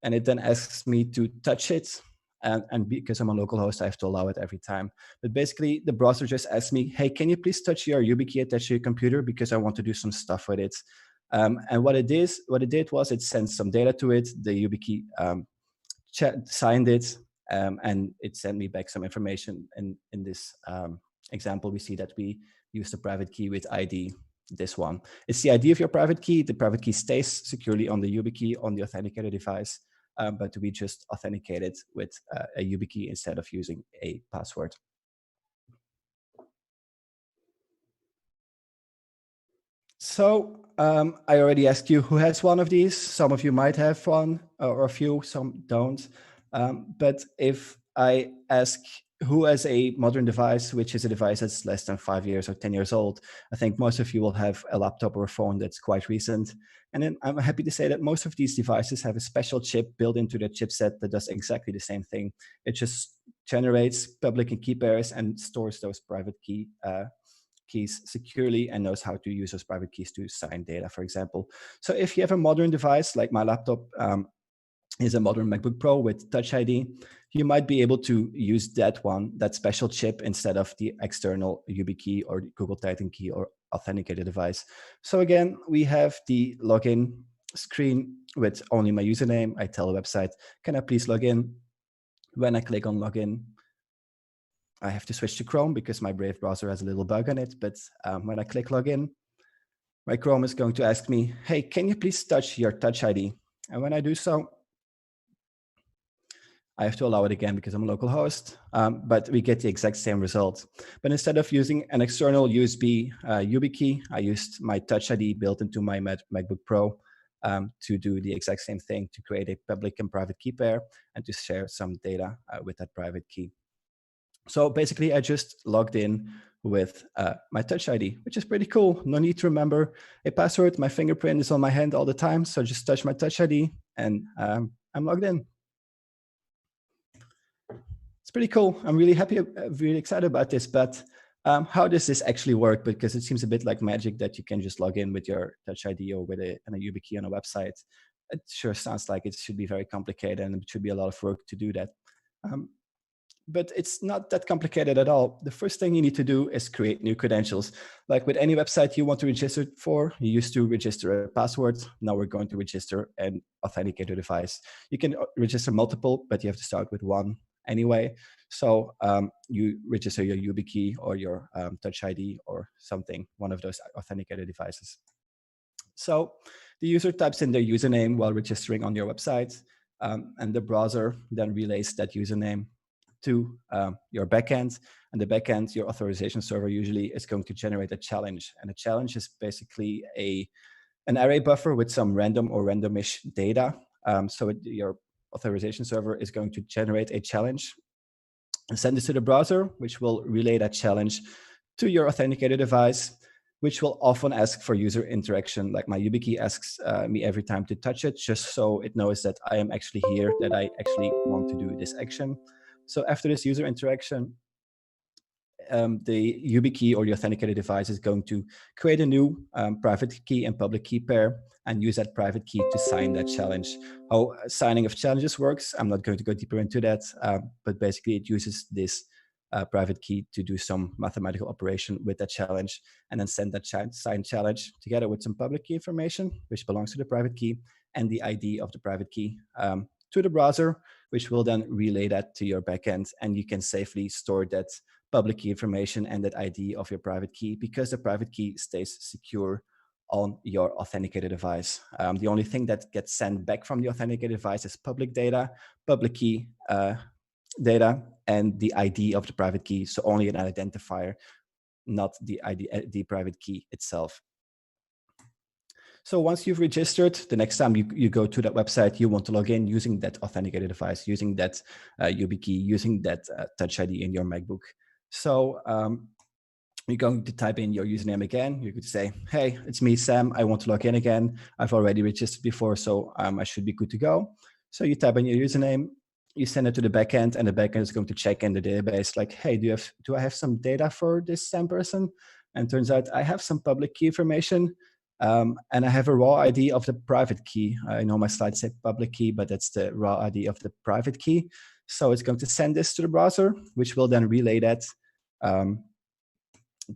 and it then asks me to touch it. And because I'm on localhost, I have to allow it every time. But basically, the browser just asks me, hey, can you please touch your YubiKey attached to your computer because I want to do some stuff with it. And what it did was it sent some data to it. The YubiKey signed it, and it sent me back some information. And in this example, we see that we use the private key with ID, this one. It's the ID of your private key. The private key stays securely on the YubiKey on the authenticator device, but we just authenticate it with a YubiKey instead of using a password. So I already asked you who has one of these. Some of you might have one, or a few, some don't. But if I ask who has a modern device, which is a device that's less than 5 years or 10 years old, I think most of you will have a laptop or a phone that's quite recent. And then I'm happy to say that most of these devices have a special chip built into the chipset that does exactly the same thing. It just generates public and key pairs and stores those private keys securely and knows how to use those private keys to sign data, for example. So if you have a modern device, like my laptop is a modern MacBook Pro with Touch ID, you might be able to use that special chip instead of the external YubiKey or the Google Titan key or authenticated device. So again, we have the login screen with only my username. I tell the website, can I please log in? When I click on login, I have to switch to Chrome because my Brave browser has a little bug on it. But when I click login, my Chrome is going to ask me, hey, can you please touch your Touch ID? And when I do so, I have to allow it again because I'm a local host, but we get the exact same result. But instead of using an external USB YubiKey, I used my Touch ID built into my MacBook Pro to do the exact same thing, to create a public and private key pair and to share some data with that private key. So basically, I just logged in with my Touch ID, which is pretty cool. No need to remember a password. My fingerprint is on my hand all the time, so just touch my Touch ID and I'm logged in. It's pretty cool. I'm really happy, really excited about this, but how does this actually work? Because it seems a bit like magic that you can just log in with your Touch ID or with a YubiKey on a website. It sure sounds like it should be very complicated and it should be a lot of work to do that. But it's not that complicated at all. The first thing you need to do is create new credentials. Like with any website you want to register for, you used to register a password. Now we're going to register an authenticator device. You can register multiple, but you have to start with one anyway. So you register your YubiKey or your Touch ID or something, one of those authenticator devices. So the user types in their username while registering on your website, and the browser then relays that username to your backend. And the backend, your authorization server, usually is going to generate a challenge. And a challenge is basically an array buffer with some random or randomish data. Your authorization server is going to generate a challenge and send this to the browser, which will relay that challenge to your authenticated device, which will often ask for user interaction. Like my YubiKey asks me every time to touch it, just so it knows that I am actually here, that I actually want to do this action. So after this user interaction, the YubiKey or the authenticated device is going to create a new private key and public key pair and use that private key to sign that challenge. How signing of challenges works, I'm not going to go deeper into that, but basically it uses this private key to do some mathematical operation with that challenge and then send that signed challenge together with some public key information, which belongs to the private key, and the ID of the private key to the browser, which will then relay that to your backend, and you can safely store that public key information and that ID of your private key, because the private key stays secure on your authenticated device. The only thing that gets sent back from the authenticated device is public data, public key data, and the ID of the private key. So only an identifier, not the ID, the private key itself. So once you've registered, the next time you go to that website, you want to log in using that authenticated device, using that YubiKey, using that Touch ID in your MacBook. So you're going to type in your username again. You could say, hey, it's me, Sam. I want to log in again. I've already registered before, so I should be good to go. So you type in your username, you send it to the backend, and the backend is going to check in the database like, hey, do I have some data for this Sam person? And turns out I have some public key information. And I have a raw ID of the private key. I know my slides say public key, but that's the raw ID of the private key. So it's going to send this to the browser, which will then relay that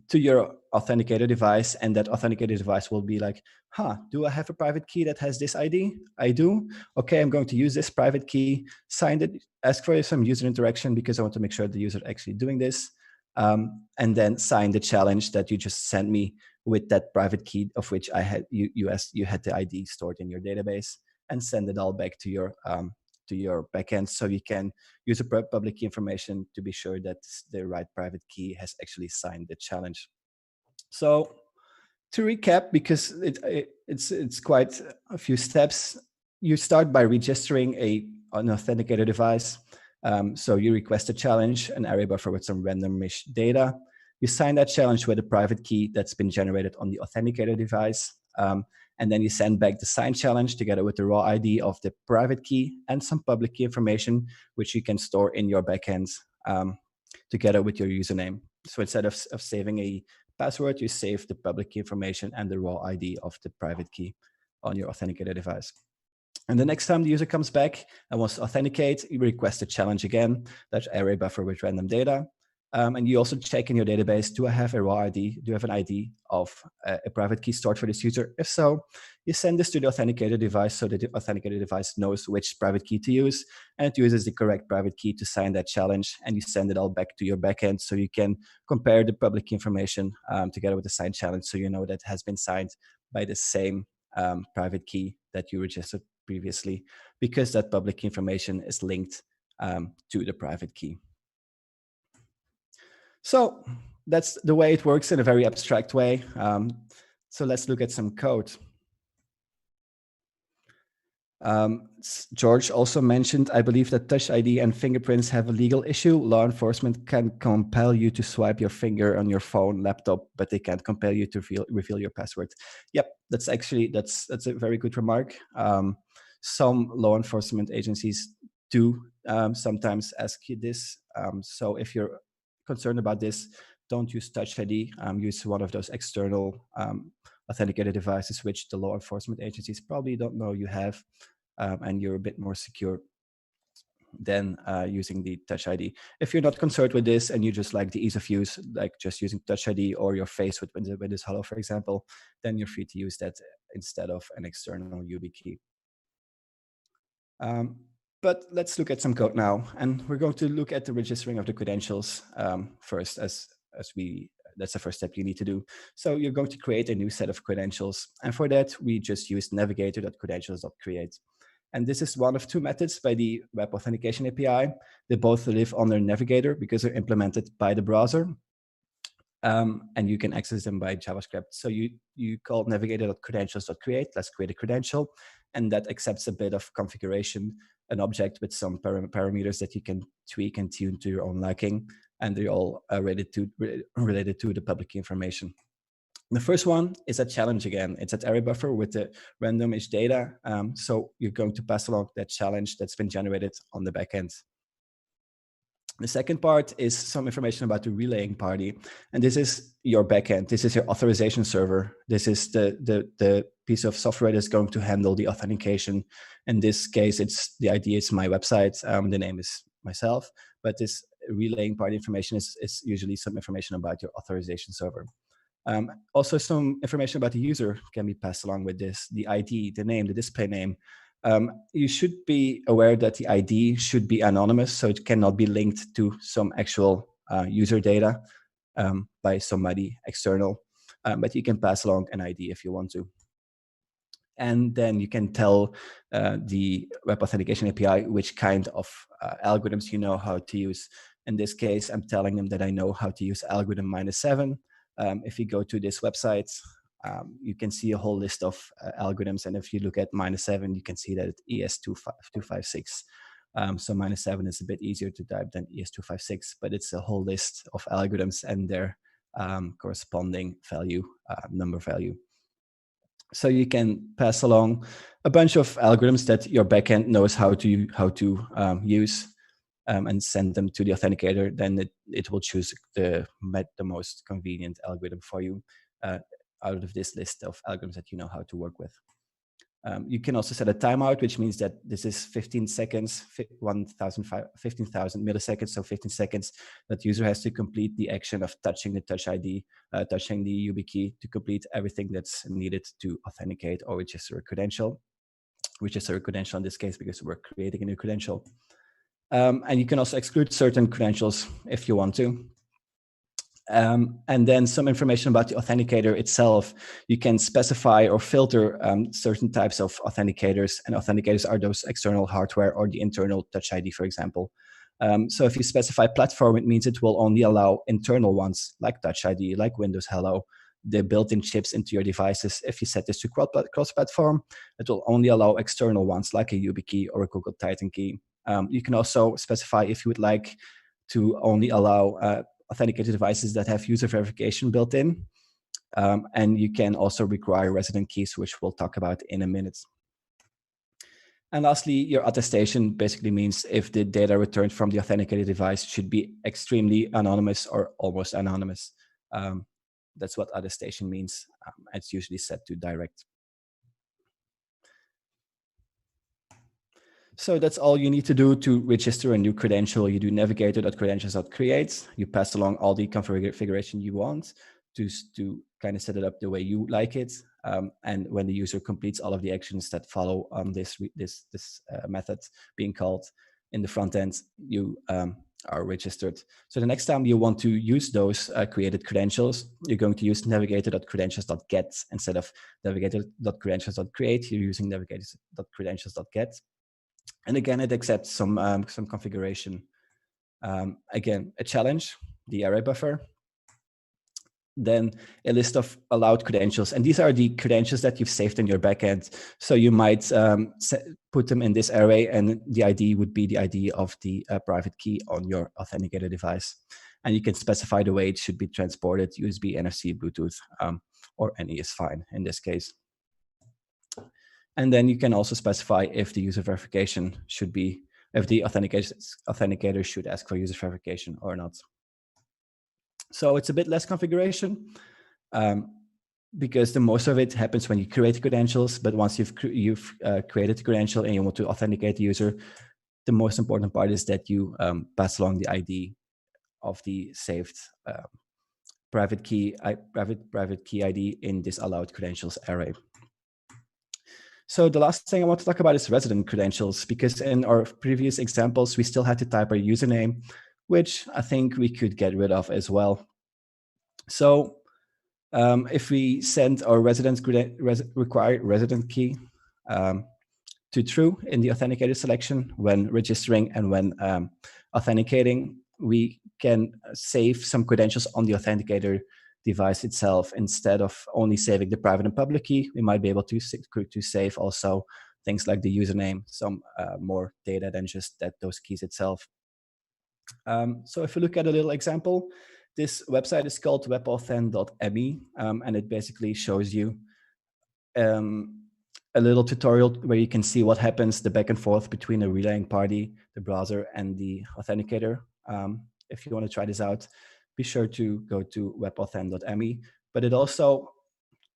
to your authenticated device. And that authenticated device will be like, do I have a private key that has this ID? I do. Okay, I'm going to use this private key, sign it, ask for some user interaction because I want to make sure the user is actually doing this. And then sign the challenge that you just sent me with that private key of which I had you had the ID stored in your database, and send it all back to your backend, so you can use the public key information to be sure that the right private key has actually signed the challenge. So to recap, because it's quite a few steps, you start by registering an authenticated device. So you request a challenge, an array buffer with some randomish data. You sign that challenge with a private key that's been generated on the authenticated device. And then you send back the signed challenge together with the raw ID of the private key and some public key information, which you can store in your backend together with your username. So instead of saving a password, you save the public key information and the raw ID of the private key on your authenticated device. And the next time the user comes back and wants to authenticate, you request a challenge again, that array buffer with random data. And you also check in your database, do I have a raw ID? Do I have an ID of a private key stored for this user? If so, you send this to the authenticated device so that the authenticated device knows which private key to use, and it uses the correct private key to sign that challenge, and you send it all back to your backend so you can compare the public key information together with the signed challenge, so you know that it has been signed by the same private key that you registered previously, because that public key information is linked to the private key. So that's the way it works in a very abstract way. So let's look at some code. George also mentioned, I believe that Touch ID and fingerprints have a legal issue. Law enforcement can compel you to swipe your finger on your phone, laptop, but they can't compel you to reveal your password. Yep, that's a very good remark. Some law enforcement agencies do sometimes ask you this. So if you're concerned about this, don't use Touch ID. Use one of those external authenticated devices, which the law enforcement agencies probably don't know you have, and you're a bit more secure than using the Touch ID. If you're not concerned with this and you just like the ease of use, like just using Touch ID or your face with Windows Hello, for example, then you're free to use that instead of an external YubiKey. But let's look at some code now, and we're going to look at the registering of the credentials first, as that's the first step you need to do. So you're going to create a new set of credentials, and for that we just use navigator.credentials.create. And this is one of two methods by the Web Authentication API. They both live on their navigator because they're implemented by the browser. And you can access them by JavaScript. So you call navigator.credentials.create, let's create a credential, and that accepts a bit of configuration, an object with some parameters that you can tweak and tune to your own liking, and they're all related to the public key information. The first one is a challenge again. It's at array buffer with the random-ish data. So you're going to pass along that challenge that's been generated on the backend. The second part is some information about the relaying party. And this is your backend. This is your authorization server. This is the piece of software that's going to handle the authentication. In this case, the ID is my website. The name is myself. But this relaying party information is usually some information about your authorization server. Also, some information about the user can be passed along with this, the ID, the name, the display name. You should be aware that the ID should be anonymous, so it cannot be linked to some actual user data by somebody external, but you can pass along an ID if you want to. And then you can tell the Web Authentication API which kind of algorithms you know how to use. In this case, I'm telling them that I know how to use algorithm -7. If you go to this website, you can see a whole list of algorithms. And if you look at -7, you can see that it's ES256. So -7 is a bit easier to type than ES256, but it's a whole list of algorithms and their corresponding value, number value. So you can pass along a bunch of algorithms that your backend knows how to use. And send them to the authenticator, then it will choose the most convenient algorithm for you out of this list of algorithms that you know how to work with. You can also set a timeout, which means that this is 15 seconds, 15,000 milliseconds, so 15 seconds that user has to complete the action of touching the Touch ID, touching the YubiKey to complete everything that's needed to authenticate or register a credential. Register a credential in this case because we're creating a new credential. And you can also exclude certain credentials if you want to. And then some information about the authenticator itself. You can specify or filter certain types of authenticators, and authenticators are those external hardware or the internal Touch ID, for example. So if you specify platform, it means it will only allow internal ones like Touch ID, like Windows Hello, the built-in chips into your devices. If you set this to cross-platform, it will only allow external ones like a YubiKey or a Google Titan key. You can also specify if you would like to only allow authenticated devices that have user verification built in. And you can also require resident keys, which we'll talk about in a minute. And lastly, your attestation basically means if the data returned from the authenticated device should be extremely anonymous or almost anonymous. That's what attestation means. It's usually set to direct. So that's all you need to do to register a new credential. You do navigator.credentials.create. You pass along all the configuration you want to kind of set it up the way you like it. And when the user completes all of the actions that follow on this method being called in the front end, you are registered. So the next time you want to use those created credentials, you're going to use navigator.credentials.get instead of navigator.credentials.create. You're using navigator.credentials.get. And again, it accepts some configuration. Again, a challenge, the array buffer. Then a list of allowed credentials. And these are the credentials that you've saved in your backend. So you might put them in this array, and the ID would be the ID of the private key on your authenticator device. And you can specify the way it should be transported, USB, NFC, Bluetooth, or any is fine in this case. And then you can also specify if the user verification should be, if the authenticator should ask for user verification or not. So it's a bit less configuration because the most of it happens when you create credentials. But once you've created the credential and you want to authenticate the user, the most important part is that you pass along the ID of the saved private key ID in this allowed credentials array. So the last thing I want to talk about is resident credentials, because in our previous examples, we still had to type our username, which I think we could get rid of as well. So if we send our required resident key to true in the authenticator selection when registering and when authenticating, we can save some credentials on the authenticator device itself. Instead of only saving the private and public key, we might be able to save also things like the username, some more data than just those keys itself. So if we look at a little example, this website is called webauthn.me, and it basically shows you a little tutorial where you can see what happens, the back and forth between the relaying party, the browser, and the authenticator. If you want to try this out, be sure to go to webauthn.me. But it also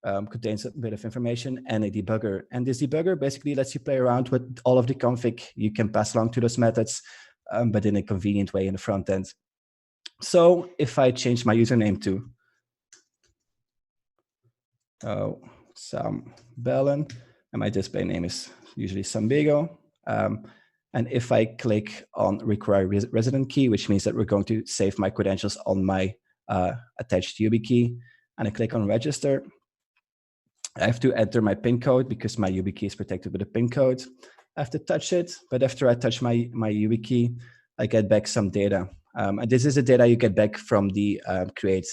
contains a bit of information and a debugger. And this debugger basically lets you play around with all of the config you can pass along to those methods, but in a convenient way in the front end. So if I change my username to Sam Bellen, and my display name is usually Sambigo, and if I click on require resident key, which means that we're going to save my credentials on my attached YubiKey, and I click on register, I have to enter my PIN code because my YubiKey is protected with a PIN code. I have to touch it, but after I touch my YubiKey, I get back some data. And this is the data you get back from the create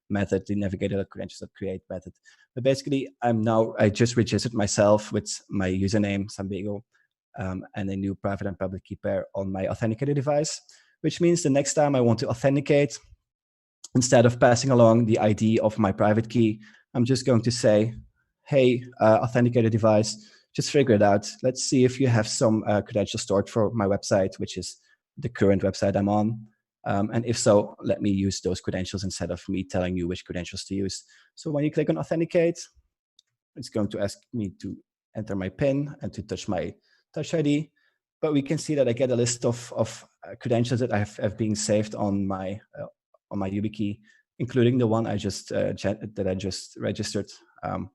method, the navigator.credentials.create method. But basically, I just registered myself with my username, Sambigo, and a new private and public key pair on my authenticator device, which means the next time I want to authenticate, instead of passing along the ID of my private key, I'm just going to say, hey, authenticator device, just figure it out. Let's see if you have some credentials stored for my website, which is the current website I'm on. And if so, let me use those credentials instead of me telling you which credentials to use. So when you click on authenticate, it's going to ask me to enter my PIN and to touch my Touch ID. But we can see that I get a list of credentials that have been saved on my YubiKey, including the one I just registered,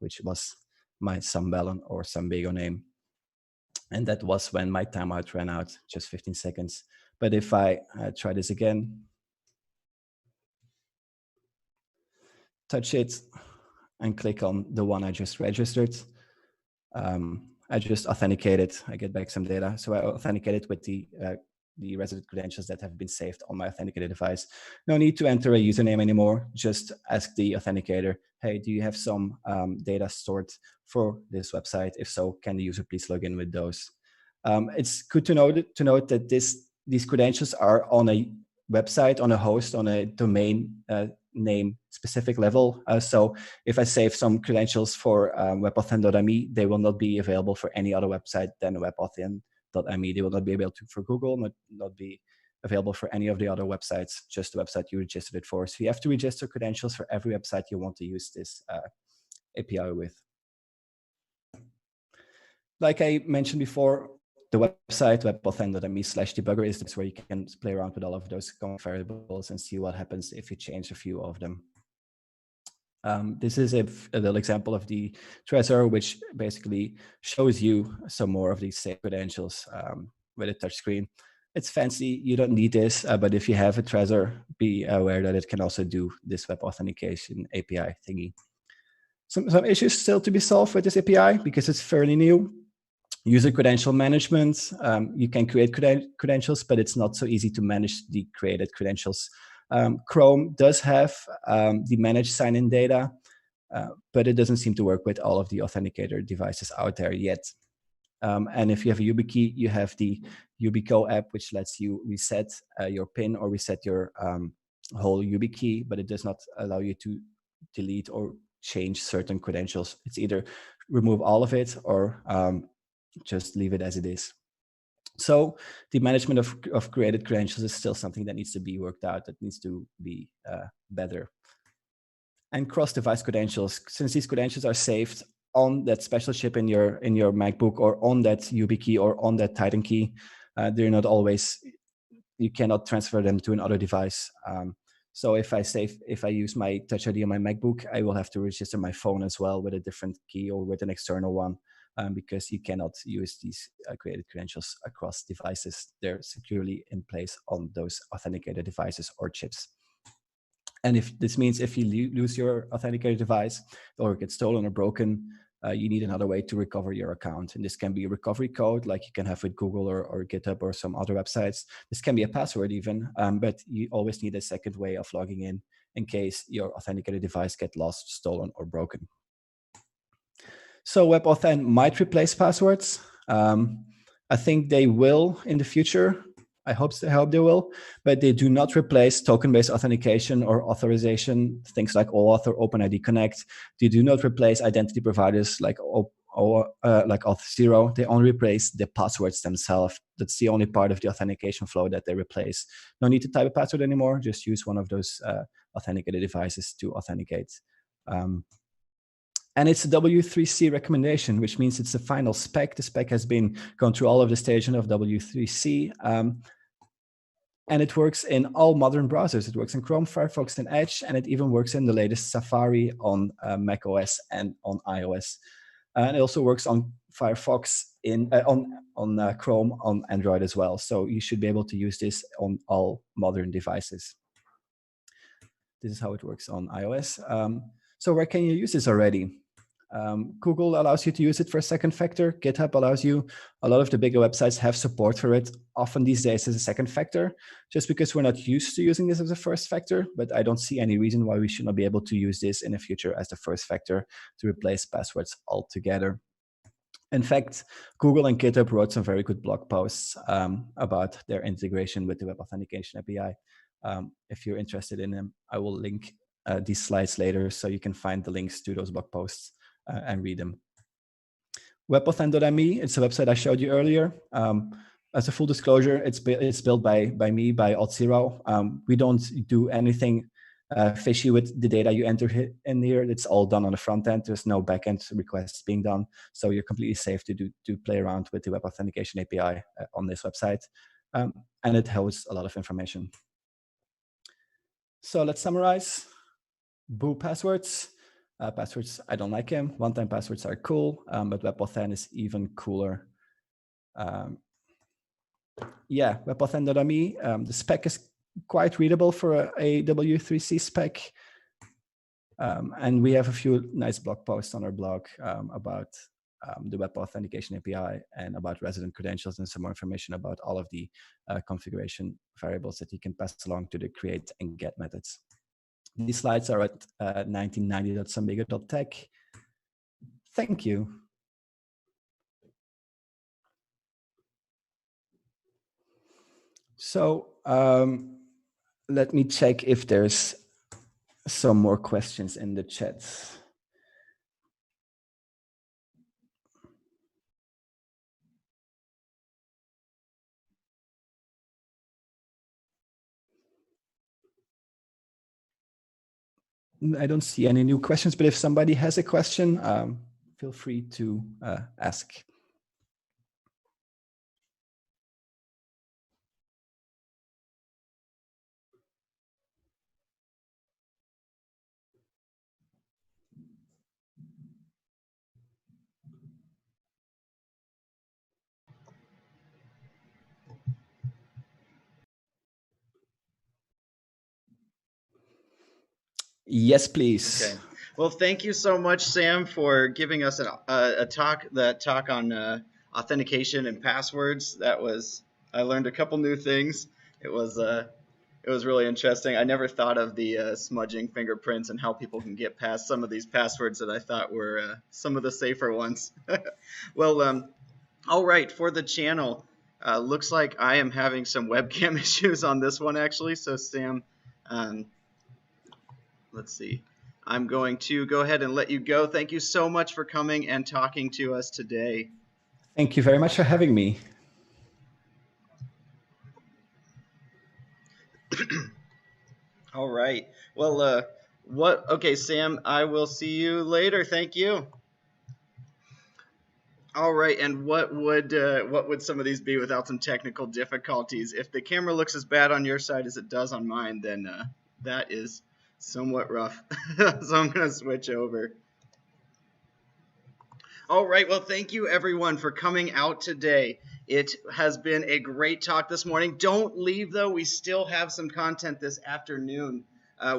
which was my Sambellon or Sambigo name. And that was when my timeout ran out, just 15 seconds. But if I try this again, touch it, and click on the one I just registered, I just authenticated. I get back some data. So I authenticated with the resident credentials that have been saved on my authenticated device. No need to enter a username anymore. Just ask the authenticator, hey, do you have some data stored for this website? If so, can the user please log in with those? It's good to note that these credentials are on a website, on a host, on a domain name specific level. So if I save some credentials for webauthn.me, they will not be available for any other website than webauthn.me. They will not be able to for Google, not be available for any of the other websites, just the website you registered it for. So you have to register credentials for every website you want to use this API with. Like I mentioned before, the website webauthn.me/debugger is where you can play around with all of those variables and see what happens if you change a few of them. This is a little example of the Trezor, which basically shows you some more of these saved credentials with a touch screen. It's fancy, you don't need this, but if you have a Trezor, be aware that it can also do this web authentication API thingy. Some issues still to be solved with this API because it's fairly new. User credential management, you can create credentials, but it's not so easy to manage the created credentials. Chrome does have the managed sign-in data, but it doesn't seem to work with all of the authenticator devices out there yet. And if you have a YubiKey, you have the Yubico app, which lets you reset your PIN or reset your whole YubiKey, but it does not allow you to delete or change certain credentials. It's either remove all of it or just leave it as it is. So the management of created credentials is still something that needs to be worked out, that needs to be better. And cross-device credentials, since these credentials are saved on that special chip in your MacBook or on that YubiKey or on that Titan key, they're not always, you cannot transfer them to another device. So if I use my Touch ID on my MacBook, I will have to register my phone as well with a different key or with an external one. Because you cannot use these created credentials across devices. They're securely in place on those authenticated devices or chips. And if this means if you lose your authenticated device or get stolen or broken, you need another way to recover your account. And this can be a recovery code like you can have with Google or GitHub or some other websites. This can be a password even, but you always need a second way of logging in case your authenticated device gets lost, stolen, or broken. So WebAuthn might replace passwords. I think they will in the future. I hope they will, but they do not replace token-based authentication or authorization, things like OAuth or OpenID Connect. They do not replace identity providers like Auth0. They only replace the passwords themselves. That's the only part of the authentication flow that they replace. No need to type a password anymore. Just use one of those authenticated devices to authenticate. And it's a W3C recommendation, which means it's the final spec. The spec has been gone through all of the stages of W3C. And it works in all modern browsers. It works in Chrome, Firefox, and Edge, and it even works in the latest Safari on macOS and on iOS. And it also works on Firefox, on Chrome, on Android as well. So you should be able to use this on all modern devices. This is how it works on iOS. So where can you use this already? Google allows you to use it for a second factor. GitHub allows you. A lot of the bigger websites have support for it. Often these days as a second factor, just because we're not used to using this as a first factor, but I don't see any reason why we should not be able to use this in the future as the first factor to replace passwords altogether. In fact, Google and GitHub wrote some very good blog posts about their integration with the Web Authentication API. If you're interested in them, I will link these slides later so you can find the links to those blog posts and read them. WebAuthn.me, it's a website I showed you earlier. As a full disclosure, it's built by me, by Auth0. We don't do anything fishy with the data you enter in here. It's all done on the front end. There's no backend requests being done. So you're completely safe to play around with the Web Authentication API on this website. And it hosts a lot of information. So let's summarize. Boo passwords. Passwords, I don't like them. One-time passwords are cool, but WebAuthn is even cooler. Yeah, WebAuthn.me. The spec is quite readable for a W3C spec. And we have a few nice blog posts on our blog about the Web Authentication API and about resident credentials and some more information about all of the configuration variables that you can pass along to the create and get methods. These slides are at 1990.sambigo.tech. Thank you. So let me check if there's some more questions in the chat. I don't see any new questions, but if somebody has a question, feel free to ask. Yes, please. Okay. Well, thank you so much, Sam, for giving us a talk on authentication and passwords. I learned a couple new things. It was really interesting. I never thought of the smudging fingerprints and how people can get past some of these passwords that I thought were some of the safer ones. Well, all right, for the channel, looks like I am having some webcam issues on this one, actually. So, Sam, let's see. I'm going to go ahead and let you go. Thank you so much for coming and talking to us today. Thank you very much for having me. All right. Well, okay, Sam, I will see you later. Thank you. All right, and what would some of these be without some technical difficulties? If the camera looks as bad on your side as it does on mine, then that is somewhat rough. So I'm going to switch over. All right, well, thank you everyone for coming out today. It has been a great talk this morning. Don't leave, though. We still have some content this afternoon.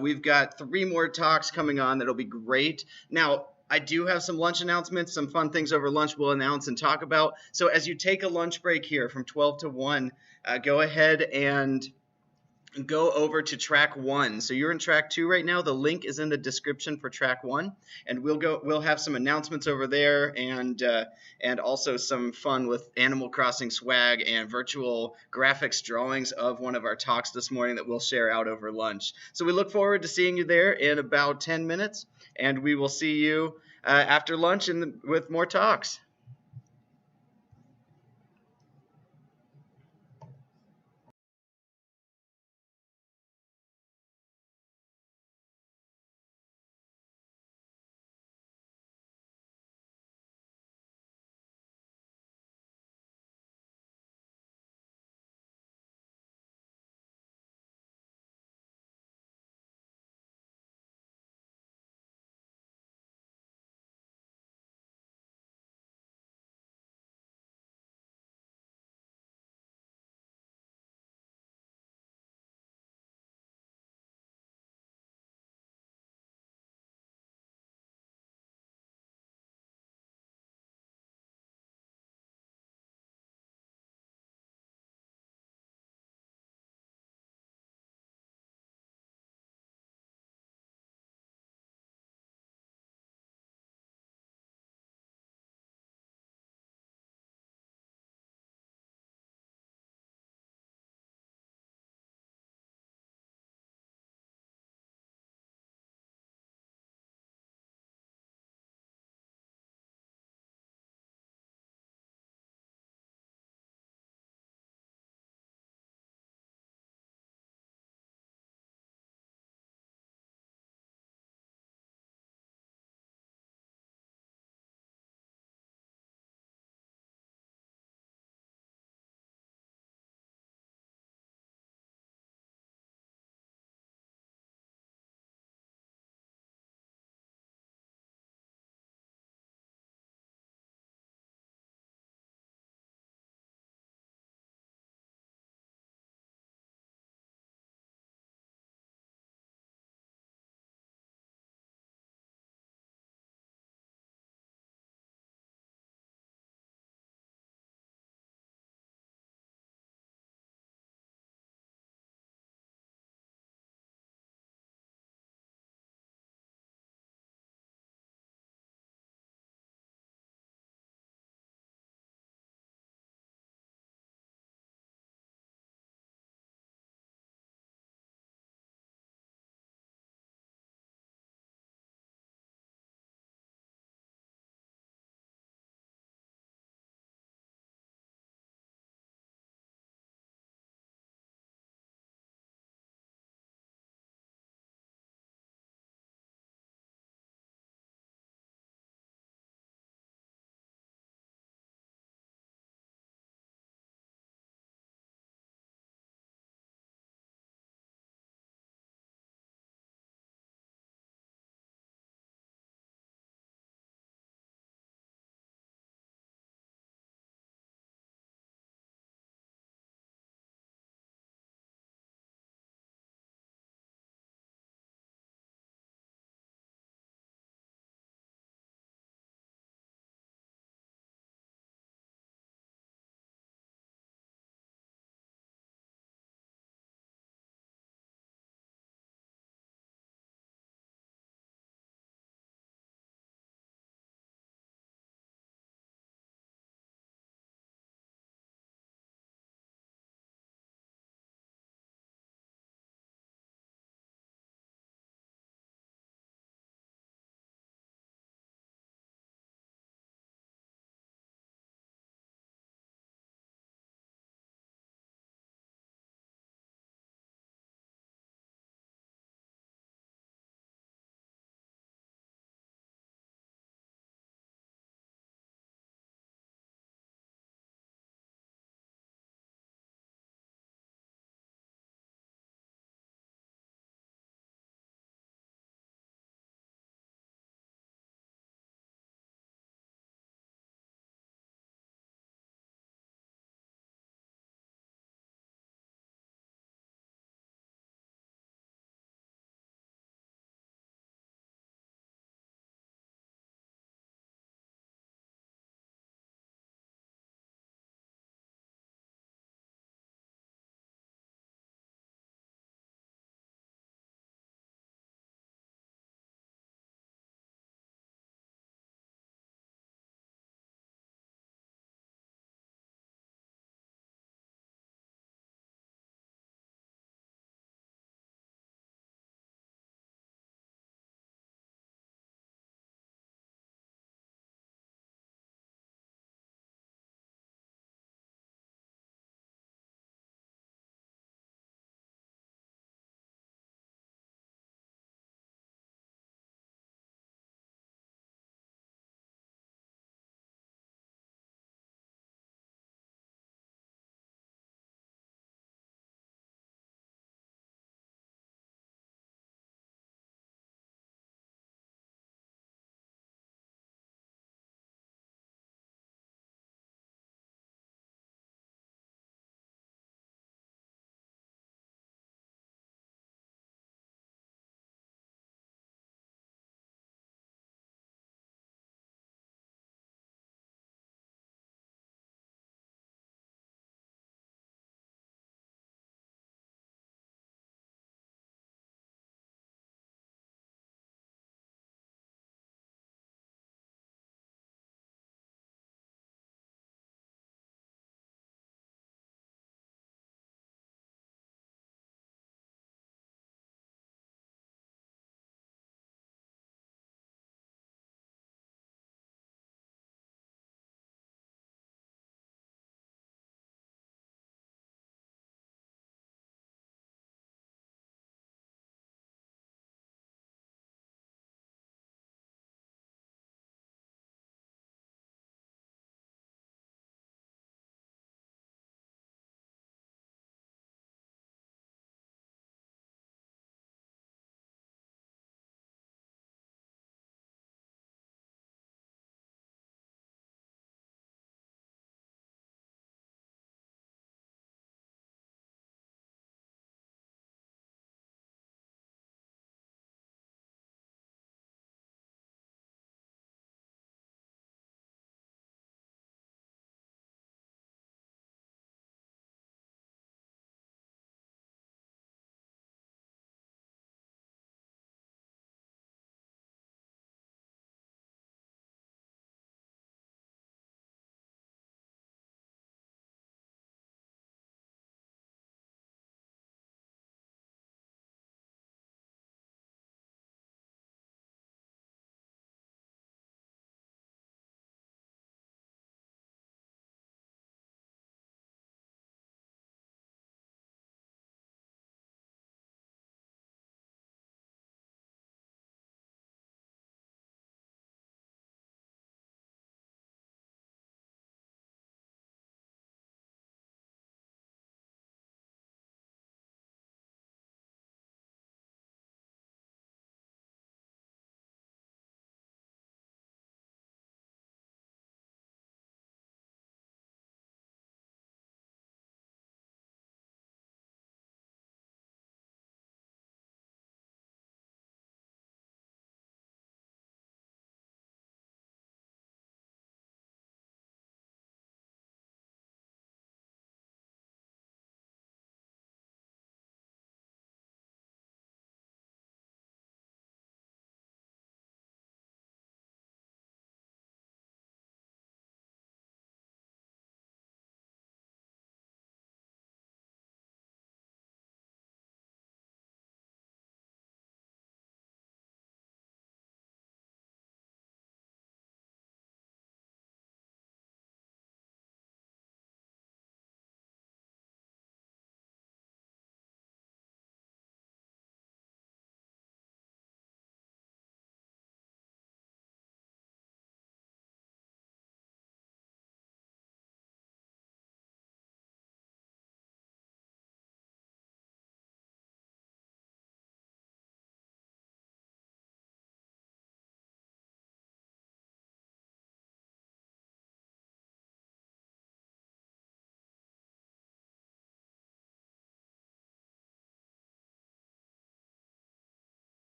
We've got 3 more talks coming on that'll be great. Now, I do have some lunch announcements, some fun things over lunch we'll announce and talk about. So as you take a lunch break here from 12 to 1, go ahead and go over to track 1. So you're in track 2 right now. The link is in the description for track 1, and we'll have some announcements over there, and also some fun with Animal Crossing swag and virtual graphics drawings of one of our talks this morning that we'll share out over lunch. So we look forward to seeing you there in about 10 minutes, and we will see you after lunch with more talks.